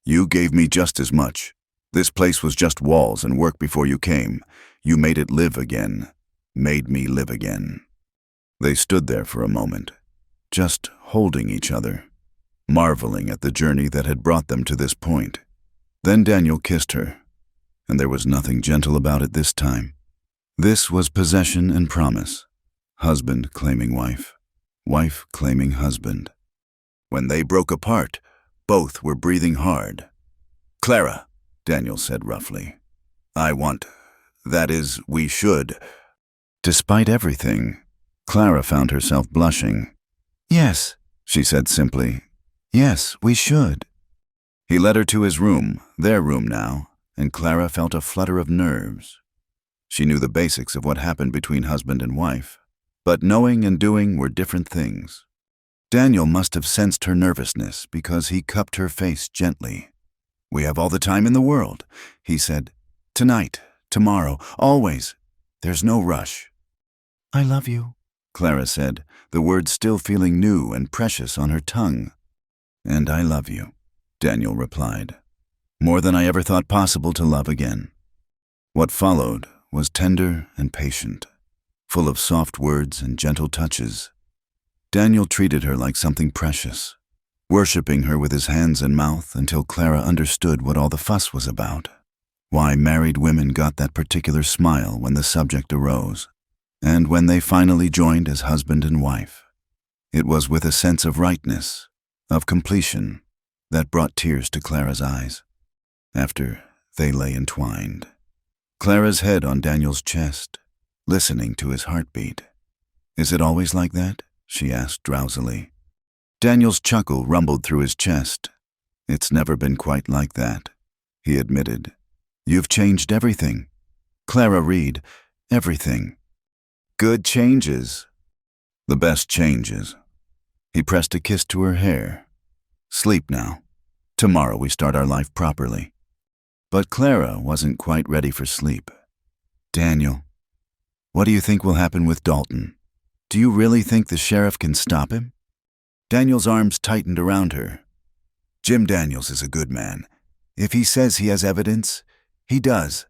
A: "You gave me just as much. This place was just walls and work before you came. You made it live again. Made me live again." They stood there for a moment, just holding each other, marveling at the journey that had brought them to this point. Then Daniel kissed her, and there was nothing gentle about it this time. This was possession and promise, husband claiming wife, wife claiming husband. When they broke apart, both were breathing hard. "Clara," Daniel said roughly, that is, we should." Despite everything, Clara found herself blushing. "Yes," she said simply. "Yes, we should." He led her to his room, their room now, and Clara felt a flutter of nerves. She knew the basics of what happened between husband and wife, but knowing and doing were different things. Daniel must have sensed her nervousness because he cupped her face gently. "We have all the time in the world," he said. "Tonight, tomorrow, always. There's no rush." "I love you," Clara said, the words still feeling new and precious on her tongue. "And I love you," Daniel replied. "More than I ever thought possible to love again." What followed was tender and patient, full of soft words and gentle touches. Daniel treated her like something precious, worshipping her with his hands and mouth until Clara understood what all the fuss was about, why married women got that particular smile when the subject arose, and when they finally joined as husband and wife. It was with a sense of rightness, of completion, that brought tears to Clara's eyes. After they lay entwined, Clara's head on Daniel's chest, listening to his heartbeat. "Is it always like that?" she asked drowsily. Daniel's chuckle rumbled through his chest. "It's never been quite like that," he admitted. "You've changed everything. Clara Reed, everything. Good changes. The best changes." He pressed a kiss to her hair. "Sleep now. Tomorrow we start our life properly." But Clara wasn't quite ready for sleep. "Daniel, what do you think will happen with Dalton? Do you really think the sheriff can stop him?" Daniel's arms tightened around her. "Jim Daniels is a good man. If he says he has evidence, he does.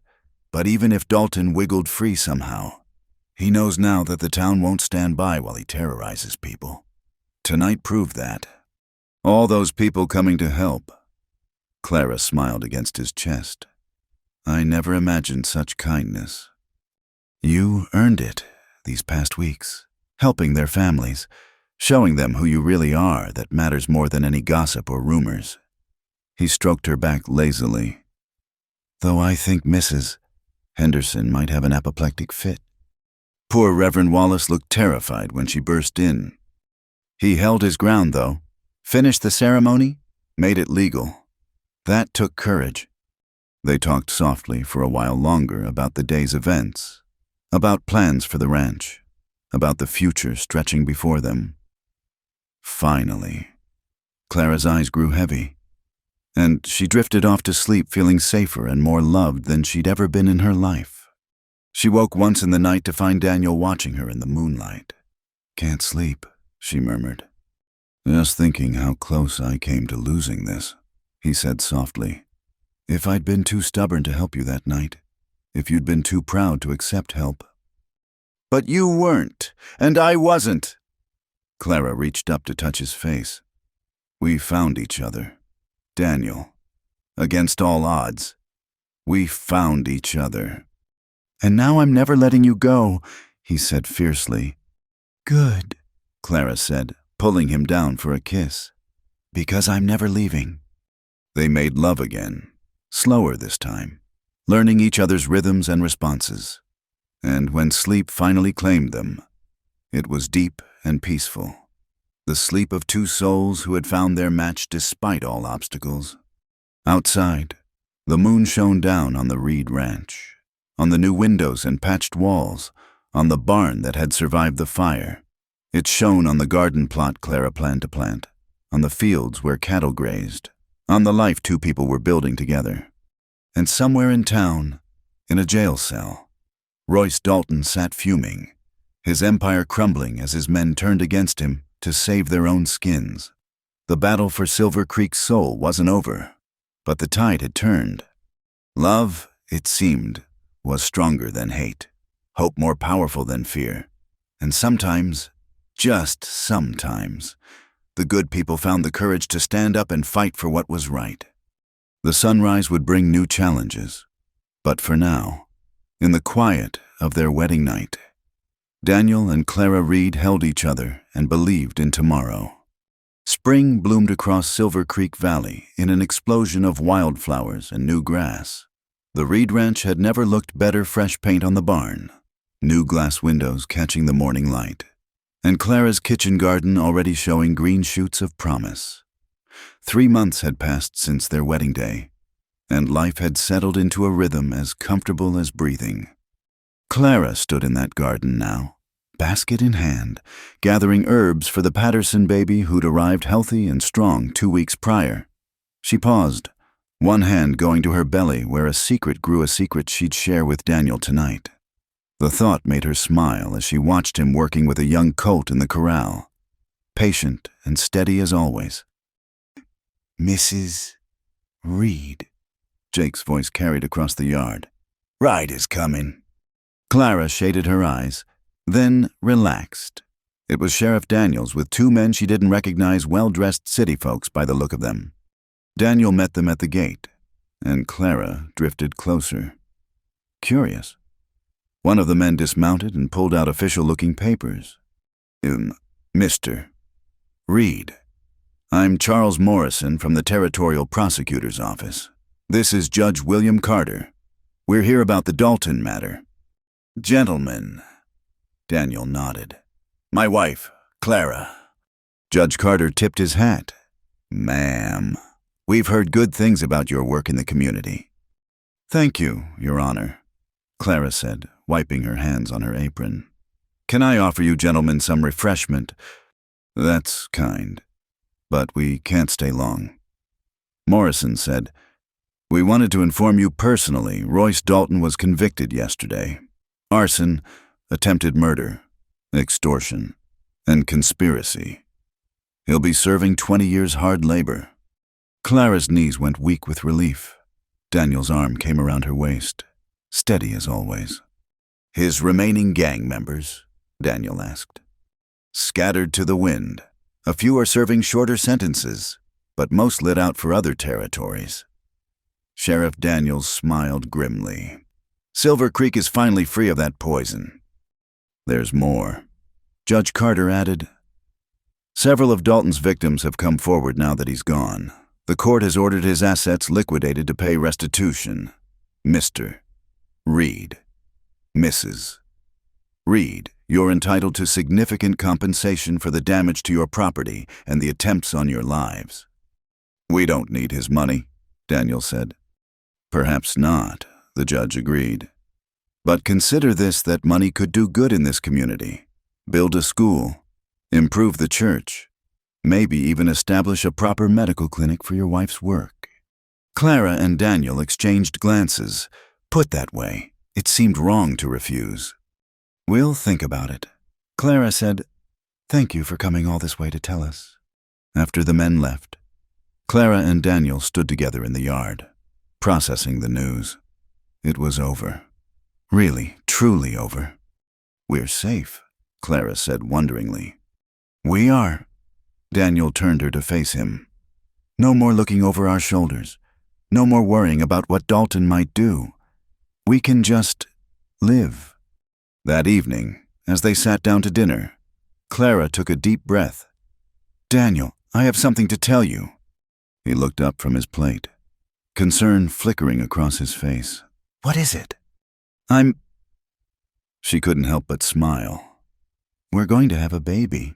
A: But even if Dalton wiggled free somehow, he knows now that the town won't stand by while he terrorizes people. Tonight proved that. All those people coming to help." Clara smiled against his chest. "I never imagined such kindness. You earned it these past weeks, helping their families, showing them who you really are that matters more than any gossip or rumors." He stroked her back lazily. "Though I think Mrs. Henderson might have an apoplectic fit." Poor Reverend Wallace looked terrified when she burst in. He held his ground, though, finished the ceremony, made it legal. That took courage. They talked softly for a while longer about the day's events, about plans for the ranch, about the future stretching before them. Finally, Clara's eyes grew heavy, and she drifted off to sleep feeling safer and more loved than she'd ever been in her life. She woke once in the night to find Daniel watching her in the moonlight. "Can't sleep," she murmured. "Just thinking how close I came to losing this," he said softly. "If I'd been too stubborn to help you that night, if you'd been too proud to accept help." "But you weren't, and I wasn't." Clara reached up to touch his face. "We found each other, Daniel. Against all odds, we found each other." "And now I'm never letting you go," he said fiercely. "Good," Clara said, pulling him down for a kiss. "Because I'm never leaving." They made love again, slower this time, learning each other's rhythms and responses. And when sleep finally claimed them, it was deep and peaceful. The sleep of two souls who had found their match despite all obstacles. Outside, the moon shone down on the Reed Ranch, on the new windows and patched walls, on the barn that had survived the fire. It shone on the garden plot Clara planned to plant, on the fields where cattle grazed, on the life two people were building together. And somewhere in town, in a jail cell, Royce Dalton sat fuming, his empire crumbling as his men turned against him to save their own skins. The battle for Silver Creek's soul wasn't over, but the tide had turned. Love, it seemed, was stronger than hate, hope more powerful than fear, and sometimes, just sometimes, the good people found the courage to stand up and fight for what was right. The sunrise would bring new challenges, but for now, in the quiet of their wedding night, Daniel and Clara Reed held each other and believed in tomorrow. Spring bloomed across Silver Creek Valley in an explosion of wildflowers and new grass. The Reed Ranch had never looked better, fresh paint on the barn, new glass windows catching the morning light, and Clara's kitchen garden already showing green shoots of promise. 3 months had passed since their wedding day, and life had settled into a rhythm as comfortable as breathing. Clara stood in that garden now, basket in hand, gathering herbs for the Patterson baby who'd arrived healthy and strong 2 weeks prior. She paused, one hand going to her belly where a secret grew, a secret she'd share with Daniel tonight. The thought made her smile as she watched him working with a young colt in the corral, patient and steady as always. "Mrs. Reed," Jake's voice carried across the yard. "Ride is coming." Clara shaded her eyes, then relaxed. It was Sheriff Daniels with 2 men she didn't recognize, well-dressed city folks by the look of them. Daniel met them at the gate, and Clara drifted closer. Curious. One of the men dismounted and pulled out official-looking papers. "Mr. Reed, I'm Charles Morrison from the Territorial Prosecutor's Office. This is Judge William Carter. We're here about the Dalton matter." "Gentlemen," Daniel nodded. "My wife, Clara." Judge Carter tipped his hat. "Ma'am, we've heard good things about your work in the community." "Thank you, Your Honor," Clara said, wiping her hands on her apron. "Can I offer you gentlemen some refreshment?" "That's kind, but we can't stay long." Morrison said, "We wanted to inform you personally, Royce Dalton was convicted yesterday. Arson, attempted murder, extortion, and conspiracy. He'll be serving 20 years hard labor." Clara's knees went weak with relief. Daniel's arm came around her waist, steady as always. "His remaining gang members?" Daniel asked. "Scattered to the wind. A few are serving shorter sentences, but most lit out for other territories." Sheriff Daniels smiled grimly. "Silver Creek is finally free of that poison." "There's more." Judge Carter added, "Several of Dalton's victims have come forward now that he's gone. The court has ordered his assets liquidated to pay restitution. Mr. Reed, Mrs. Reed, you're entitled to significant compensation for the damage to your property and the attempts on your lives." "We don't need his money," Daniel said. "Perhaps not," the judge agreed. "But consider this, that money could do good in this community. Build a school, improve the church, maybe even establish a proper medical clinic for your wife's work." Clara and Daniel exchanged glances. Put that way, it seemed wrong to refuse. "We'll think about it." Clara said, "Thank you for coming all this way to tell us." After the men left, Clara and Daniel stood together in the yard, processing the news. It was over. Really, truly over. "We're safe," Clara said wonderingly. "We are." Daniel turned her to face him. "No more looking over our shoulders. No more worrying about what Dalton might do. We can just live." That evening, as they sat down to dinner, Clara took a deep breath. "Daniel, I have something to tell you." He looked up from his plate, concern flickering across his face. "What is it?" She couldn't help but smile. "We're going to have a baby."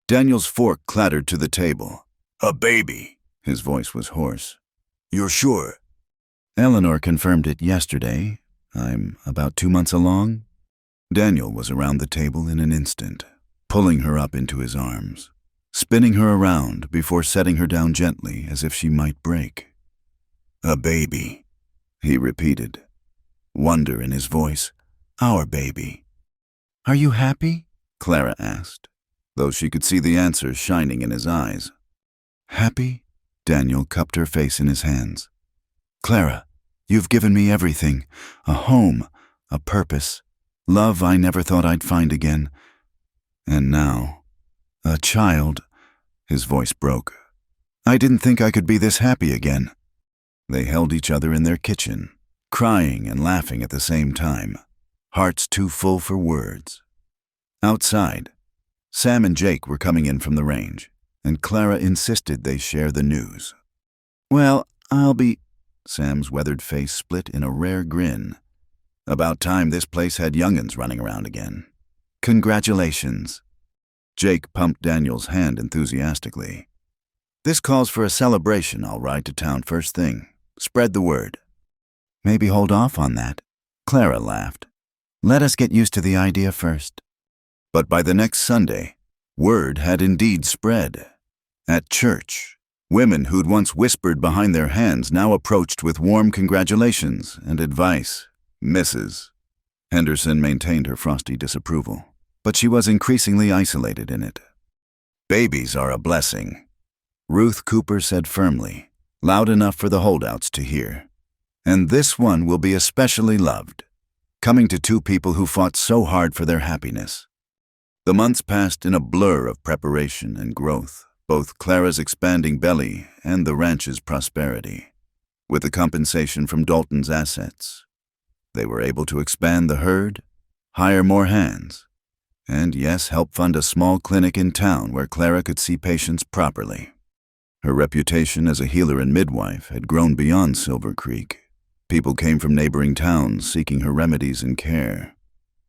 A: Daniel's fork clattered to the table. "A baby?" His voice was hoarse. "You're sure?" "Eleanor confirmed it yesterday. I'm about 2 months along." Daniel was around the table in an instant, pulling her up into his arms, spinning her around before setting her down gently as if she might break. "A baby," he repeated, wonder in his voice. Our baby. Are you happy? Clara asked, though she could see the answer shining in his eyes. Happy? Daniel cupped her face in his hands. Clara, you've given me everything. A home, a purpose, love I never thought I'd find again. And now, a child. His voice broke. I didn't think I could be this happy again. They held each other in their kitchen, crying and laughing at the same time, hearts too full for words. Outside, Sam and Jake were coming in from the range, and Clara insisted they share the news. Well, Sam's weathered face split in a rare grin. About time this place had young'uns running around again. Congratulations. Jake pumped Daniel's hand enthusiastically. This calls for a celebration. I'll ride to town first thing. Spread the word. Maybe hold off on that. Clara laughed. Let us get used to the idea first. But by the next Sunday, word had indeed spread. At church, women who'd once whispered behind their hands now approached with warm congratulations and advice. Mrs. Henderson maintained her frosty disapproval, but she was increasingly isolated in it. Babies are a blessing, Ruth Cooper said firmly, loud enough for the holdouts to hear. And this one will be especially loved, coming to two people who fought so hard for their happiness. The months passed in a blur of preparation and growth, both Clara's expanding belly and the ranch's prosperity. With the compensation from Dalton's assets, they were able to expand the herd, hire more hands, and yes, help fund a small clinic in town where Clara could see patients properly. Her reputation as a healer and midwife had grown beyond Silver Creek. People came from neighboring towns seeking her remedies and care.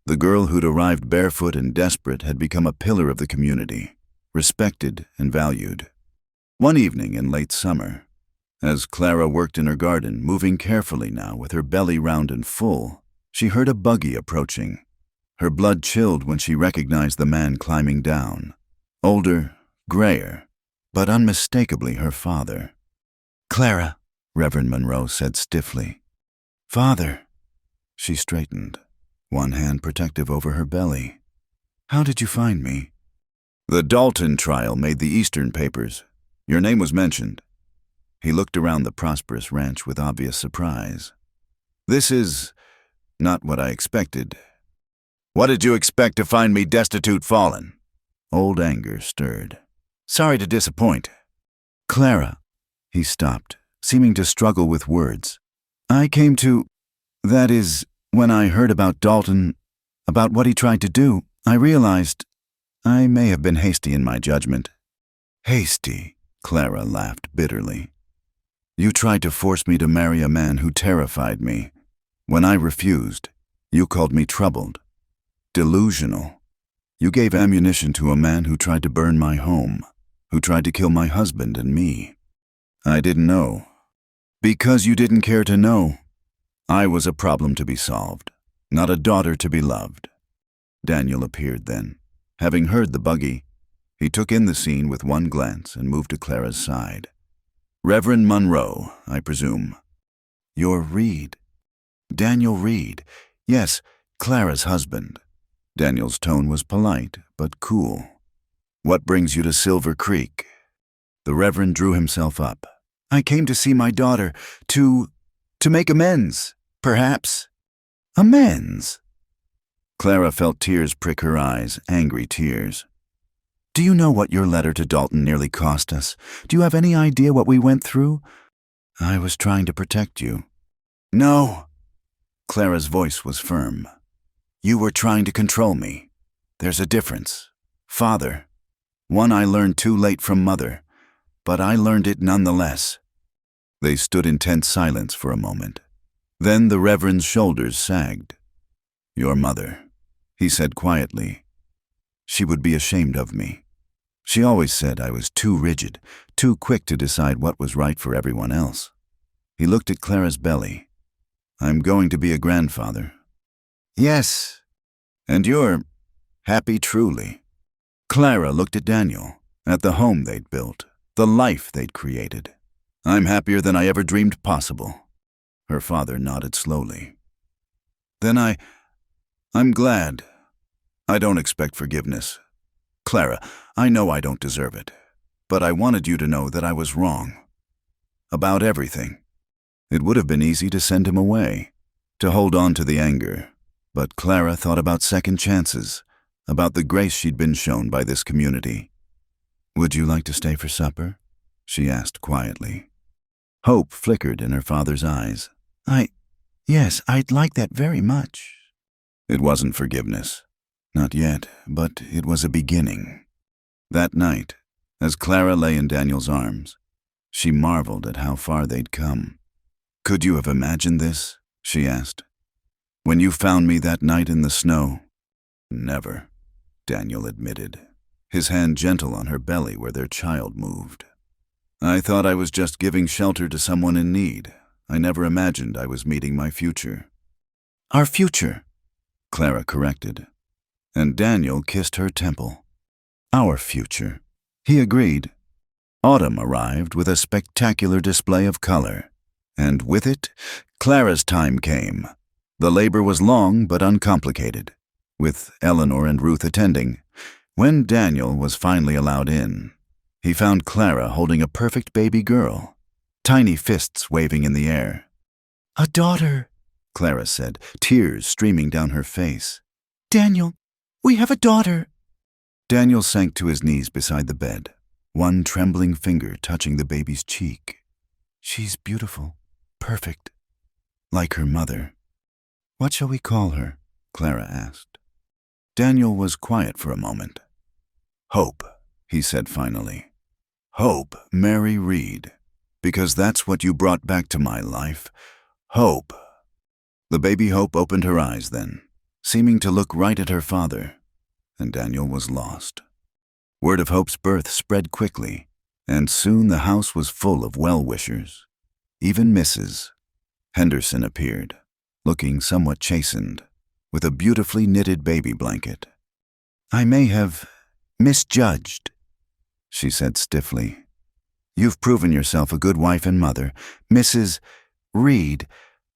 A: The girl who'd arrived barefoot and desperate had become a pillar of the community, respected and valued. One evening in late summer, as Clara worked in her garden, moving carefully now with her belly round and full, she heard a buggy approaching. Her blood chilled when she recognized the man climbing down. Older, grayer, but unmistakably her father. Clara, Reverend Monroe said stiffly. Father. She straightened, one hand protective over her belly. How did you find me? The Dalton trial made the Eastern papers. Your name was mentioned. He looked around the prosperous ranch with obvious surprise. This is not what I expected. What did you expect to find me destitute fallen? Old anger stirred. Sorry to disappoint. Clara. He stopped, seeming to struggle with words. I came to... That is, when I heard about Dalton, about what he tried to do, I realized I may have been hasty in my judgment. Hasty, Clara laughed bitterly. You tried to force me to marry a man who terrified me. When I refused, you called me troubled, delusional. You gave ammunition to a man who tried to burn my home, who tried to kill my husband and me. I didn't know. Because you didn't care to know. I was a problem to be solved, not a daughter to be loved. Daniel appeared then. Having heard the buggy, he took in the scene with one glance and moved to Clara's side. Reverend Monroe, I presume. You're Reed. Daniel Reed. Yes, Clara's husband. Daniel's tone was polite, but cool. What brings you to Silver Creek? The Reverend drew himself up. I came to see my daughter, to make amends, perhaps. Amends? Clara felt tears prick her eyes, angry tears. Do you know what your letter to Dalton nearly cost us? Do you have any idea what we went through? I was trying to protect you. No. Clara's voice was firm. You were trying to control me. There's a difference. Father. One I learned too late from Mother, but I learned it nonetheless. They stood in tense silence for a moment. Then the Reverend's shoulders sagged. Your mother, he said quietly. She would be ashamed of me. She always said I was too rigid, too quick to decide what was right for everyone else. He looked at Clara's belly. I'm going to be a grandfather. Yes. And you're happy truly. Clara looked at Daniel, at the home they'd built, the life they'd created. I'm happier than I ever dreamed possible. Her father nodded slowly. Then I'm glad. I don't expect forgiveness. Clara, I know I don't deserve it, but I wanted you to know that I was wrong. About everything. It would have been easy to send him away, to hold on to the anger, but Clara thought about second chances, about the grace she'd been shown by this community. Would you like to stay for supper? She asked quietly. Hope flickered in her father's eyes. Yes, I'd like that very much. It wasn't forgiveness. Not yet, but it was a beginning. That night, as Clara lay in Daniel's arms, she marveled at how far they'd come. Could you have imagined this? She asked. When you found me that night in the snow? Never, Daniel admitted, his hand gentle on her belly where their child moved. I thought I was just giving shelter to someone in need. I never imagined I was meeting my future. Our future, Clara corrected, and Daniel kissed her temple. Our future, he agreed. Autumn arrived with a spectacular display of color, and with it, Clara's time came. The labor was long but uncomplicated, with Eleanor and Ruth attending. When Daniel was finally allowed in, he found Clara holding a perfect baby girl, tiny fists waving in the air. A daughter, Clara said, tears streaming down her face. Daniel, we have a daughter. Daniel sank to his knees beside the bed, one trembling finger touching the baby's cheek. She's beautiful, perfect, like her mother. What shall we call her? Clara asked. Daniel was quiet for a moment. Hope, he said finally. Hope, Mary Reed, because that's what you brought back to my life. Hope. The baby Hope opened her eyes then, seeming to look right at her father, and Daniel was lost. Word of Hope's birth spread quickly, and soon the house was full of well-wishers. Even Mrs. Henderson appeared, looking somewhat chastened, with a beautifully knitted baby blanket. I may have misjudged, she said stiffly. You've proven yourself a good wife and mother. Mrs. Reed,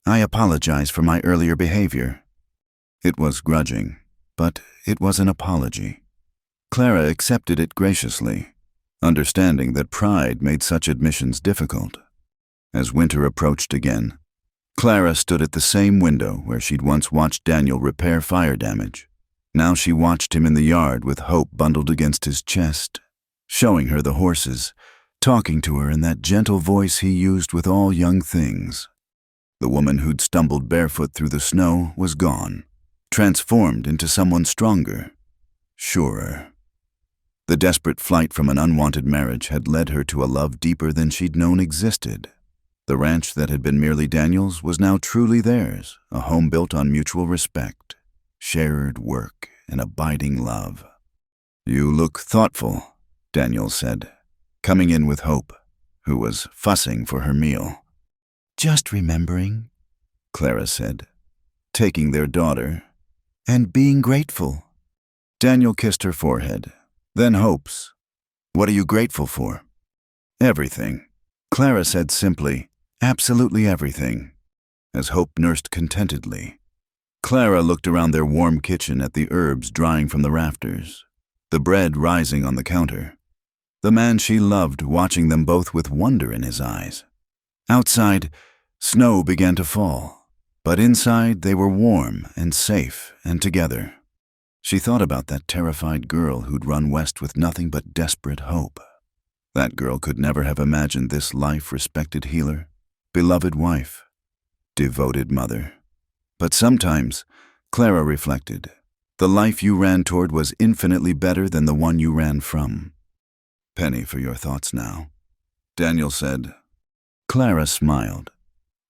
A: I apologize for my earlier behavior. It was grudging, but it was an apology. Clara accepted it graciously, understanding that pride made such admissions difficult. As winter approached again, Clara stood at the same window where she'd once watched Daniel repair fire damage. Now she watched him in the yard with Hope bundled against his chest, showing her the horses, talking to her in that gentle voice he used with all young things. The woman who'd stumbled barefoot through the snow was gone, transformed into someone stronger, surer. The desperate flight from an unwanted marriage had led her to a love deeper than she'd known existed. The ranch that had been merely Daniel's was now truly theirs, a home built on mutual respect, shared work, and abiding love. You look thoughtful, Daniel said, coming in with Hope, who was fussing for her meal. Just remembering, Clara said, taking their daughter, and being grateful. Daniel kissed her forehead, then Hope's. What are you grateful for? Everything, Clara said simply, absolutely everything, as Hope nursed contentedly. Clara looked around their warm kitchen at the herbs drying from the rafters, the bread rising on the counter, the man she loved watching them both with wonder in his eyes. Outside, snow began to fall, but inside they were warm and safe and together. She thought about that terrified girl who'd run west with nothing but desperate hope. That girl could never have imagined this life-respected healer, beloved wife, devoted mother. But sometimes, Clara reflected, the life you ran toward was infinitely better than the one you ran from. Penny for your thoughts now, Daniel said. Clara smiled,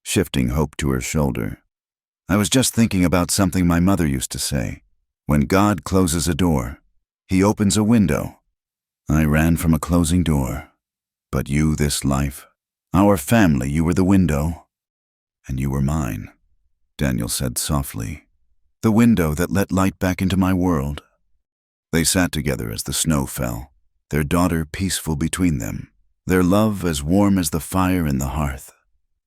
A: shifting Hope to her shoulder. I was just thinking about something my mother used to say. When God closes a door, he opens a window. I ran from a closing door, but you, this life, our family, you were the window, and you were mine, Daniel said softly, the window that let light back into my world. They sat together as the snow fell, their daughter peaceful between them, their love as warm as the fire in the hearth.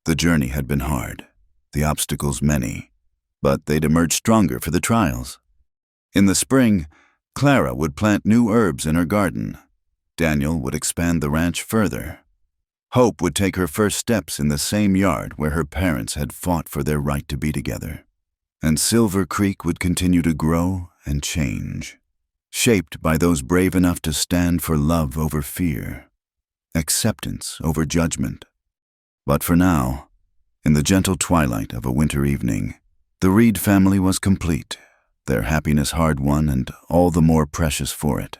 A: The journey had been hard, the obstacles many, but they'd emerge stronger for the trials. In the spring, Clara would plant new herbs in her garden. Daniel would expand the ranch further. Hope would take her first steps in the same yard where her parents had fought for their right to be together. And Silver Creek would continue to grow and change, shaped by those brave enough to stand for love over fear, acceptance over judgment. But for now, in the gentle twilight of a winter evening, the Reed family was complete, their happiness hard-won and all the more precious for it.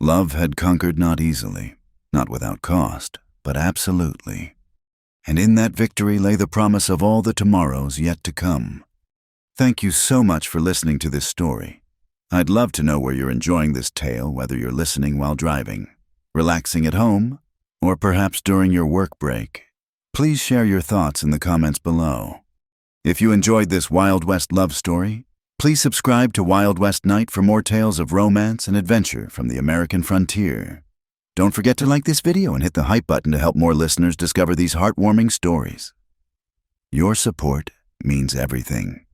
A: Love had conquered not easily, not without cost, but absolutely. And in that victory lay the promise of all the tomorrows yet to come. Thank you so much for listening to this story. I'd love to know where you're enjoying this tale, whether you're listening while driving, relaxing at home, or perhaps during your work break. Please share your thoughts in the comments below. If you enjoyed this Wild West love story, please subscribe to Wild West Night for more tales of romance and adventure from the American frontier. Don't forget to like this video and hit the hype button to help more listeners discover these heartwarming stories. Your support means everything.